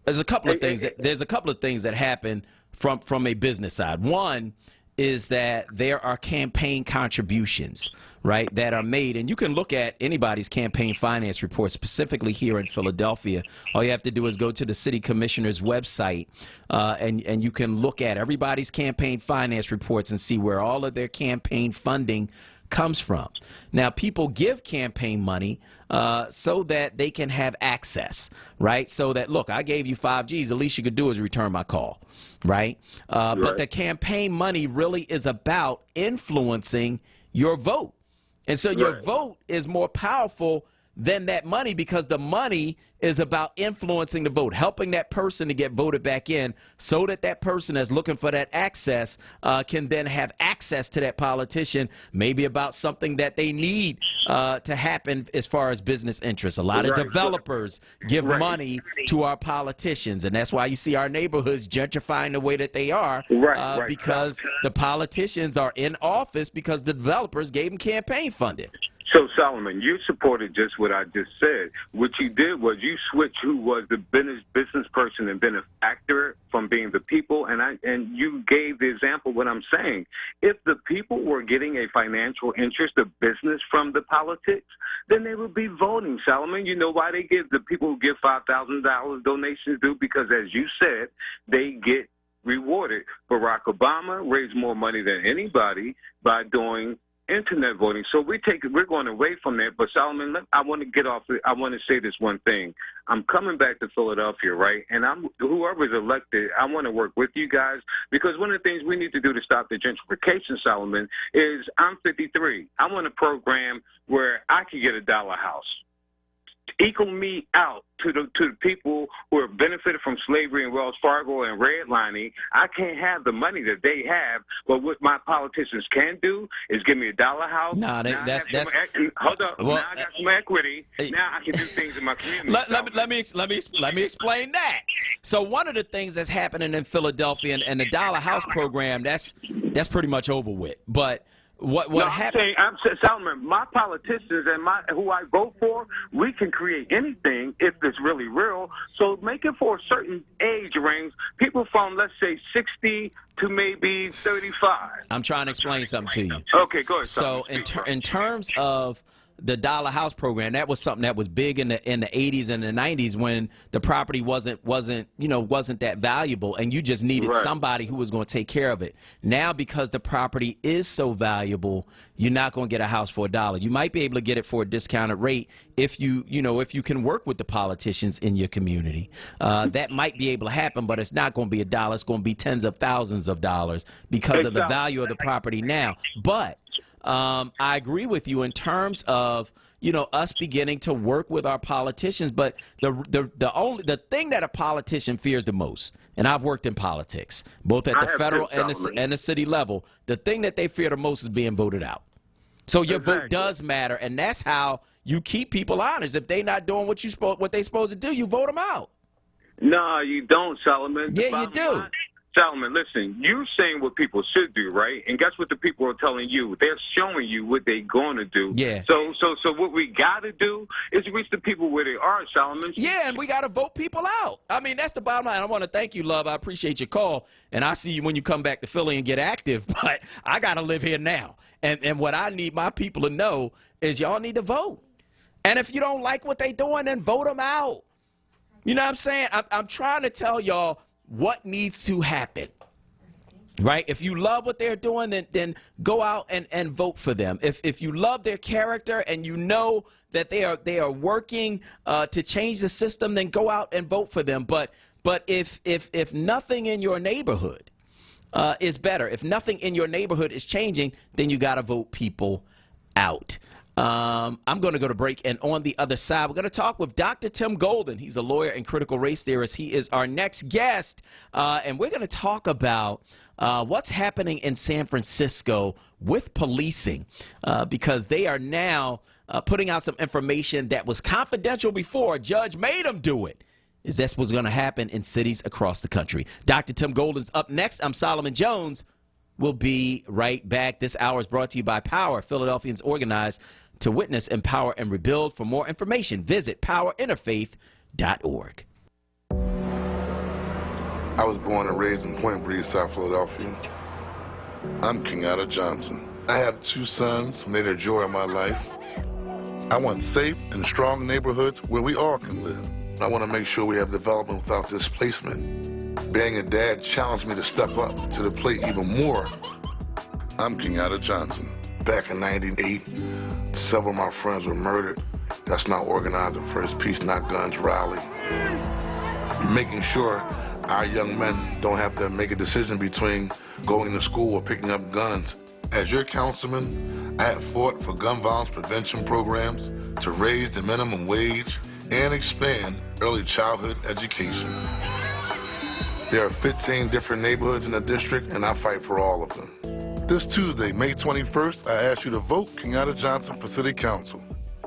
there's a couple of things that happen from a business side. One is that there are campaign contributions, right, that are made. And you can look at anybody's campaign finance report, specifically here in Philadelphia. All you have to do is go to the city commissioner's website, and you can look at everybody's campaign finance reports and see where all of their campaign funding comes from. Now, people give campaign money so that they can have access, right? So that, look, I gave you 5 Gs. The least you could do is return my call, right? But the campaign money really is about influencing your vote. And so your vote is more powerful than that money because the money is about influencing the vote, helping that person to get voted back in so that that person that's looking for that access can then have access to that politician, maybe about something that they need to happen as far as business interests. A lot of developers give money to our politicians, and that's why you see our neighborhoods gentrifying the way that they are because the politicians are in office because the developers gave them campaign funding. So, Solomon, you supported just what I just said. What you did was you switched who was the business person and benefactor from being the people, and you gave the example of what I'm saying. If the people were getting a financial interest of business from the politics, then they would be voting, Solomon. You know why they give the people who give $5,000 donations do? Because, as you said, they get rewarded. Barack Obama raised more money than anybody by doing internet voting. So we're going away from that. But Solomon, I want to get off. I want to say this one thing. I'm coming back to Philadelphia, right? And whoever's elected, I want to work with you guys because one of the things we need to do to stop the gentrification, Solomon, is I'm 53. I want a program where I can get a dollar house. equal me out to the people who have benefited from slavery and Wells Fargo and redlining. I can't have the money that they have, but what my politicians can do is give me a dollar house. Nah, that's hold up. Well, now I got some equity. Now I can do things in my community. Let me explain that. So one of the things that's happening in Philadelphia and the Dollar House program, that's pretty much over with. But what happened? I'm saying, Solomon, my politicians and who I vote for, we can create anything if it's really real. So make it for a certain age range. People from, let's say, 60 to maybe 35. I'm trying to explain something to you. Okay, go ahead. So in terms of the Dollar House program, that was something that was big in the 80s and the 90s when the property wasn't that valuable, and you just needed somebody who was going to take care of it. Now, because the property is so valuable, you're not going to get a house for $1. You might be able to get it for a discounted rate if you can work with the politicians in your community. That might be able to happen, but it's not going to be $1. It's going to be tens of thousands of dollars because of the value of the property now. But I agree with you in terms of us beginning to work with our politicians, but the thing that a politician fears the most, and I've worked in politics both at the federal and the city level, the thing that they fear the most is being voted out. So your vote does matter, and that's how you keep people honest. If they're not doing what they're supposed to do, you vote them out. No, you don't, Solomon. Yeah, you do. Solomon, listen, you're saying what people should do, right? And guess what the people are telling you? They're showing you what they're going to do. Yeah. So what we got to do is reach the people where they are, Solomon. Yeah, and we got to vote people out. I mean, that's the bottom line. I want to thank you, love. I appreciate your call. And I see you when you come back to Philly and get active. But I got to live here now. And what I need my people to know is y'all need to vote. And if you don't like what they're doing, then vote them out. You know what I'm saying? I'm trying to tell y'all what needs to happen, right? If you love what they're doing, then go out and vote for them. If you love their character and you know that they are working to change the system, then go out and vote for them. But if nothing in your neighborhood is better, if nothing in your neighborhood is changing, then you got to vote people out. I'm going to go to break, and on the other side, we're going to talk with Dr. Tim Golden. He's a lawyer and critical race theorist. He is our next guest, and we're going to talk about what's happening in San Francisco with policing, because they are now putting out some information that was confidential before. A judge made them do it. Is that what's going to happen in cities across the country? Dr. Tim Golden's up next. I'm Solomon Jones. We'll be right back. This hour is brought to you by Power. Philadelphians organized to witness, empower, and rebuild. For more information, visit powerinterfaith.org. I was born and raised in Point Breeze, South Philadelphia. I'm Kenyatta Johnson. I have 2 sons, and they're the joy of my life. I want safe and strong neighborhoods where we all can live. I want to make sure we have development without displacement. Being a dad challenged me to step up to the plate even more. I'm Kenyatta Johnson. Back in '98, several of my friends were murdered. That's not organized the First Peace Not Guns rally. Making sure our young men don't have to make a decision between going to school or picking up guns. As your councilman, I have fought for gun violence prevention programs to raise the minimum wage and expand early childhood education. There are 15 different neighborhoods in the district, and I fight for all of them. This Tuesday, May 21st, I ask you to vote Kenyatta Johnson for City Council.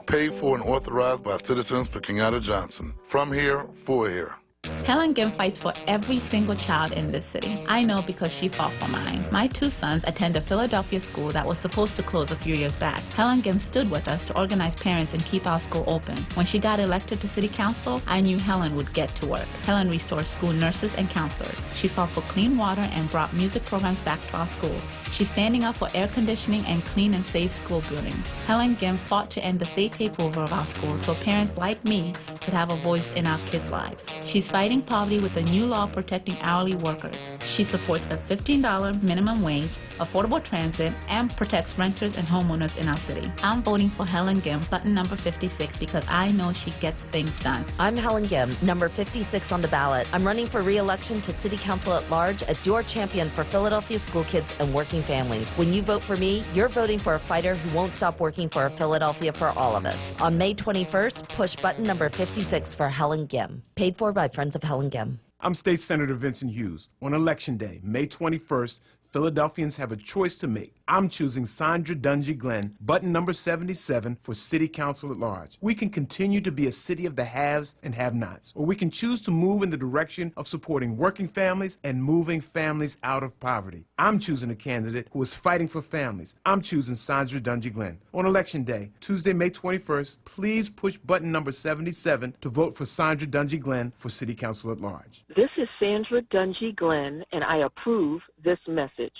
Paid for and authorized by citizens for Kenyatta Johnson. From here, for here. Helen Gim fights for every single child in this city. I know because she fought for mine. My 2 sons attend a Philadelphia school that was supposed to close a few years back. Helen Gim stood with us to organize parents and keep our school open. When she got elected to city council, I knew Helen would get to work. Helen restored school nurses and counselors. She fought for clean water and brought music programs back to our schools. She's standing up for air conditioning and clean and safe school buildings. Helen Gim fought to end the state takeover of our schools so parents like me could have a voice in our kids' lives. She's fighting fighting poverty with a new law protecting hourly workers. She supports a $15 minimum wage, affordable transit, and protects renters and homeowners in our city. I'm voting for Helen Gim, button number 56, because I know she gets things done. I'm Helen Gim, number 56 on the ballot. I'm running for re-election to City Council at large as your champion for Philadelphia school kids and working families. When you vote for me, you're voting for a fighter who won't stop working for a Philadelphia for all of us. On May 21st, push button number 56 for Helen Gim. Paid for by Friends of Helen Gim. I'm State Senator Vincent Hughes. On Election Day, May 21st, Philadelphians have a choice to make. I'm choosing Sandra Dungy Glenn, button number 77, for City Council at large. We can continue to be a city of the haves and have-nots, or we can choose to move in the direction of supporting working families and moving families out of poverty. I'm choosing a candidate who is fighting for families. I'm choosing Sandra Dungy Glenn. On Election Day, Tuesday, May 21st, please push button number 77 to vote for Sandra Dungy Glenn for City Council at large. This is Sandra Dungy Glenn, and I approve this message.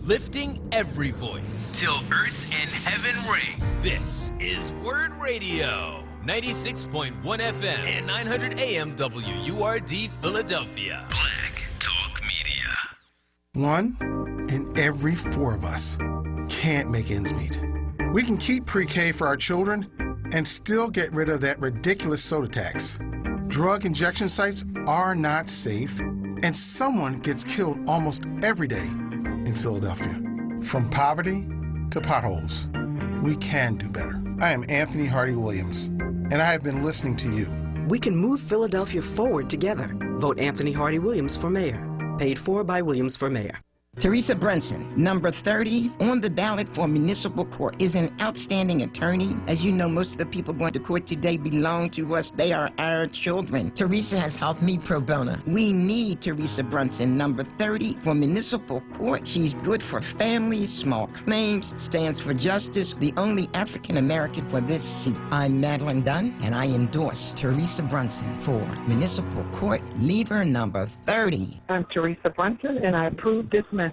Lifting every voice till earth and heaven ring. This is Word Radio, 96.1 FM and 900 AM WURD Philadelphia. Black Talk Media. 1 in every 4 of us can't make ends meet. We can keep pre-K for our children and still get rid of that ridiculous soda tax. Drug injection sites are not safe, and someone gets killed almost every day in Philadelphia. From poverty to potholes, we can do better. I am Anthony Hardy Williams, and I have been listening to you. We can move Philadelphia forward together. Vote Anthony Hardy Williams for mayor. Paid for by Williams for mayor. Teresa Brunson, number 30 on the ballot for municipal court, is an outstanding attorney. As you know, most of the people going to court today belong to us. They are our children. Teresa has helped me pro bono. We need Teresa Brunson, number 30 for municipal court. She's good for families, small claims, stands for justice, the only African American for this seat. I'm Madeline Dunn, and I endorse Teresa Brunson for municipal court, lever number 30. I'm Teresa Brunson, and I approve this message.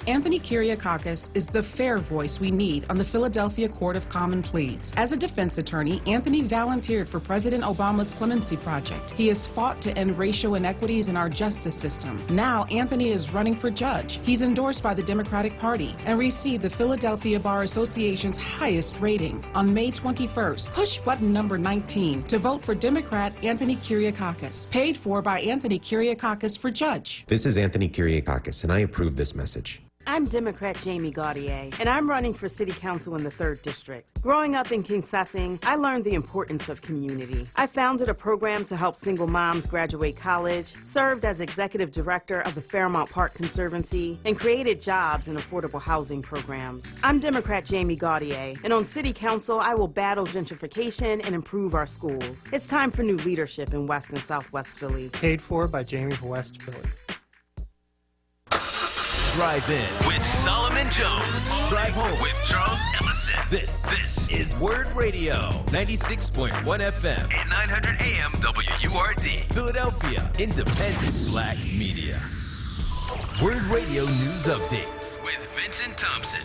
Anthony Kyriakakis is the fair voice we need on the Philadelphia Court of Common Pleas. As a defense attorney, Anthony volunteered for President Obama's Clemency Project. He has fought to end racial inequities in our justice system. Now, Anthony is running for judge. He's endorsed by the Democratic Party and received the Philadelphia Bar Association's highest rating. On May 21st, push button number 19 to vote for Democrat Anthony Kyriakakis. Paid for by Anthony Kyriakakis for judge. This is Anthony Kyriakakis, and I approve this message. I'm Democrat Jamie Gaudier, and I'm running for City Council in the 3rd District. Growing up in Kingsessing, I learned the importance of community. I founded a program to help single moms graduate college, served as executive director of the Fairmount Park Conservancy, and created jobs and affordable housing programs. I'm Democrat Jamie Gaudier, and on City Council, I will battle gentrification and improve our schools. It's time for new leadership in West and Southwest Philly. Paid for by Jamie for West Philly. Drive in with Solomon Jones. Drive home with Charles Ellison. This is Word Radio, 96.1 FM and 900 AM WURD. Philadelphia, independent black media. Word Radio News Update with Vincent Thompson.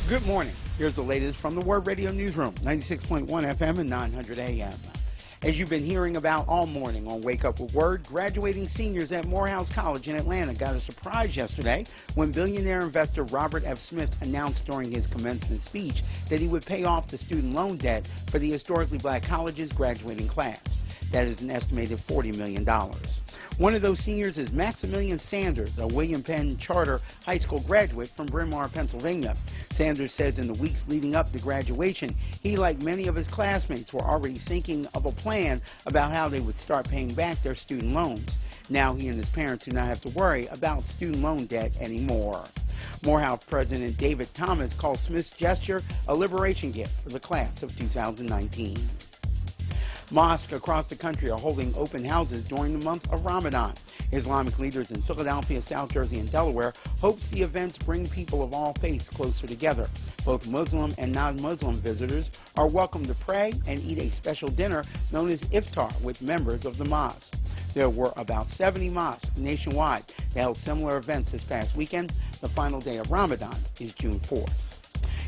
Good morning. Here's the latest from the Word Radio Newsroom, 96.1 FM and 900 AM. As you've been hearing about all morning on Wake Up with Word, graduating seniors at Morehouse College in Atlanta got a surprise yesterday when billionaire investor Robert F. Smith announced during his commencement speech that he would pay off the student loan debt for the historically black college's graduating class. That is an estimated $40 million. One of those seniors is Maximilian Sanders, a William Penn Charter High School graduate from Bryn Mawr, Pennsylvania. Sanders says in the weeks leading up to graduation, he, like many of his classmates, were already thinking of a plan about how they would start paying back their student loans. Now he and his parents do not have to worry about student loan debt anymore. Morehouse President David Thomas called Smith's gesture a liberation gift for the class of 2019. Mosques across the country are holding open houses during the month of Ramadan. Islamic leaders in Philadelphia, South Jersey, and Delaware hopes the events bring people of all faiths closer together. Both Muslim and non-Muslim visitors are welcome to pray and eat a special dinner known as iftar with members of the mosque. There were about 70 mosques nationwide that held similar events this past weekend. The final day of Ramadan is June 4th.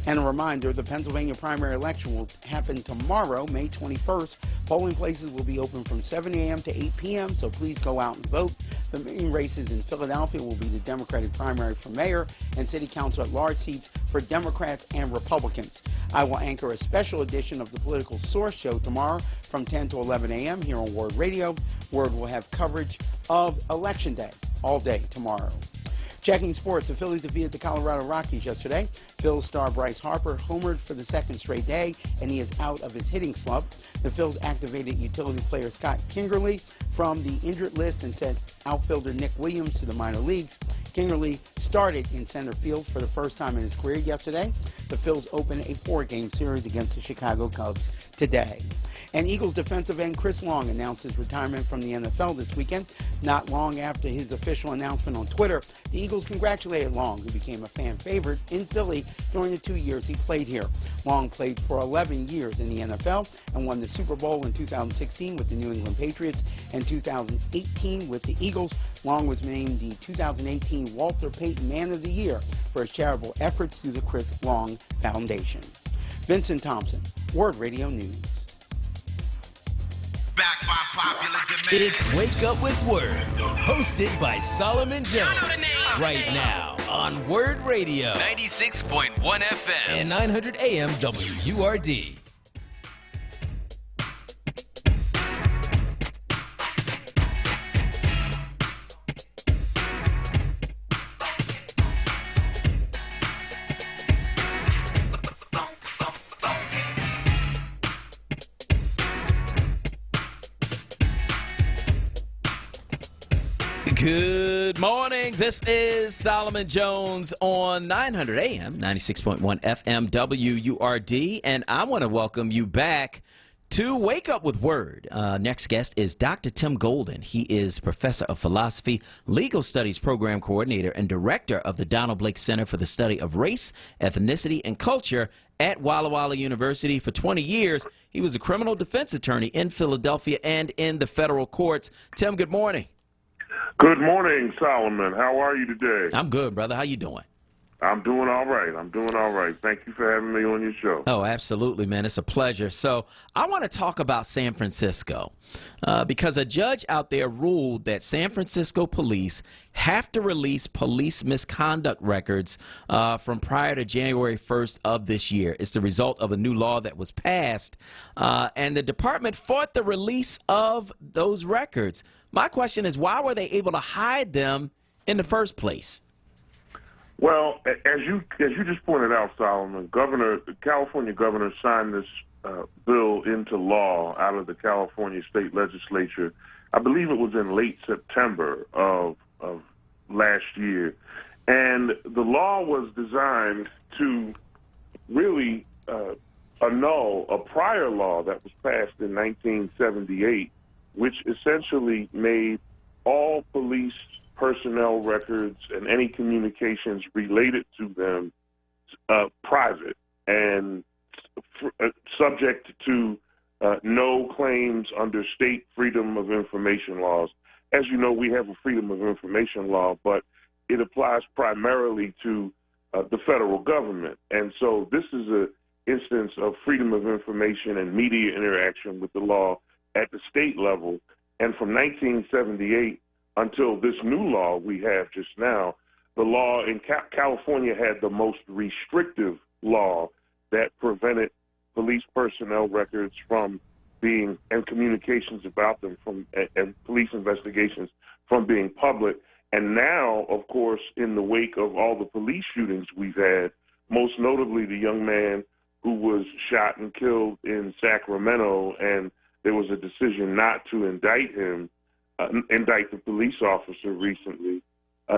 And a reminder, the Pennsylvania primary election will happen tomorrow, May 21st, Polling places will be open from 7 a.m. to 8 p.m., so please go out and vote. The main races in Philadelphia will be the Democratic primary for mayor and city council at large seats for Democrats and Republicans. I will anchor a special edition of the Political Source Show tomorrow from 10 to 11 a.m. here on WURD Radio. WURD will have coverage of Election Day all day tomorrow. Checking sports, the Phillies defeated the Colorado Rockies yesterday. Phils star Bryce Harper homered for the second straight day, and he is out of his hitting slump. The Phils activated utility player Scott Kingerly from the injured list and sent outfielder Nick Williams to the minor leagues. Kingerly started in center field for the first time in his career yesterday. The Phils open a 4-game series against the Chicago Cubs today. And Eagles defensive end Chris Long announced his retirement from the NFL this weekend. Not long after his official announcement on Twitter, the Eagles congratulated Long, who became a fan favorite in Philly during the 2 years he played here. Long played for 11 years in the NFL and won the Super Bowl in 2016 with the New England Patriots and 2018 with the Eagles. Long was named the 2018 Walter Payton Man of the Year for his charitable efforts through the Chris Long Foundation. Vincent Thompson, WURD Radio News. Back by popular demand. It's Wake Up with WURD, hosted by Solomon Jones. Right now on WURD Radio. 96.1 FM. And 900 AM WURD. Good morning. This is Solomon Jones on 900 AM, 96.1 FM, WURD, and I want to welcome you back to Wake Up with WURD. Next guest is Dr. Tim Golden. He is Professor of Philosophy, Legal Studies Program Coordinator, and Director of the Donald Blake Center for the Study of Race, Ethnicity, and Culture at Walla Walla University. For 20 years, he was a criminal defense attorney in Philadelphia and in the federal courts. Tim, good morning. Good morning, Solomon. How are you today? I'm good, brother. How you doing? I'm doing all right. Thank you for having me on your show. Oh, absolutely, man. It's a pleasure. So I want to talk about San Francisco because a judge out there ruled that San Francisco police have to release police misconduct records from prior to January 1st of this year. It's the result of a new law that was passed, and the department fought the release of those records. My question is, why were they able to hide them in the first place? Well, as you just pointed out, Solomon, the California governor signed this bill into law out of the California state legislature. I believe it was in late September of last year. And the law was designed to really annul a prior law that was passed in 1978, which essentially made all police personnel records and any communications related to them private and subject to no claims under state freedom of information laws. As you know, we have a freedom of information law, but it applies primarily to the federal government. And so this is an instance of freedom of information and media interaction with the law at the state level. And from 1978 until this new law we have just now, the law in California had the most restrictive law that prevented police personnel records from being, and communications about them from, and police investigations from being public. And now, of course, in the wake of all the police shootings we've had, most notably the young man who was shot and killed in Sacramento, and there was a decision not to indict him, indict the police officer recently.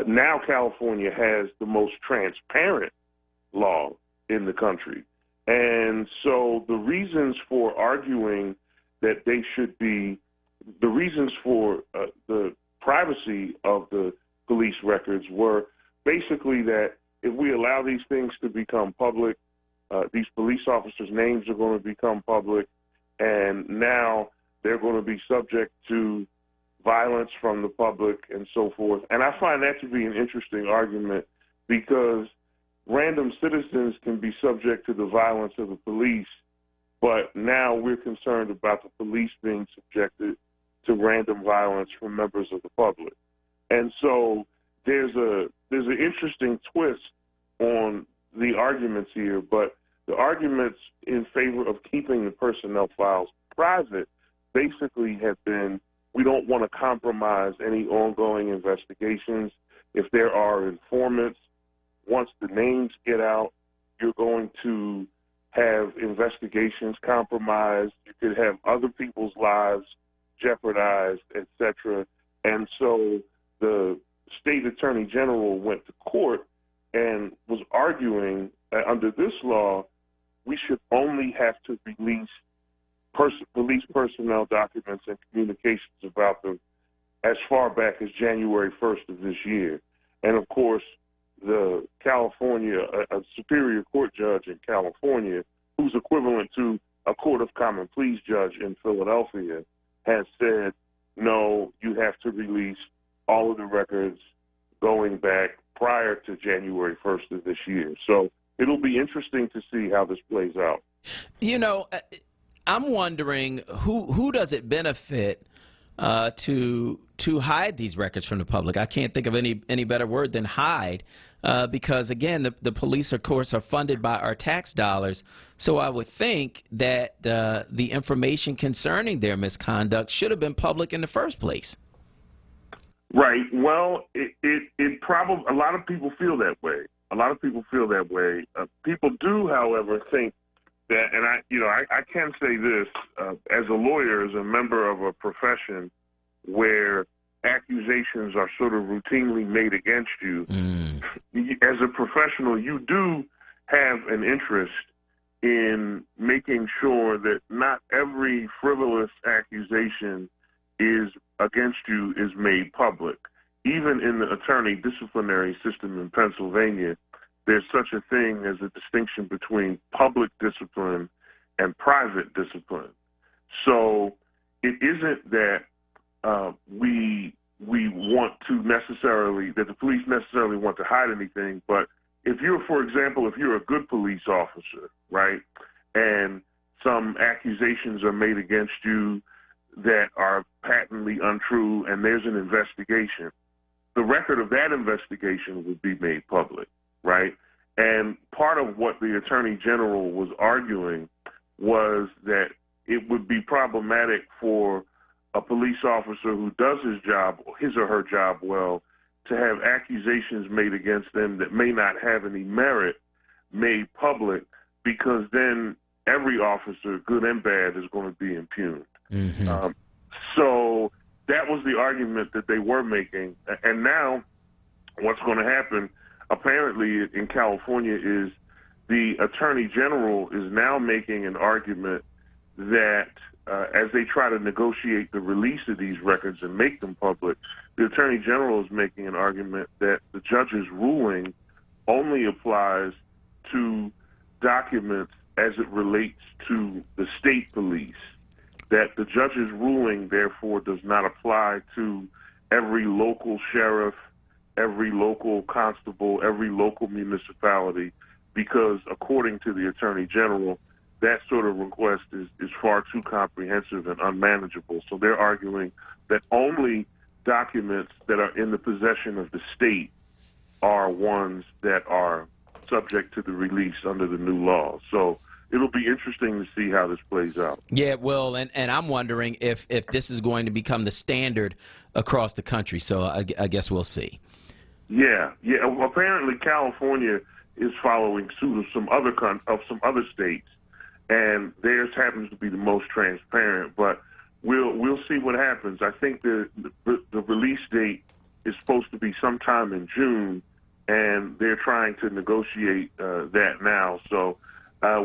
Now California has the most transparent law in the country. And so the reasons for arguing that they should be, the reasons for the privacy of the police records were basically that if we allow these things to become public, these police officers' names are going to become public, and now they're going to be subject to violence from the public and so forth. And I find that to be an interesting argument because random citizens can be subject to the violence of the police But now we're concerned about the police being subjected to random violence from members of the public. And so there's an interesting twist on the arguments here, but the arguments in favor of keeping the personnel files private basically have been, we don't want to compromise any ongoing investigations. If there are informants, once the names get out, you're going to have investigations compromised. You could have other people's lives jeopardized, etc. And so the state attorney general went to court and was arguing that under this law, we should only have to release police personnel documents and communications about them as far back as January 1st of this year. And of course, the California, a Superior Court judge in California, who's equivalent to a Court of Common Pleas judge in Philadelphia, has said, no, you have to release all of the records going back prior to January 1st of this year. So it'll be interesting to see how this plays out. You know, I'm wondering who does it benefit to hide these records from the public? I can't think of any better word than hide, because again, the police, of course, are funded by our tax dollars. So I would think that the information concerning their misconduct should have been public in the first place. Right. Well, it probably, a lot of people feel that way. A lot of people feel that way. People do, however, think that, and I can say this, as a lawyer, as a member of a profession where accusations are sort of routinely made against you, as a professional, you do have an interest in making sure that not every frivolous accusation is against you is made public. Even in the attorney disciplinary system in Pennsylvania, there's such a thing as a distinction between public discipline and private discipline. So it isn't that we want to necessarily, that the police necessarily want to hide anything, but if you're, for example, if you're a good police officer, right, and some accusations are made against you that are patently untrue and there's an investigation, the record of that investigation would be made public, right? And part of what the Attorney General was arguing was that it would be problematic for a police officer who does his or her job well, to have accusations made against them that may not have any merit made public, because then every officer, good and bad, is going to be impugned. So that was the argument that they were making. And now what's going to happen, apparently, in California is the Attorney General is now making an argument that as they try to negotiate the release of these records and make them public, the Attorney General is making an argument that the judge's ruling only applies to documents as it relates to the state police, that the judge's ruling, therefore, does not apply to every local sheriff, every local constable, every local municipality, because according to the Attorney General, that sort of request is far too comprehensive and unmanageable. So they're arguing that only documents that are in the possession of the state are ones that are subject to the release under the new law. So it'll be interesting to see how this plays out. Yeah, well, and I'm wondering if this is going to become the standard across the country. So I guess we'll see. Yeah. Well, apparently California is following suit of some other states, and theirs happens to be the most transparent. But we'll see what happens. I think the release date is supposed to be sometime in June, and they're trying to negotiate that now. So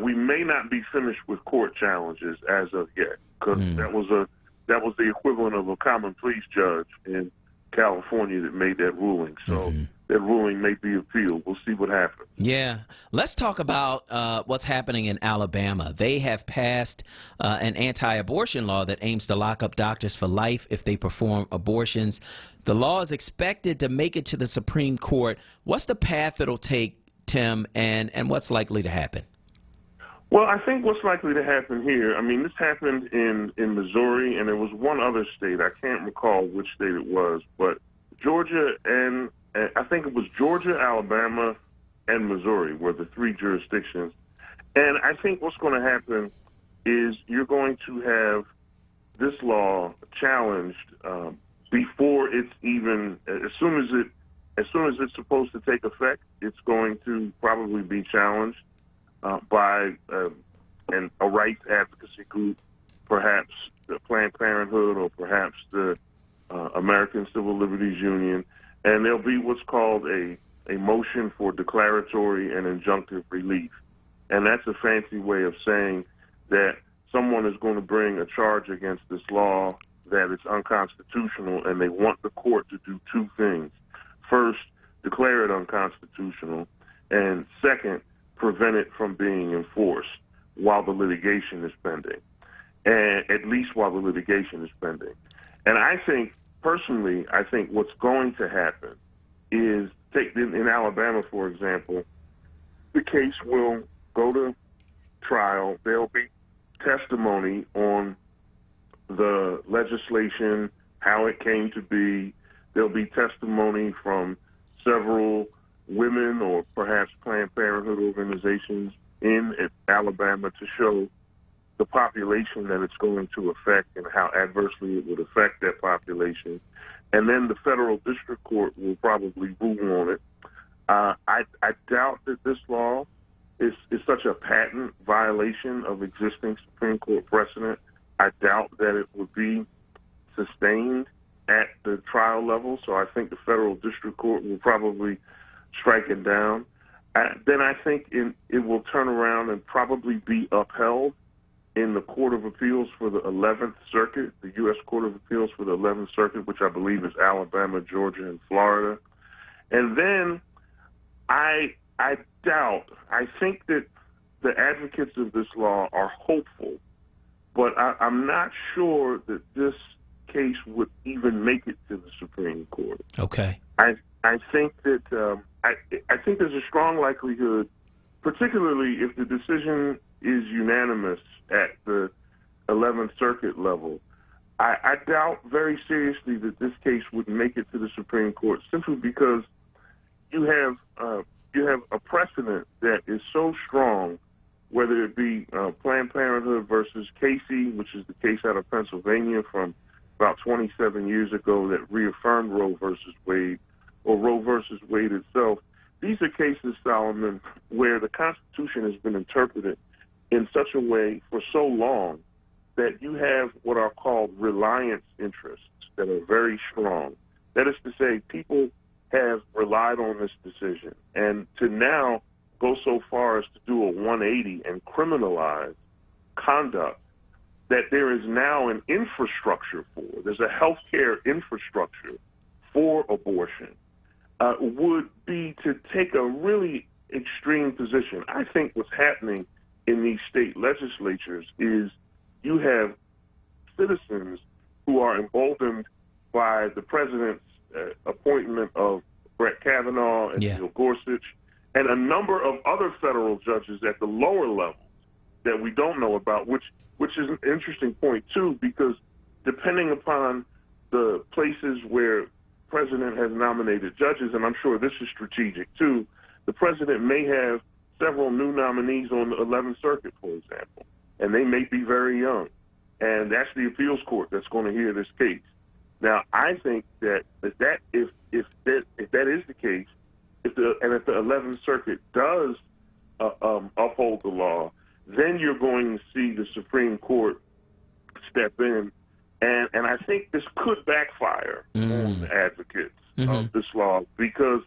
we may not be finished with court challenges as of yet, because that was the equivalent of a common pleas judge in California that made that ruling. So that ruling may be appealed. We'll see what happens. Yeah. Let's talk about what's happening in Alabama. They have passed an anti-abortion law that aims to lock up doctors for life if they perform abortions. The law is expected to make it to the Supreme Court. What's the path it'll take, Tim, and what's likely to happen? Well, I think what's likely to happen here, I mean, this happened in Missouri, and there was one other state. I can't recall which state it was, but Georgia and I think it was Georgia, Alabama, and Missouri were the three jurisdictions. And I think what's going to happen is you're going to have this law challenged before it's even, as soon as it's supposed to take effect, it's going to probably be challenged by a rights advocacy group, perhaps the Planned Parenthood or perhaps the American Civil Liberties Union, and there'll be what's called a motion for declaratory and injunctive relief. And that's a fancy way of saying that someone is going to bring a charge against this law that it's unconstitutional, and they want the court to do two things. First, declare it unconstitutional, and second, prevent it from being enforced while the litigation is pending, and at least while the litigation is pending. And I think, personally, what's going to happen is, take in Alabama, for example, the case will go to trial. There'll be testimony on the legislation, how it came to be. There'll be testimony from several women or perhaps Planned Parenthood organizations in Alabama to show the population that it's going to affect and how adversely it would affect that population. And then the federal district court will probably rule on it. I doubt that this law is such a patent violation of existing Supreme Court precedent. I doubt that it would be sustained at the trial level, so I think the federal district court will probably strike it down. Then I think it will turn around and probably be upheld in the Court of Appeals for the 11th Circuit, the U.S. Court of Appeals for the 11th Circuit, which I believe is Alabama, Georgia, and Florida. And then I think that the advocates of this law are hopeful, but I'm not sure that this case would even make it to the Supreme Court. Okay. I think that I think there's a strong likelihood, particularly if the decision is unanimous at the 11th Circuit level. I doubt very seriously that this case would make it to the Supreme Court, simply because you have a precedent that is so strong, whether it be Planned Parenthood versus Casey, which is the case out of Pennsylvania from about 27 years ago that reaffirmed Roe versus Wade, or Roe versus Wade itself. These are cases, Solomon, where the Constitution has been interpreted in such a way for so long that you have what are called reliance interests that are very strong. That is to say, people have relied on this decision, and to now go so far as to do a 180 and criminalize conduct that there is now an infrastructure for, there's a healthcare infrastructure for abortion, would be to take a really extreme position. I think what's happening in these state legislatures is you have citizens who are emboldened by the president's appointment of Brett Kavanaugh and Neil Gorsuch, and a number of other federal judges at the lower levels that we don't know about, which is an interesting point, too, because depending upon the places where president has nominated judges, and I'm sure this is strategic, too, the president may have several new nominees on the 11th Circuit, for example, and they may be very young. And that's the appeals court that's going to hear this case. Now, I think that if that is the case, if the 11th Circuit does uphold the law, then you're going to see the Supreme Court step in, and I think this could backfire on the advocates of this law, because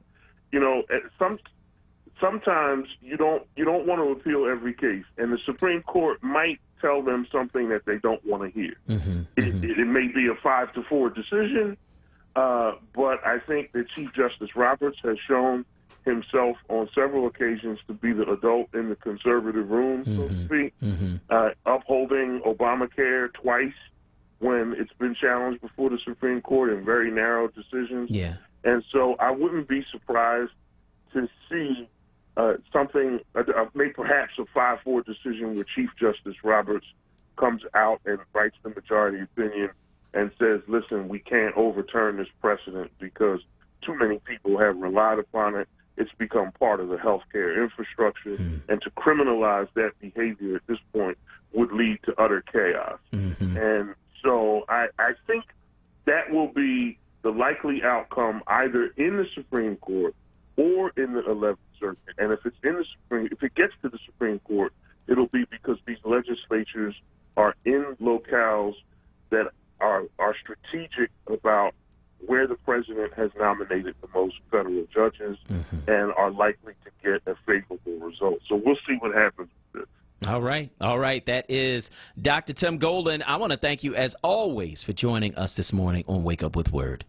sometimes you don't want to appeal every case, and the Supreme Court might tell them something that they don't want to hear. It may be a 5-4 decision, but I think that Chief Justice Roberts has shown himself on several occasions to be the adult in the conservative room, so to speak, upholding Obamacare twice when it's been challenged before the Supreme Court in very narrow decisions. And so I wouldn't be surprised to see something something, perhaps a 5-4 decision where Chief Justice Roberts comes out and writes the majority opinion and says, listen, we can't overturn this precedent because too many people have relied upon it. It's become part of the healthcare infrastructure, and to criminalize that behavior at this point would lead to utter chaos. And so I think that will be the likely outcome either in the Supreme Court or in the 11th Circuit. And if it gets to the Supreme Court, it'll be because these legislatures are in locales that are strategic about where the president has nominated the most federal judges and are likely to get a favorable result. So we'll see what happens with this. All right. All right. That is Dr. Tim Golden. I want to thank you, as always, for joining us this morning on Wake Up with Word.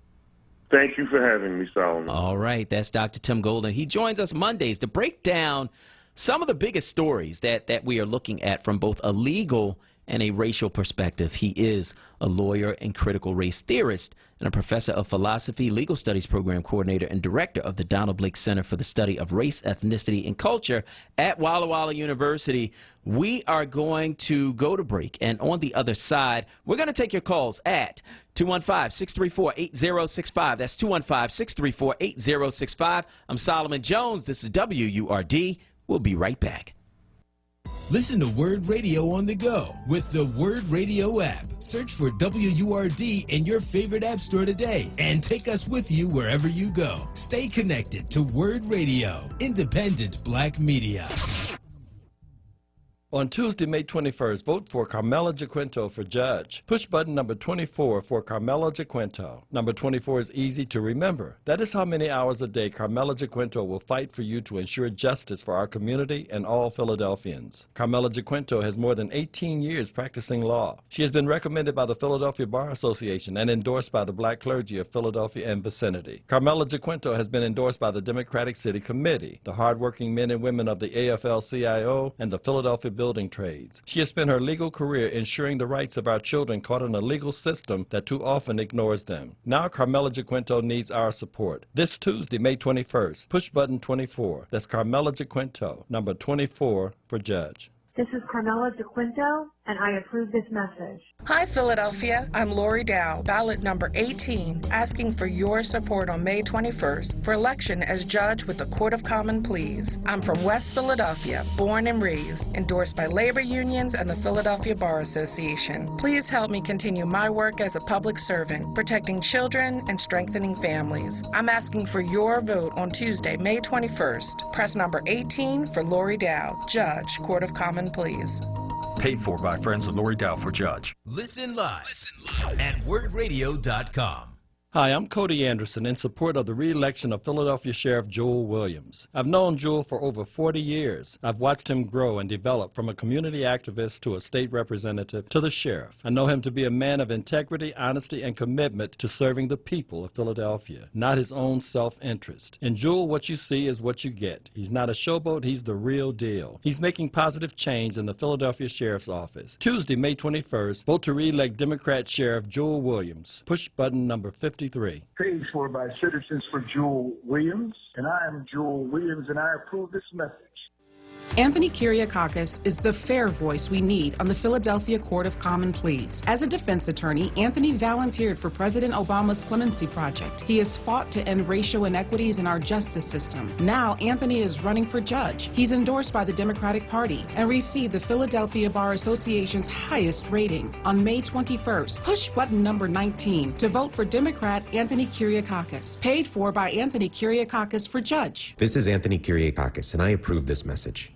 Thank you for having me, Solomon. All right. That's Dr. Tim Golden. He joins us Mondays to break down some of the biggest stories that we are looking at from both a legal and a racial perspective. He is a lawyer and critical race theorist and a professor of philosophy, legal studies program coordinator, and director of the Donald Blake Center for the Study of Race, Ethnicity, and Culture at Walla Walla University. We are going to go to break, and on the other side, we're going to take your calls at 215-634-8065. That's 215-634-8065. I'm Solomon Jones. This is WURD. We'll be right back. Listen to Word Radio on the go with the Word Radio app. Search for WURD in your favorite app store today and take us with you wherever you go. Stay connected to Word Radio, independent black media. On Tuesday, May 21st, vote for Carmela Jaquinto for judge. Push button number 24 for Carmela Jaquinto. Number 24 is easy to remember. That is how many hours a day Carmela Jaquinto will fight for you to ensure justice for our community and all Philadelphians. Carmela Jaquinto has more than 18 years practicing law. She has been recommended by the Philadelphia Bar Association and endorsed by the black clergy of Philadelphia and vicinity. Carmela Jaquinto has been endorsed by the Democratic City Committee, the hardworking men and women of the AFL-CIO, and the Philadelphia Building Trades. She has spent her legal career ensuring the rights of our children caught in a legal system that too often ignores them. Now Carmela Jaquinto needs our support. This Tuesday, May 21st, push button 24. That's Carmela Jaquinto, number 24 for judge. This is Carmela Jaquinto, and I approve this message. Hi, Philadelphia. I'm Lori Dow, ballot number 18, asking for your support on May 21st for election as judge with the Court of Common Pleas. I'm from West Philadelphia, born and raised, endorsed by labor unions and the Philadelphia Bar Association. Please help me continue my work as a public servant, protecting children and strengthening families. I'm asking for your vote on Tuesday, May 21st. Press number 18 for Lori Dow, Judge, Court of Common Pleas. Paid for by friends of Lori Dow for judge. Listen live at wordradio.com. Hi, I'm Cody Anderson in support of the re-election of Philadelphia Sheriff Joel Williams. I've known Joel for over 40 years. I've watched him grow and develop from a community activist to a state representative to the sheriff. I know him to be a man of integrity, honesty, and commitment to serving the people of Philadelphia, not his own self-interest. In Joel, what you see is what you get. He's not a showboat, he's the real deal. He's making positive change in the Philadelphia Sheriff's Office. Tuesday, May 21st, vote to re-elect Democrat Sheriff Joel Williams. Push button number 53. Paid for by Citizens for Joel Williams, and I am Joel Williams, and I approve this message. Anthony Kyriakakis is the fair voice we need on the Philadelphia Court of Common Pleas. As a defense attorney, Anthony volunteered for President Obama's Clemency Project. He has fought to end racial inequities in our justice system. Now, Anthony is running for judge. He's endorsed by the Democratic Party and received the Philadelphia Bar Association's highest rating. On May 21st, push button number 19 to vote for Democrat Anthony Kyriakakis. Paid for by Anthony Kyriakakis for judge. This is Anthony Kyriakakis, and I approve this message.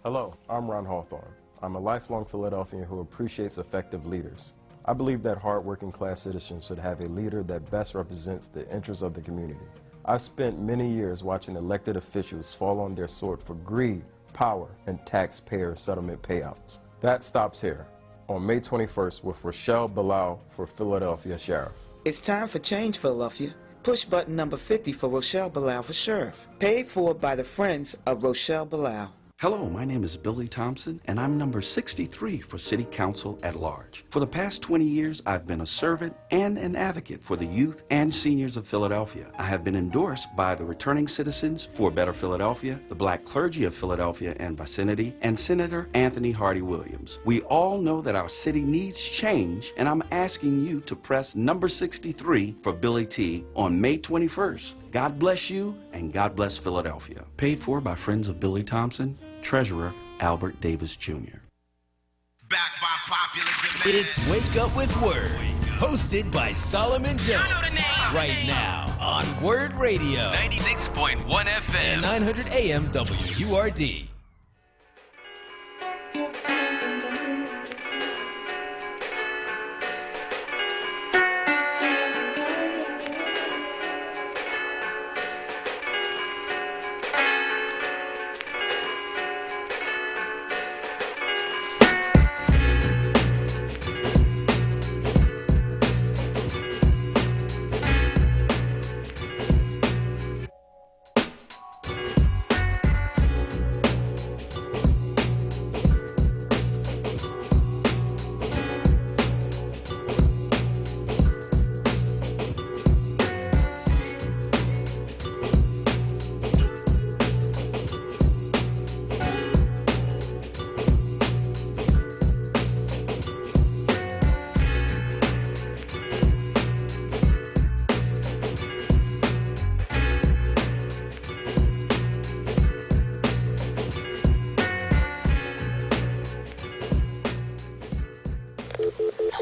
Hello, I'm Ron Hawthorne. I'm a lifelong Philadelphian who appreciates effective leaders. I believe that hard-working class citizens should have a leader that best represents the interests of the community. I've spent many years watching elected officials fall on their sword for greed, power, and taxpayer settlement payouts. That stops here on May 21st with Rochelle Bilal for Philadelphia Sheriff. It's time for change, Philadelphia. Push button number 50 for Rochelle Bilal for Sheriff. Paid for by the Friends of Rochelle Bilal. Hello, my name is Billy Thompson, and I'm number 63 for City Council at Large. For the past 20 years, I've been a servant and an advocate for the youth and seniors of Philadelphia. I have been endorsed by the Returning Citizens for Better Philadelphia, the Black Clergy of Philadelphia and Vicinity, and Senator Anthony Hardy Williams. We all know that our city needs change, and I'm asking you to press number 63 for Billy T on May 21st. God bless you, and God bless Philadelphia. Paid for by friends of Billy Thompson, Treasurer Albert Davis Jr. It's Wake Up with Word, hosted by Solomon Jones. Right now on Word Radio, 96.1 FM and 900 AM WURD.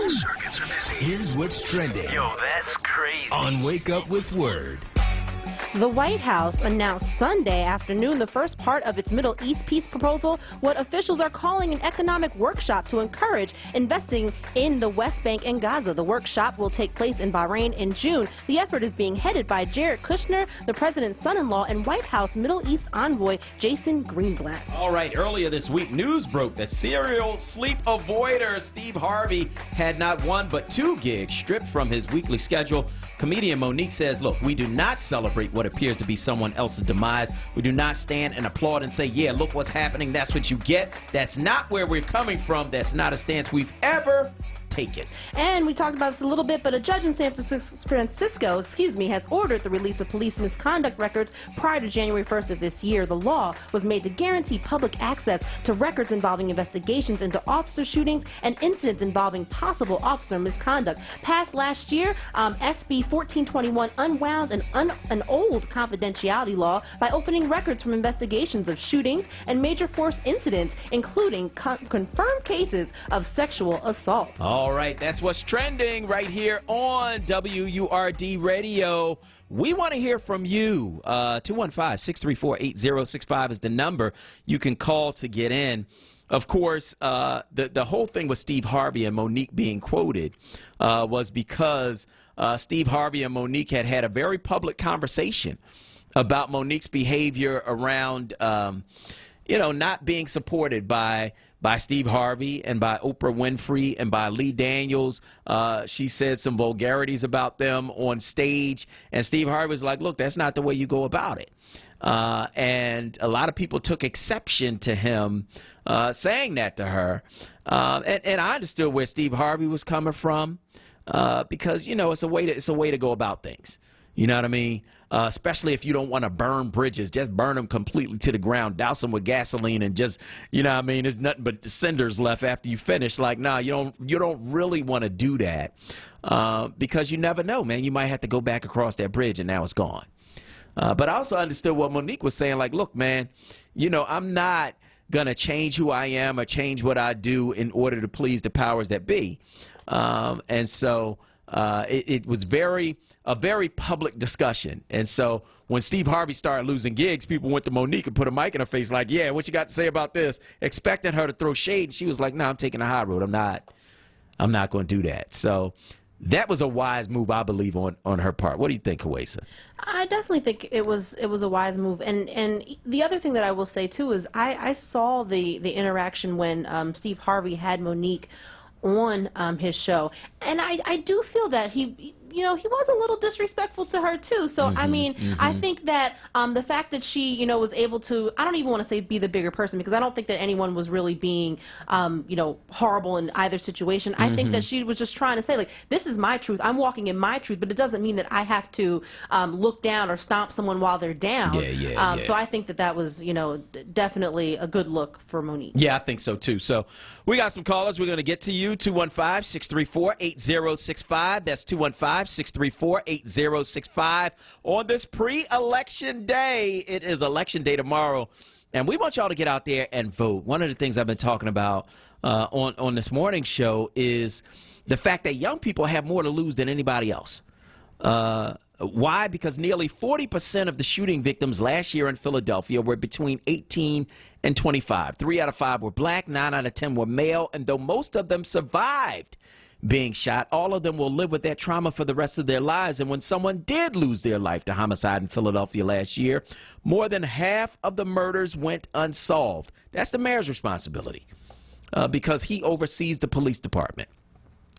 Circuits are busy. Here's what's trending. Yo, that's crazy. On Wake Up with Word. The White House announced Sunday afternoon the first part of its Middle East peace proposal, what officials are calling an economic workshop to encourage investing in the West Bank and Gaza. The workshop will take place in Bahrain in June. The effort is being headed by Jared Kushner, the president's son-in-law, and White House Middle East envoy Jason Greenblatt. All right, earlier this week, news broke that serial sleep avoider Steve Harvey had not one but two gigs stripped from his weekly schedule. Comedian Monique says, look, we do not celebrate what appears to be someone else's demise. We do not stand and applaud and say, yeah, look what's happening. That's what you get. That's not where we're coming from. That's not a stance we've ever taken. And we talked about this a little bit, but a judge in San Francisco, has ordered the release of police misconduct records prior to January 1st of this year. The law was made to guarantee public access to records involving investigations into officer shootings and incidents involving possible officer misconduct. Passed last year, SB 1421 unwound an old confidentiality law by opening records from investigations of shootings and major force incidents, including confirmed cases of sexual assault. All right, that's what's trending right here on WURD Radio. We want to hear from you. 215-634-8065 is the number you can call to get in. Of course, the whole thing with Steve Harvey and Monique being quoted was because Steve Harvey and Monique had a very public conversation about Monique's behavior around, not being supported by Steve Harvey and by Oprah Winfrey and by Lee Daniels. She said some vulgarities about them on stage, and Steve Harvey was like, look, that's not the way you go about it. And a lot of people took exception to him saying that to her. And I understood where Steve Harvey was coming from because, it's a way to go about things. You know what I mean? Especially if you don't want to burn bridges, just burn them completely to the ground, douse them with gasoline, and just, there's nothing but cinders left after you finish. Like, nah, you don't really want to do that because you never know, man. You might have to go back across that bridge, and now it's gone. But I also understood what Monique was saying. Like, look, man, I'm not gonna change who I am or change what I do in order to please the powers that be. And so it was a very public discussion. And so when Steve Harvey started losing gigs, people went to Monique and put a mic in her face like, yeah, what you got to say about this? Expecting her to throw shade. And she was like, no, I'm taking the high road. I'm not going to do that. So that was a wise move, I believe, on her part. What do you think, Kawesa? I definitely think it was a wise move. And the other thing that I will say, too, is I saw the interaction when Steve Harvey had Monique on his show. And I do feel that he he was a little disrespectful to her too. So I mean, I think that the fact that she, was able to, I don't even want to say be the bigger person, because I don't think that anyone was really being, horrible in either situation. I think that she was just trying to say, like, this is my truth. I'm walking in my truth, but it doesn't mean that I have to look down or stomp someone while they're down. So I think that was, definitely a good look for Monique. Yeah, I think so too. So we got some callers. We're going to get to you. 215-634-8065. That's 215-634-8065. On this pre-election day, it is election day tomorrow, and we want y'all to get out there and vote. One of the things I've been talking about on this morning show is the fact that young people have more to lose than anybody else. Why? Because nearly 40% of the shooting victims last year in Philadelphia were between 18 and 25. 3 out of 5 were black, 9 out of 10 were male, and though most of them survived being shot, all of them will live with that trauma for the rest of their lives. And when someone did lose their life to homicide in Philadelphia last year, more than half of the murders went unsolved. That's the mayor's responsibility because he oversees the police department.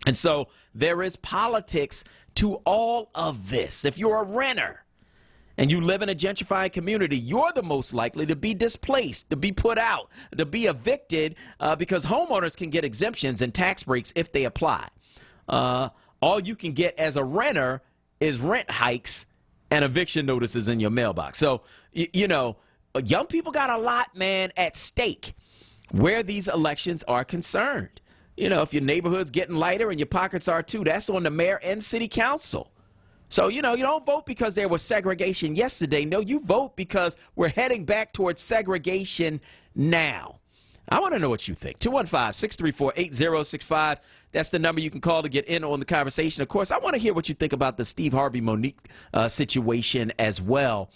And so there is politics to all of this. If you're a renter and you live in a gentrified community, you're the most likely to be displaced, to be put out, to be evicted because homeowners can get exemptions and tax breaks if they apply. All you can get as a renter is rent hikes and eviction notices in your mailbox. So, young people got a lot, man, at stake where these elections are concerned. If your neighborhood's getting lighter and your pockets are too, that's on the mayor and city council. So, you don't vote because there was segregation yesterday. No, you vote because we're heading back towards segregation now. I want to know what you think. 215-634-8065. That's the number you can call to get in on the conversation. Of course, I want to hear what you think about the Steve Harvey Monique situation as well,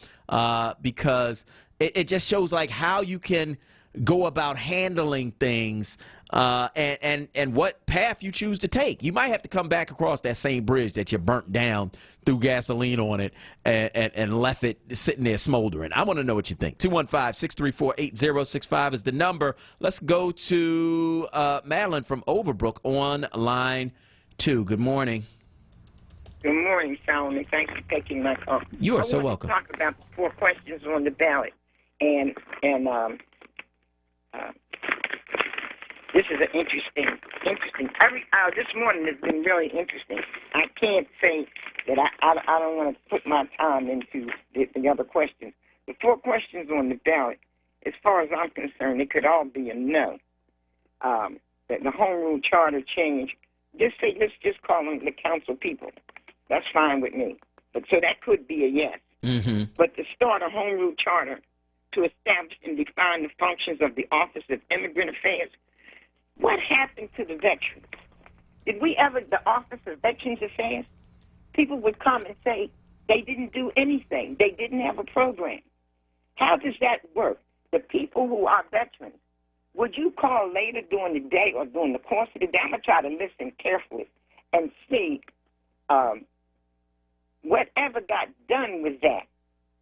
because it just shows like how you can go about handling things and what path you choose to take. You might have to come back across that same bridge that you burnt down, threw gasoline on it, and left it sitting there smoldering. I want to know what you think. 215-634-8065 is the number. Let's go to Madeline from Overbrook on line 2. Good morning. Good morning, Solomon. Thanks for taking my call. You are so welcome. I want to talk about the 4 questions on the ballot, and this is an interesting. This morning has been really interesting. I can't say that I don't want to put my time into the other questions. The 4 questions on the ballot, as far as I'm concerned, it could all be a no. That the home rule charter change, let's just call them the council people. That's fine with me. But so that could be a yes. But to start a home rule charter to establish and define the functions of the Office of Immigrant Affairs, what happened to the veterans? Did we ever, the Office of Veterans Affairs, people would come and say they didn't do anything. They didn't have a program. How does that work? The people who are veterans, would you call later during the day or during the course of the day? I'm going to try to listen carefully and see whatever got done with that.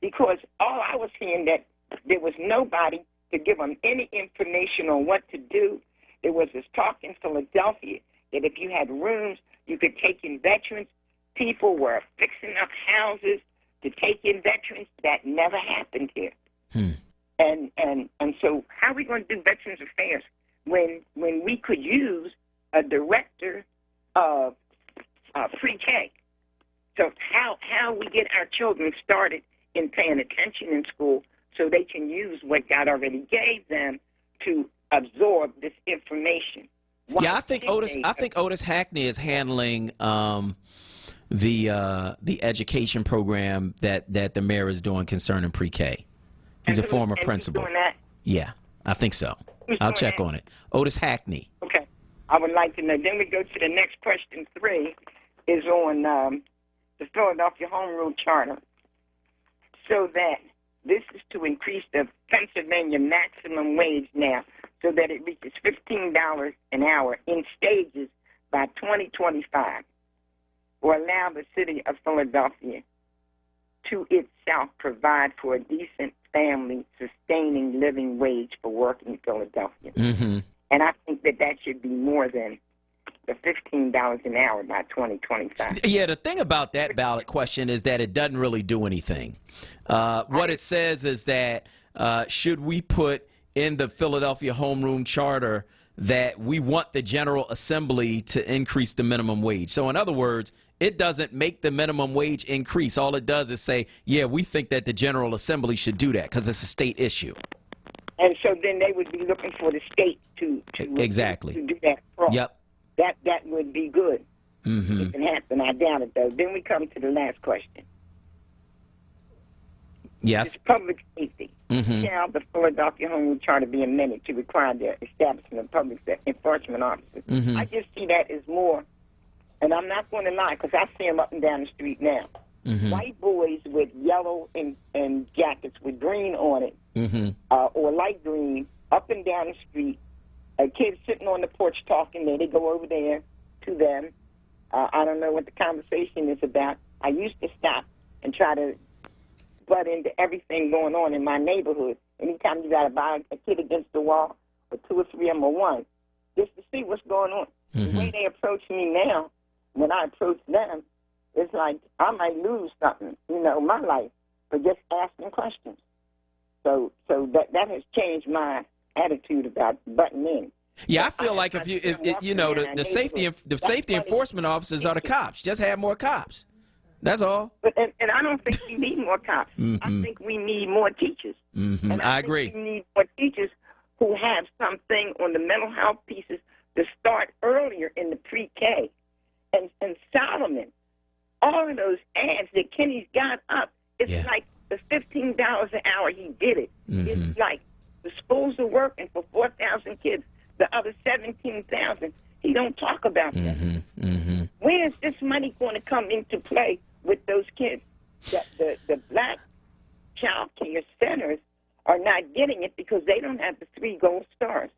Because all I was hearing that there was nobody to give them any information on what to do. There was this talk in Philadelphia that if you had rooms, you could take in veterans. People were fixing up houses to take in veterans. That never happened here. And so how are we going to do Veterans Affairs when we could use a director of pre-K? So how we get our children started in paying attention in school so they can use what God already gave them to absorb this information. Yeah, I think Otis Hackney is handling the education program that the mayor is doing concerning pre-K. He's a former principal. Doing that? Yeah, I think so. I'll check on it. Otis Hackney. Okay. I would like to know. Then we go to the next question. 3 is on the Philadelphia Home Rule Charter. So that this is to increase the Pennsylvania maximum wage now so that it reaches $15 an hour in stages by 2025, or allow the city of Philadelphia to itself provide for a decent family sustaining living wage for working Philadelphia. And I think that should be more than to $15 an hour by 2025. Yeah, the thing about that ballot question is that it doesn't really do anything. What it says is that should we put in the Philadelphia Homeroom Charter that we want the General Assembly to increase the minimum wage. So in other words, it doesn't make the minimum wage increase. All it does is say, yeah, we think that the General Assembly should do that because it's a state issue. And so then they would be looking for the state to exactly to do that. Yep. That would be good. Mm-hmm. It can happen. I doubt it, though. Then we come to the last question. Yes. It's public safety. Mm-hmm. Shall the Philadelphia Home Rule Charter be amended to require the establishment of public enforcement officers? Mm-hmm. I just see that as more, and I'm not going to lie, because I see them up and down the street now. Mm-hmm. White boys with yellow and jackets with green on it, mm-hmm. Or light green, up and down the street. Kids sitting on the porch talking there. They go over there to them. I don't know what the conversation is about. I used to stop and try to butt into everything going on in my neighborhood. Anytime you got to buy a kid against the wall, or two or three of them or one, just to see what's going on. Mm-hmm. The way they approach me now, when I approach them, it's like I might lose something, my life, for just asking questions. So that has changed my attitude about butting in. Yeah, I feel like if the safety enforcement officers are the cops. Just have more cops. That's all. But and I don't think we need more cops. Mm-hmm. I think we need more teachers. Mm-hmm. And I think agree. We need more teachers who have something on the mental health pieces to start earlier in the pre-K. And Solomon, all of those ads that Kenny's got up, it's like the $15 an hour he did it. Mm-hmm. It's like the schools are working for 4,000 kids, the other 17,000. He don't talk about that. Mm-hmm. Mm-hmm. Where is this money going to come into play with those kids? The black child care centers are not getting it because they don't have the 3 gold stars.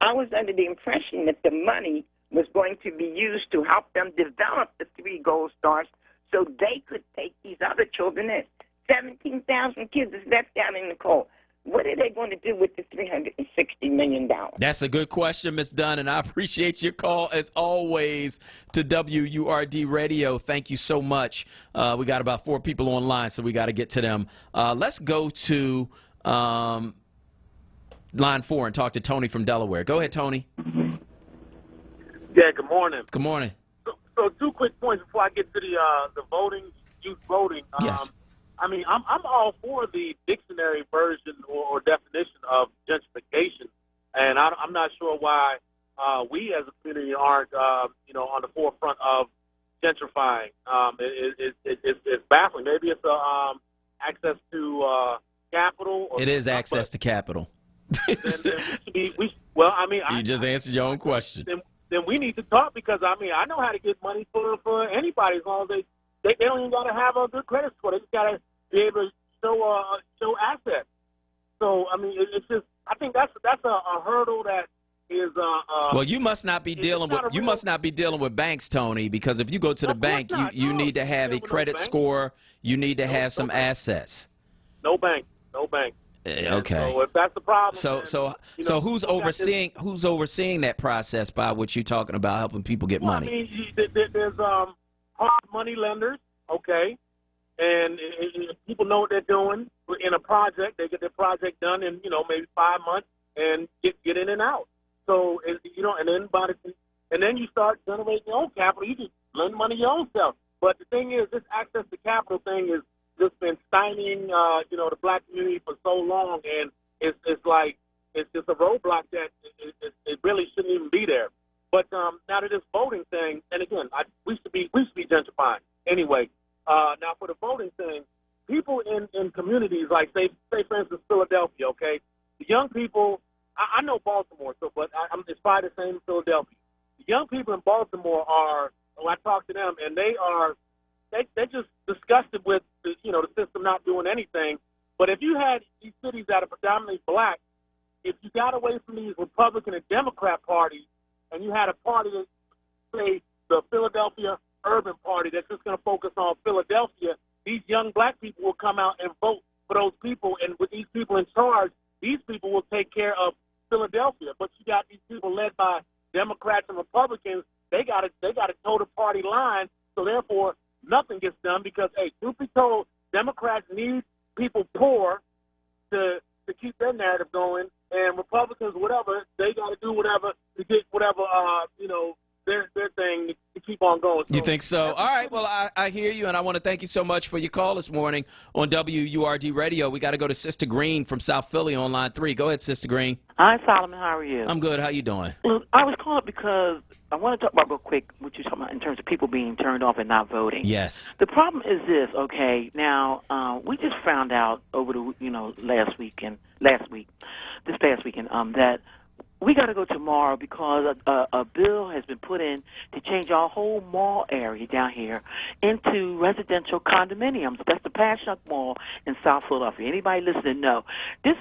I was under the impression that the money was going to be used to help them develop the 3 gold stars so they could take these other children in. 17,000 kids is left out in the cold. What are they going to do with the $360 million? That's a good question, Ms. Dunn, and I appreciate your call, as always, to WURD Radio. Thank you so much. We got about 4 people online, so we got to get to them. Let's go to line 4 and talk to Tony from Delaware. Go ahead, Tony. Yeah, good morning. Good morning. So 2 quick points before I get to the voting, youth voting. Yes. I mean, I'm all for the dictionary version or definition of gentrification, and I'm not sure why we as a community aren't, on the forefront of gentrifying. It's baffling. Maybe it's access to capital. It is access to capital. You just answered your own question. Then we need to talk because, I know how to get money for anybody as long as they don't even got to have a good credit score. They just got to be able to show assets. So, it's just, I think that's a hurdle that is. Well, you must not be dealing with banks, Tony, because if you go to the bank, you need to have a credit score. You need to have some assets. No bank. Okay. So if that's the problem, so who's overseeing that process by what you're talking about, helping people get money? There's hard money lenders, okay, and people know what they're doing in a project. They get their project done in maybe 5 months and get in and out. So and then you start generating your own capital. You just lend money your own self. But the thing is, this access to capital thing is just been stymieing, the black community for so long, and it's just a roadblock that it really shouldn't even be there. But now to this voting thing, and again, we should be gentrifying anyway. Now for the voting thing, people in communities like say for instance Philadelphia, okay, the young people. I know Baltimore, but it's probably the same in Philadelphia. The young people in Baltimore are. When I talk to them, and they're just disgusted with the system not doing anything. But if you had these cities that are predominantly black, if you got away from these Republican and Democrat parties, and you had a party that, say, the Philadelphia Urban Party that's just going to focus on Philadelphia, these young black people will come out and vote for those people. And with these people in charge, these people will take care of Philadelphia. But you got these people led by Democrats and Republicans they got to toe the party line. So therefore, nothing gets done because, hey, truth be told, Democrats need people poor to keep their narrative going, and Republicans, whatever, they got to do whatever to get whatever, their thing to keep on going. You think so? All right. Well, I hear you, and I want to thank you so much for your call this morning on WURD Radio. We got to go to Sister Green from South Philly on line 3. Go ahead, Sister Green. Hi, Solomon. How are you? I'm good. How you doing? Well, I was calling because I want to talk about real quick what you're talking about in terms of people being turned off and not voting. Yes. The problem is this. Okay, now we just found out over the this past weekend, that we got to go tomorrow because a bill has been put in to change our whole mall area down here into residential condominiums. That's the Passyunk Mall in South Philadelphia. Anybody listening know? This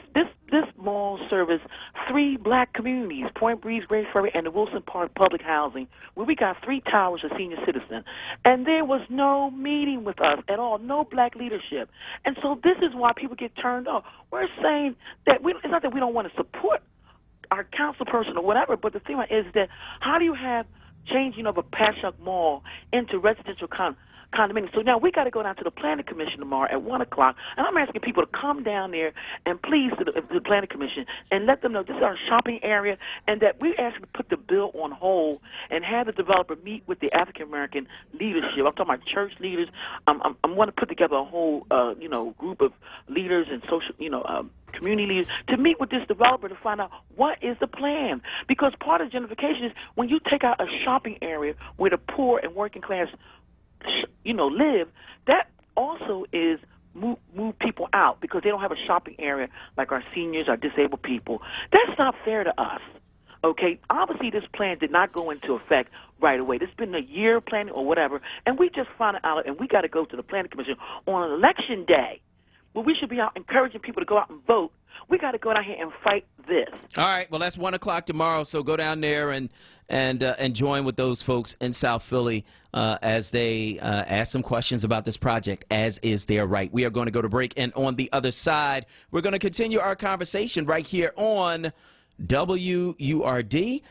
mall serves 3 black communities, Point Breeze, Great Ferry, and the Wilson Park Public Housing, where we got 3 towers of senior citizen. And there was no meeting with us at all, no black leadership. And so this is why people get turned off. We're saying that it's not that we don't want to support our council person or whatever, but the thing is that how do you have changing of a Passyunk Mall into residential condominiums? So now we got to go down to the Planning Commission tomorrow at 1 o'clock, and I'm asking people to come down there and please to the Planning Commission and let them know this is our shopping area and that we actually put the bill on hold and have the developer meet with the African American leadership. I'm talking about church leaders. I want to put together a whole group of leaders and social community leaders to meet with this developer to find out what is the plan. Because part of gentrification is when you take out a shopping area where the poor and working class live, that also is move people out because they don't have a shopping area like our seniors, our disabled people. That's not fair to us. Okay, obviously this plan did not go into effect right away. This has been a year planning or whatever, and we just found it out, and we got to go to the Planning Commission on election day. Well, we should be out encouraging people to go out and vote. We got to go down here and fight this. All right. Well, that's 1 o'clock tomorrow, so go down there and join with those folks in South Philly as they ask some questions about this project, as is their right. We are going to go to break, and on the other side, we're going to continue our conversation right here on WURD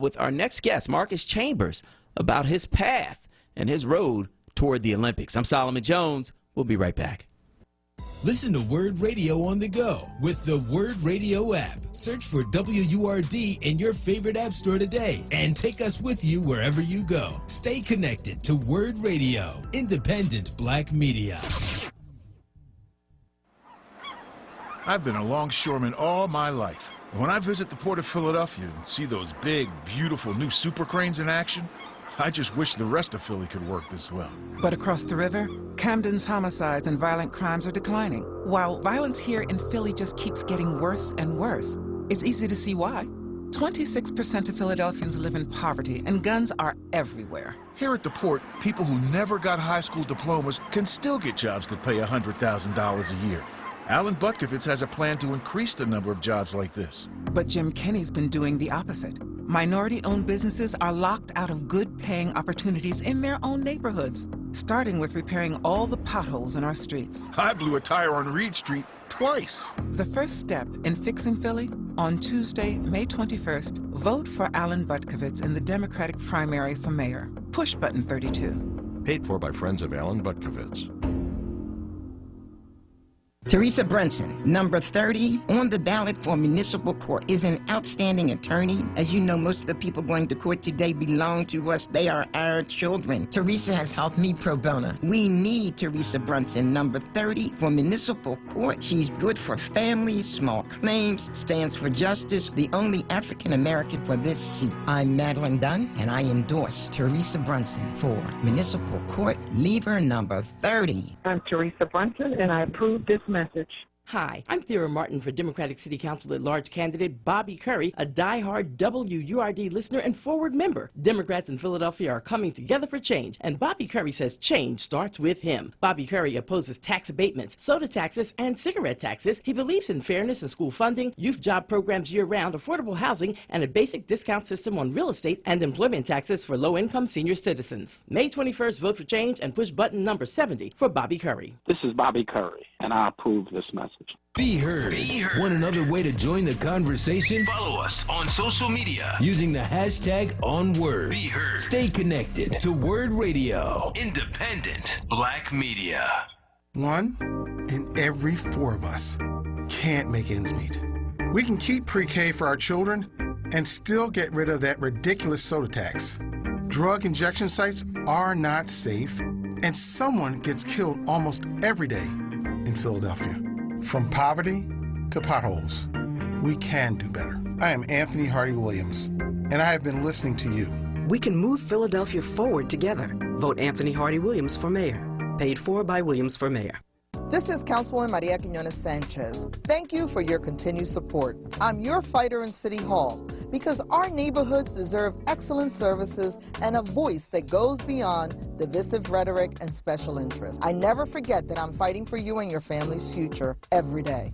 with our next guest, Marcus Chambers, about his path and his road toward the Olympics. I'm Solomon Jones. We'll be right back. Listen to Word Radio on the go with the Word Radio app. Search for WURD in your favorite app store today and take us with you wherever you go. Stay connected to Word Radio, independent black media. I've been a longshoreman all my life. And when I visit the Port of Philadelphia and see those big, beautiful new super cranes in action, I just wish the rest of Philly could work this well. But across the river, Camden's homicides and violent crimes are declining, while violence here in Philly just keeps getting worse and worse. It's easy to see why. 26% of Philadelphians live in poverty, and guns are everywhere. Here at the port, people who never got high school diplomas can still get jobs that pay $100,000 a year. Alan Butkovitz has a plan to increase the number of jobs like this. But Jim Kenney's been doing the opposite. Minority-owned businesses are locked out of good-paying opportunities in their own neighborhoods, starting with repairing all the potholes in our streets. I blew a tire on Reed Street twice. The first step in fixing Philly, on Tuesday, May 21st, vote for Alan Butkovitz in the Democratic primary for mayor. Push button 32. Paid for by friends of Alan Butkovitz. Teresa Brunson, number 30 on the ballot for municipal court, is an outstanding attorney. As you know, most of the people going to court today belong to us. They are our children. Teresa has helped me pro bono. We need Teresa Brunson, number 30 for municipal court. She's good for families, small claims, stands for justice, the only African American for this seat. I'm Madeline Dunn, and I endorse Teresa Brunson for municipal court. Lever number 30. I'm Teresa Brunson, and I approve this message. Hi, I'm Thera Martin for Democratic City Council at Large candidate Bobby Curry, a diehard WURD listener and forward member. Democrats in Philadelphia are coming together for change, and Bobby Curry says change starts with him. Bobby Curry opposes tax abatements, soda taxes, and cigarette taxes. He believes in fairness in school funding, youth job programs year-round, affordable housing, and a basic discount system on real estate and employment taxes for low-income senior citizens. May 21st, vote for change and push button number 70 for Bobby Curry. This is Bobby Curry. and I approve this message. Be heard. Want another way to join the conversation? Follow us on social media using the hashtag onWURD. Be heard. Stay connected to Word Radio. Independent Black Media. 1 in every 4 of us can't make ends meet. We can keep pre-K for our children and still get rid of that ridiculous soda tax. Drug injection sites are not safe, and someone gets killed almost every day in Philadelphia. From poverty to potholes, we can do better. I am Anthony Hardy Williams, and I have been listening to you. We can move Philadelphia forward together. Vote Anthony Hardy Williams for mayor. Paid for by Williams for mayor. This is Councilwoman Maria Quiñones Sanchez. Thank you for your continued support. I'm your fighter in City Hall because our neighborhoods deserve excellent services and a voice that goes beyond divisive rhetoric and special interests. I never forget that I'm fighting for you and your family's future every day.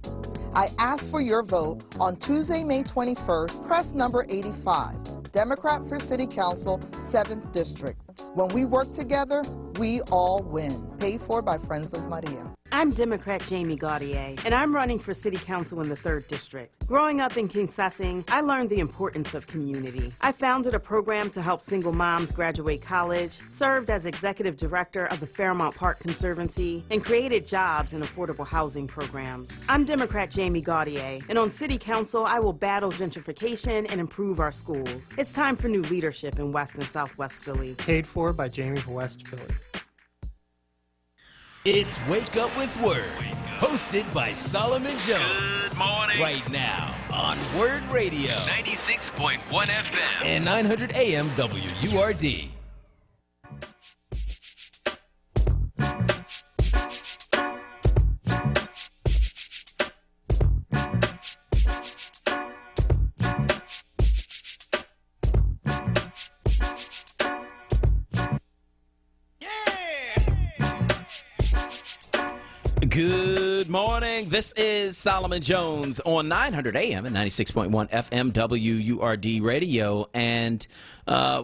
I ask for your vote on Tuesday, May 21st, press number 85, Democrat for City Council, 7th District. When we work together, we all win. Paid for by Friends of Maria. I'm Democrat Jamie Gaudier, and I'm running for City Council in the 3rd District. Growing up in Kingsessing, I learned the importance of community. I founded a program to help single moms graduate college, served as executive director of the Fairmount Park Conservancy, and created jobs and affordable housing programs. I'm Democrat Jamie Gaudier, and on City Council, I will battle gentrification and improve our schools. It's time for new leadership in West and Southwest Philly. Paid for by Jamie for West Philly. It's Wake Up with Word, hosted by Solomon Jones. Good morning. Right now on Word Radio, 96.1 FM and 900 AM WURD. Good morning. This is Solomon Jones on 900 AM and 96.1 FM WURD Radio. And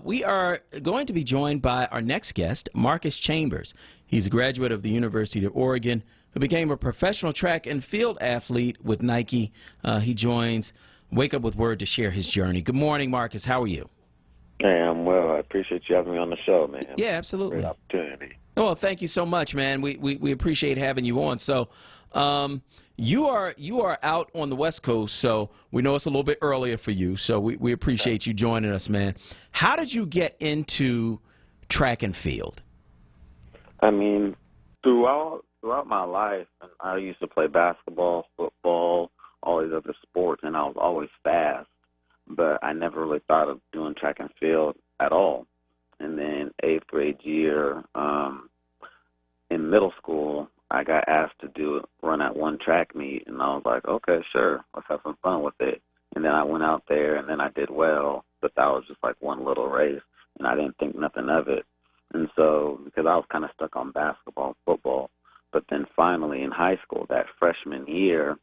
we are going to be joined by our next guest, Marcus Chambers. He's a graduate of the University of Oregon who became a professional track and field athlete with Nike. He joins Wake Up with Word to share his journey. Good morning, Marcus. How are you? Hey, I'm well. I appreciate you having me on the show, man. Yeah, absolutely. Great opportunity. Well, thank you so much, man. We appreciate having you on. So, you are out on the West Coast, so we know it's a little bit earlier for you. So we appreciate you joining us, man. How did you get into track and field? I mean, throughout my life, I used to play basketball, football, all these other sports, and I was always fast. But I never really thought of doing track and field at all. And then 8th grade year, in middle school, I got asked to run at one track meet, and I was like, okay, sure, let's have some fun with it. And then I went out there, and then I did well, but that was just like one little race, and I didn't think nothing of it. And so, because I was kind of stuck on basketball and football, but then finally in high school, that freshman year,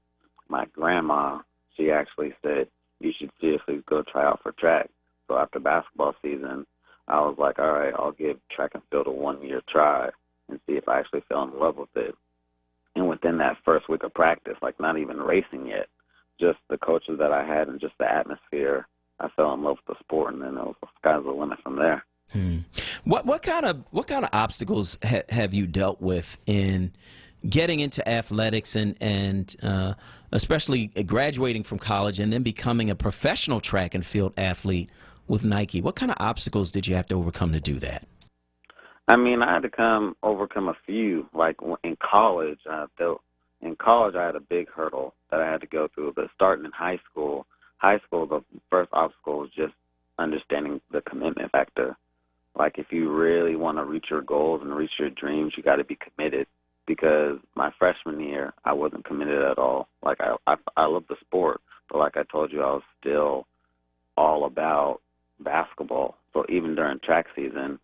my grandma, she actually said, you should seriously go try out for track. So after basketball season, I was like, all right, I'll give track and field a 1-year try and see if I actually fell in love with it. And within that first week of practice, like not even racing yet, just the coaches that I had and just the atmosphere, I fell in love with the sport, and then it was the sky's the limit from there. What kind of obstacles have you dealt with in getting into athletics and especially graduating from college and then becoming a professional track and field athlete with Nike? What kind of obstacles did you have to overcome to do that? I mean, I had to overcome a few. Like in college, I had a big hurdle that I had to go through. But starting in high school, the first obstacle was just understanding the commitment factor. Like if you really want to reach your goals and reach your dreams, you got to be committed. Because my freshman year, I wasn't committed at all. Like I love the sport, but like I told you, I was still all about basketball. So even during track season,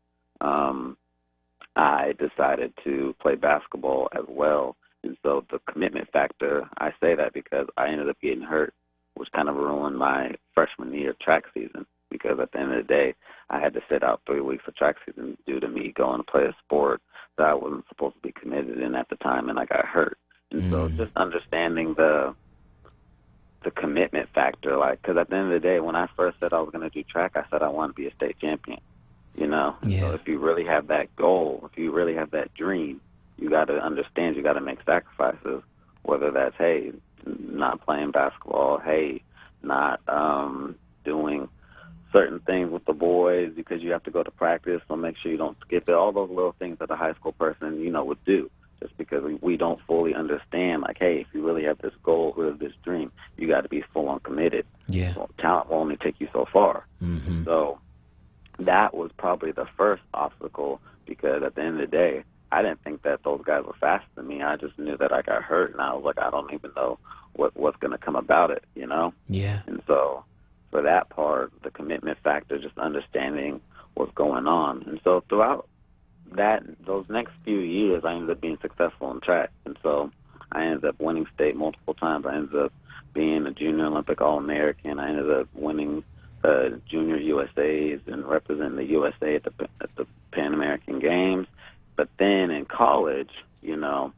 I decided to play basketball as well. And so the commitment factor, I say that because I ended up getting hurt, which kind of ruined my freshman year track season. Because at the end of the day, I had to sit out 3 weeks of track season due to me going to play a sport that I wasn't supposed to be committed in at the time, and I got hurt. And so just understanding the commitment factor, like, because at the end of the day, when I first said I was going to do track, I said I want to be a state champion, you know? Yeah. So if you really have that goal, if you really have that dream, you got to understand you got to make sacrifices, whether that's, hey, not playing basketball, hey, not doing certain things with the boys because you have to go to practice, so make sure you don't skip it. All those little things that a high school person, you know, would do, just because we don't fully understand, like, hey, if you really have this goal or this dream, you got to be full-on committed. Yeah. So talent will only take you so far. Mm-hmm. So that was probably the first obstacle, because at the end of the day, I didn't think that those guys were faster than me. I just knew that I got hurt, and I was like, I don't even know what's going to come about it, you know? Yeah. And so for that part, the commitment factor, just understanding what's going on. And so throughout those next few years, I ended up being successful in track. And so I ended up winning state multiple times. I ended up being a junior Olympic All-American. I ended up winning junior USAs and representing the USA at the Pan American Games. But then in college, you know,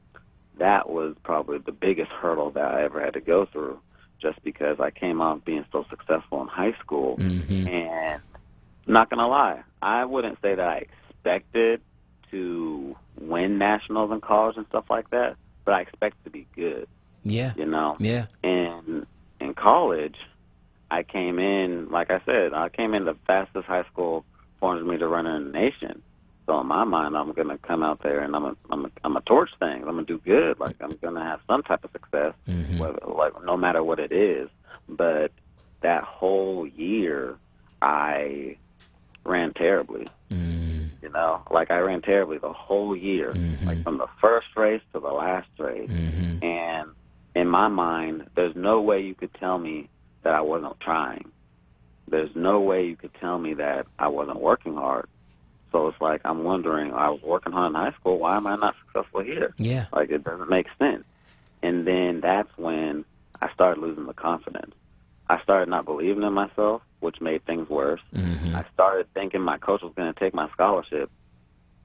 that was probably the biggest hurdle that I ever had to go through, just because I came out being so successful in high school. Mm-hmm. And not going to lie, I wouldn't say that I expected to win nationals in college and stuff like that, but I expected to be good. Yeah. You know? Yeah. And in college, I came in, like I said, the fastest high school 400-meter runner in the nation. So in my mind, I'm going to come out there and I'm a torch things. I'm going to do good. Like, I'm going to have some type of success, whether, like, no matter what it is. But that whole year, I ran terribly. You know, like, I ran terribly the whole year, like from the first race to the last race. And in my mind, there's no way you could tell me that I wasn't trying. There's no way you could tell me that I wasn't working hard. So it's like, I'm wondering, I was working hard in high school, why am I not successful here? Yeah. Like, it doesn't make sense. And then that's when I started losing the confidence. I started not believing in myself, which made things worse. I started thinking my coach was going to take my scholarship.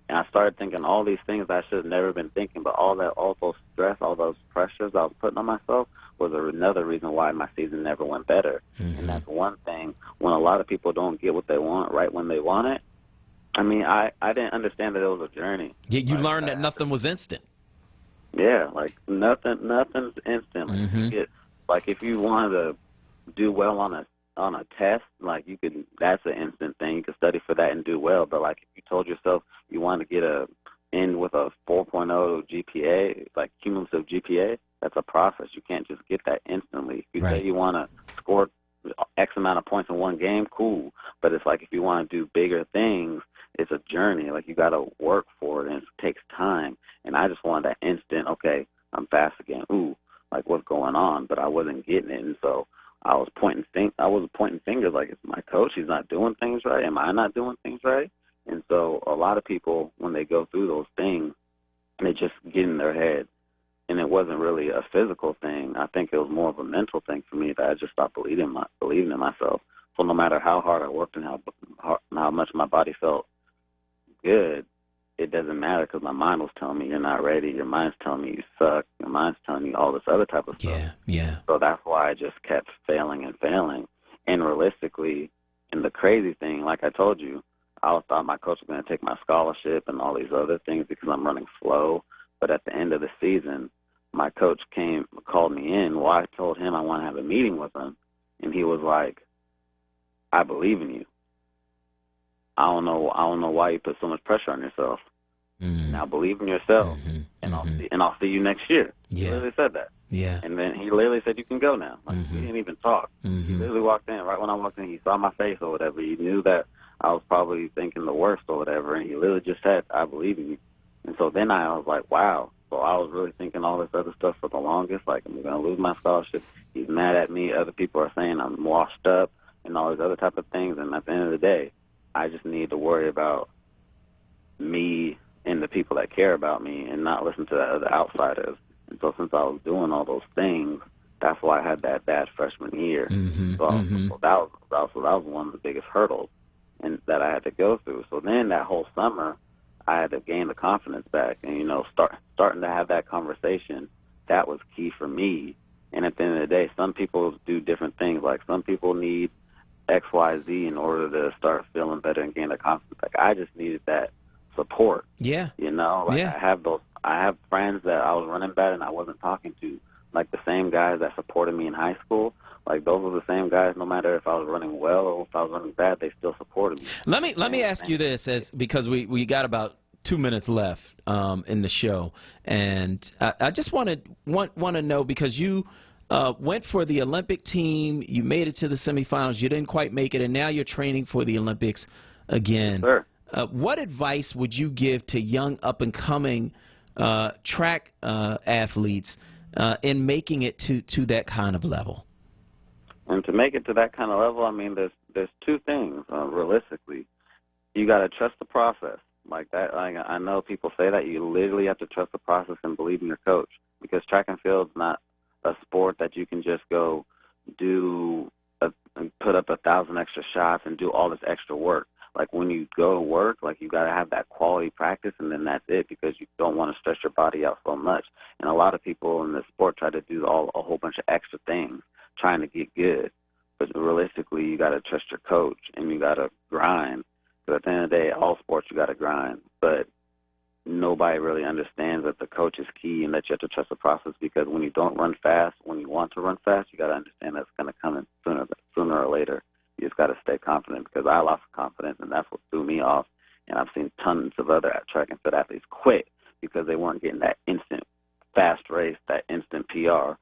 And I started thinking all these things that I should have never been thinking, but all those stress, all those pressures I was putting on myself was another reason why my season never went better. And that's one thing, when a lot of people don't get what they want right when they want it. I mean, I didn't understand that it was a journey. Yeah, you learned that nothing was instant. Yeah, like nothing's instant. Like, you get, like, if you wanted to do well on a test, like, you could, that's an instant thing. You could study for that and do well. But like, if you told yourself you wanted to get end with a 4.0 GPA, like cumulative GPA, that's a process. You can't just get that instantly. If you say you want to score X amount of points in one game, cool. But it's like, if you want to do bigger things, it's a journey. Like, you got to work for it, and it takes time. And I just wanted that instant, okay, I'm fast again. Ooh, like, what's going on? But I wasn't getting it. And so I was pointing fingers, like, it's my coach, he's not doing things right. Am I not doing things right? And so a lot of people, when they go through those things, they just get in their head. And it wasn't really a physical thing. I think it was more of a mental thing for me, that I just stopped believing in myself. So no matter how hard I worked and how much my body felt good, it doesn't matter, because my mind was telling me you're not ready. Your mind's telling me you suck. Your mind's telling you all this other type of stuff. Yeah. So that's why I just kept failing and failing. And realistically, and the crazy thing, like I told you, I thought my coach was going to take my scholarship and all these other things because I'm running slow. But at the end of the season, my coach called me in. Well, I told him I want to have a meeting with him. And he was like, I believe in you. I don't know why you put so much pressure on yourself. Now believe in yourself, and I'll see you next year. He literally said that. Yeah. And then he literally said, you can go now. Like, we didn't even talk. He literally walked in. Right when I walked in, he saw my face or whatever. He knew that I was probably thinking the worst or whatever, and he literally just said, I believe in you. And so then I was like, wow. So I was really thinking all this other stuff for the longest, like, I'm going to lose my scholarship. He's mad at me. Other people are saying I'm washed up and all these other type of things. And at the end of the day, I just need to worry about me and the people that care about me and not listen to the other outsiders. And so since I was doing all those things, that's why I had that bad freshman year. So that was one of the biggest hurdles that I had to go through. So then that whole summer, I had to gain the confidence back and, starting to have that conversation. that was key for me. And at the end of the day, some people do different things. Like some people need X, Y, Z in order to start feeling better and gain their confidence. Like I just needed that support. Yeah. You know, like I have friends that I was running bad and I wasn't talking to. Like the same guys that supported me in high school. Like those were the same guys. No matter if I was running well or if I was running bad, they still supported me. Let me ask you this, because we got about 2 minutes left in the show, and I just want to know, because you went for the Olympic team, you made it to the semifinals, you didn't quite make it, and now you're training for the Olympics again. Yes, sir. What advice would you give to young up-and-coming track athletes in making it to that kind of level? And to make it to that kind of level, I mean, there's two things. Realistically, you got to trust the process. Like that, like I know people say that you literally have to trust the process and believe in your coach, because track and field's not a sport that you can just go put up 1,000 extra shots and do all this extra work. Like when you go to work, like you got to have that quality practice, and then that's it, because you don't want to stress your body out so much. And a lot of people in the sport try to do a whole bunch of extra things trying to get good. But realistically, you got to trust your coach and you got to grind. Because at the end of the day, all sports you got to grind. But nobody really understands that the coach is key and that you have to trust the process, because when you don't run fast, when you want to run fast, you got to understand that's going to come in sooner or later. You just got to stay confident, because I lost confidence, and that's what threw me off. And I've seen tons of other track and field athletes quit because they weren't getting that instant fast race, that instant PR.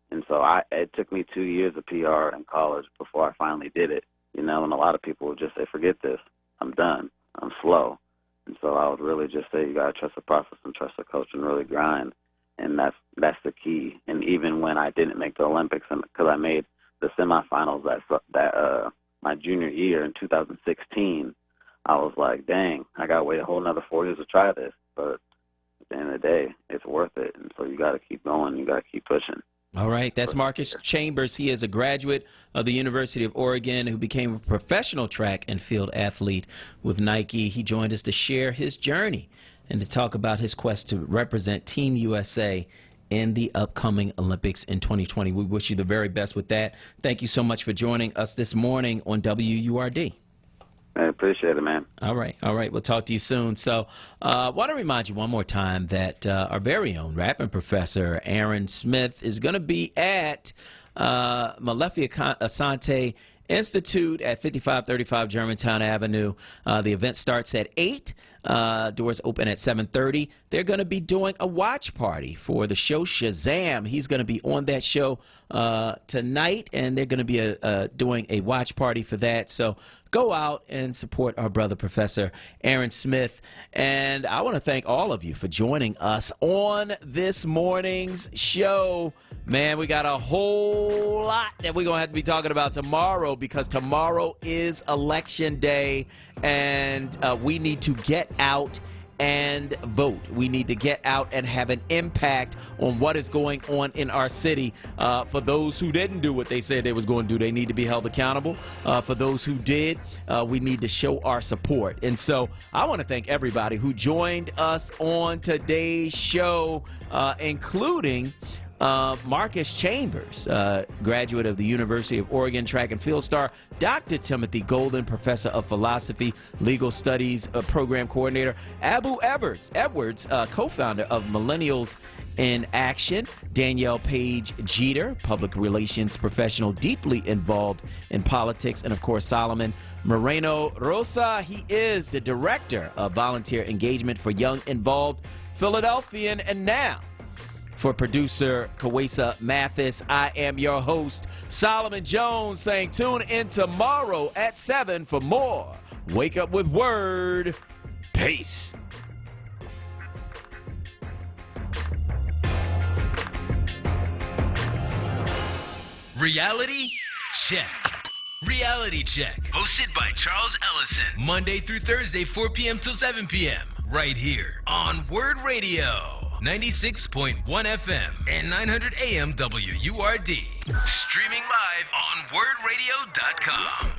And so it took me 2 years of PR in college before I finally did it, you know, and a lot of people would just say, forget this, I'm done, I'm slow. And so I would really just say you got to trust the process and trust the coach and really grind, and that's the key. And even when I didn't make the Olympics, and because I made the semifinals that my junior year in 2016, I was like, dang, I got to wait a whole another 4 years to try this. But at the end of the day, it's worth it, and so you got to keep going, you got to keep pushing. All right, that's Marcus Chambers. He is a graduate of the University of Oregon who became a professional track and field athlete with Nike. He joined us to share his journey and to talk about his quest to represent Team USA in the upcoming Olympics in 2020. We wish you the very best with that. Thank you so much for joining us this morning on WURD. I appreciate it, man. All right. We'll talk to you soon. So I want to remind you one more time that our very own rapping professor, Aaron Smith, is going to be at Malefi Asante Institute at 5535 Germantown Avenue. The event starts at 8. Doors open at 7:30. They're going to be doing a watch party for the show Shazam. He's going to be on that show tonight, and they're going to be doing a watch party for that. So go out and support our brother, Professor Aaron Smith. And I want to thank all of you for joining us on this morning's show. Man, we got a whole lot that we're going to have to be talking about tomorrow, because tomorrow is Election Day, and we need to get out and vote. We need to get out and have an impact on what is going on in our city. For those who didn't do what they said they was going to do, they need to be held accountable. For those who did, we need to show our support. And so I want to thank everybody who joined us on today's show, including Marcus Chambers, graduate of the University of Oregon track and field star, Dr. Timothy Golden, professor of philosophy, legal studies program coordinator, Abu Edwards, co-founder of Millennials in Action, Danielle Page Jeter, public relations professional deeply involved in politics, and of course Solomon Moreno Rosa. He is the director of volunteer engagement for Young Involved Philadelphian. And now, for producer Kawesa Mathis, I am your host, Solomon Jones, saying tune in tomorrow at 7 for more Wake Up with Word. Peace. Reality Check. Reality Check. Hosted by Charles Ellison. Monday through Thursday, 4 p.m. till 7 p.m. Right here on Word Radio. 96.1 FM and 900 AM WURD. Streaming live on wordradio.com.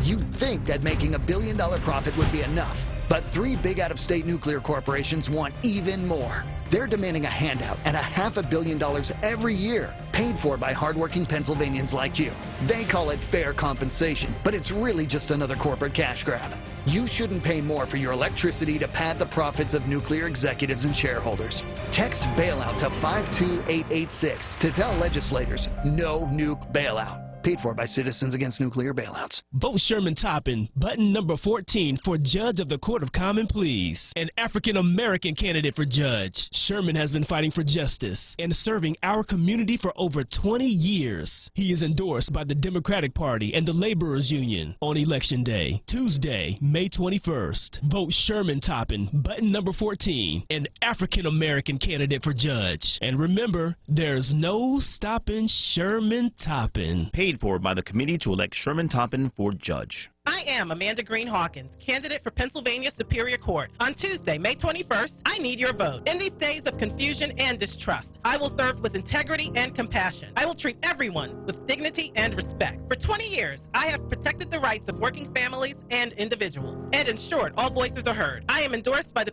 You'd think that making $1 billion profit would be enough. But 3 big out-of-state nuclear corporations want even more. They're demanding a handout at $500 million every year, paid for by hardworking Pennsylvanians like you. They call it fair compensation, but it's really just another corporate cash grab. You shouldn't pay more for your electricity to pad the profits of nuclear executives and shareholders. Text bailout to 52886 to tell legislators no nuke bailout. Paid for by Citizens Against Nuclear Bailouts. Vote Sherman Toppin, button number 14 for Judge of the Court of Common Pleas. An African-American candidate for judge. Sherman has been fighting for justice and serving our community for over 20 years. He is endorsed by the Democratic Party and the Laborers Union on Election Day, Tuesday, May 21st. Vote Sherman Toppin, button number 14, an African-American candidate for judge. And remember, there's no stopping Sherman Toppin. Paid for by the Committee to elect Sherman Toppin for judge. I am Amanda Green Hawkins, candidate for Pennsylvania Superior Court. On Tuesday, May 21st, I need your vote. In these days of confusion and distrust, I will serve with integrity and compassion. I will treat everyone with dignity and respect. For 20 years, I have protected the rights of working families and individuals and ensured all voices are heard. I am endorsed by the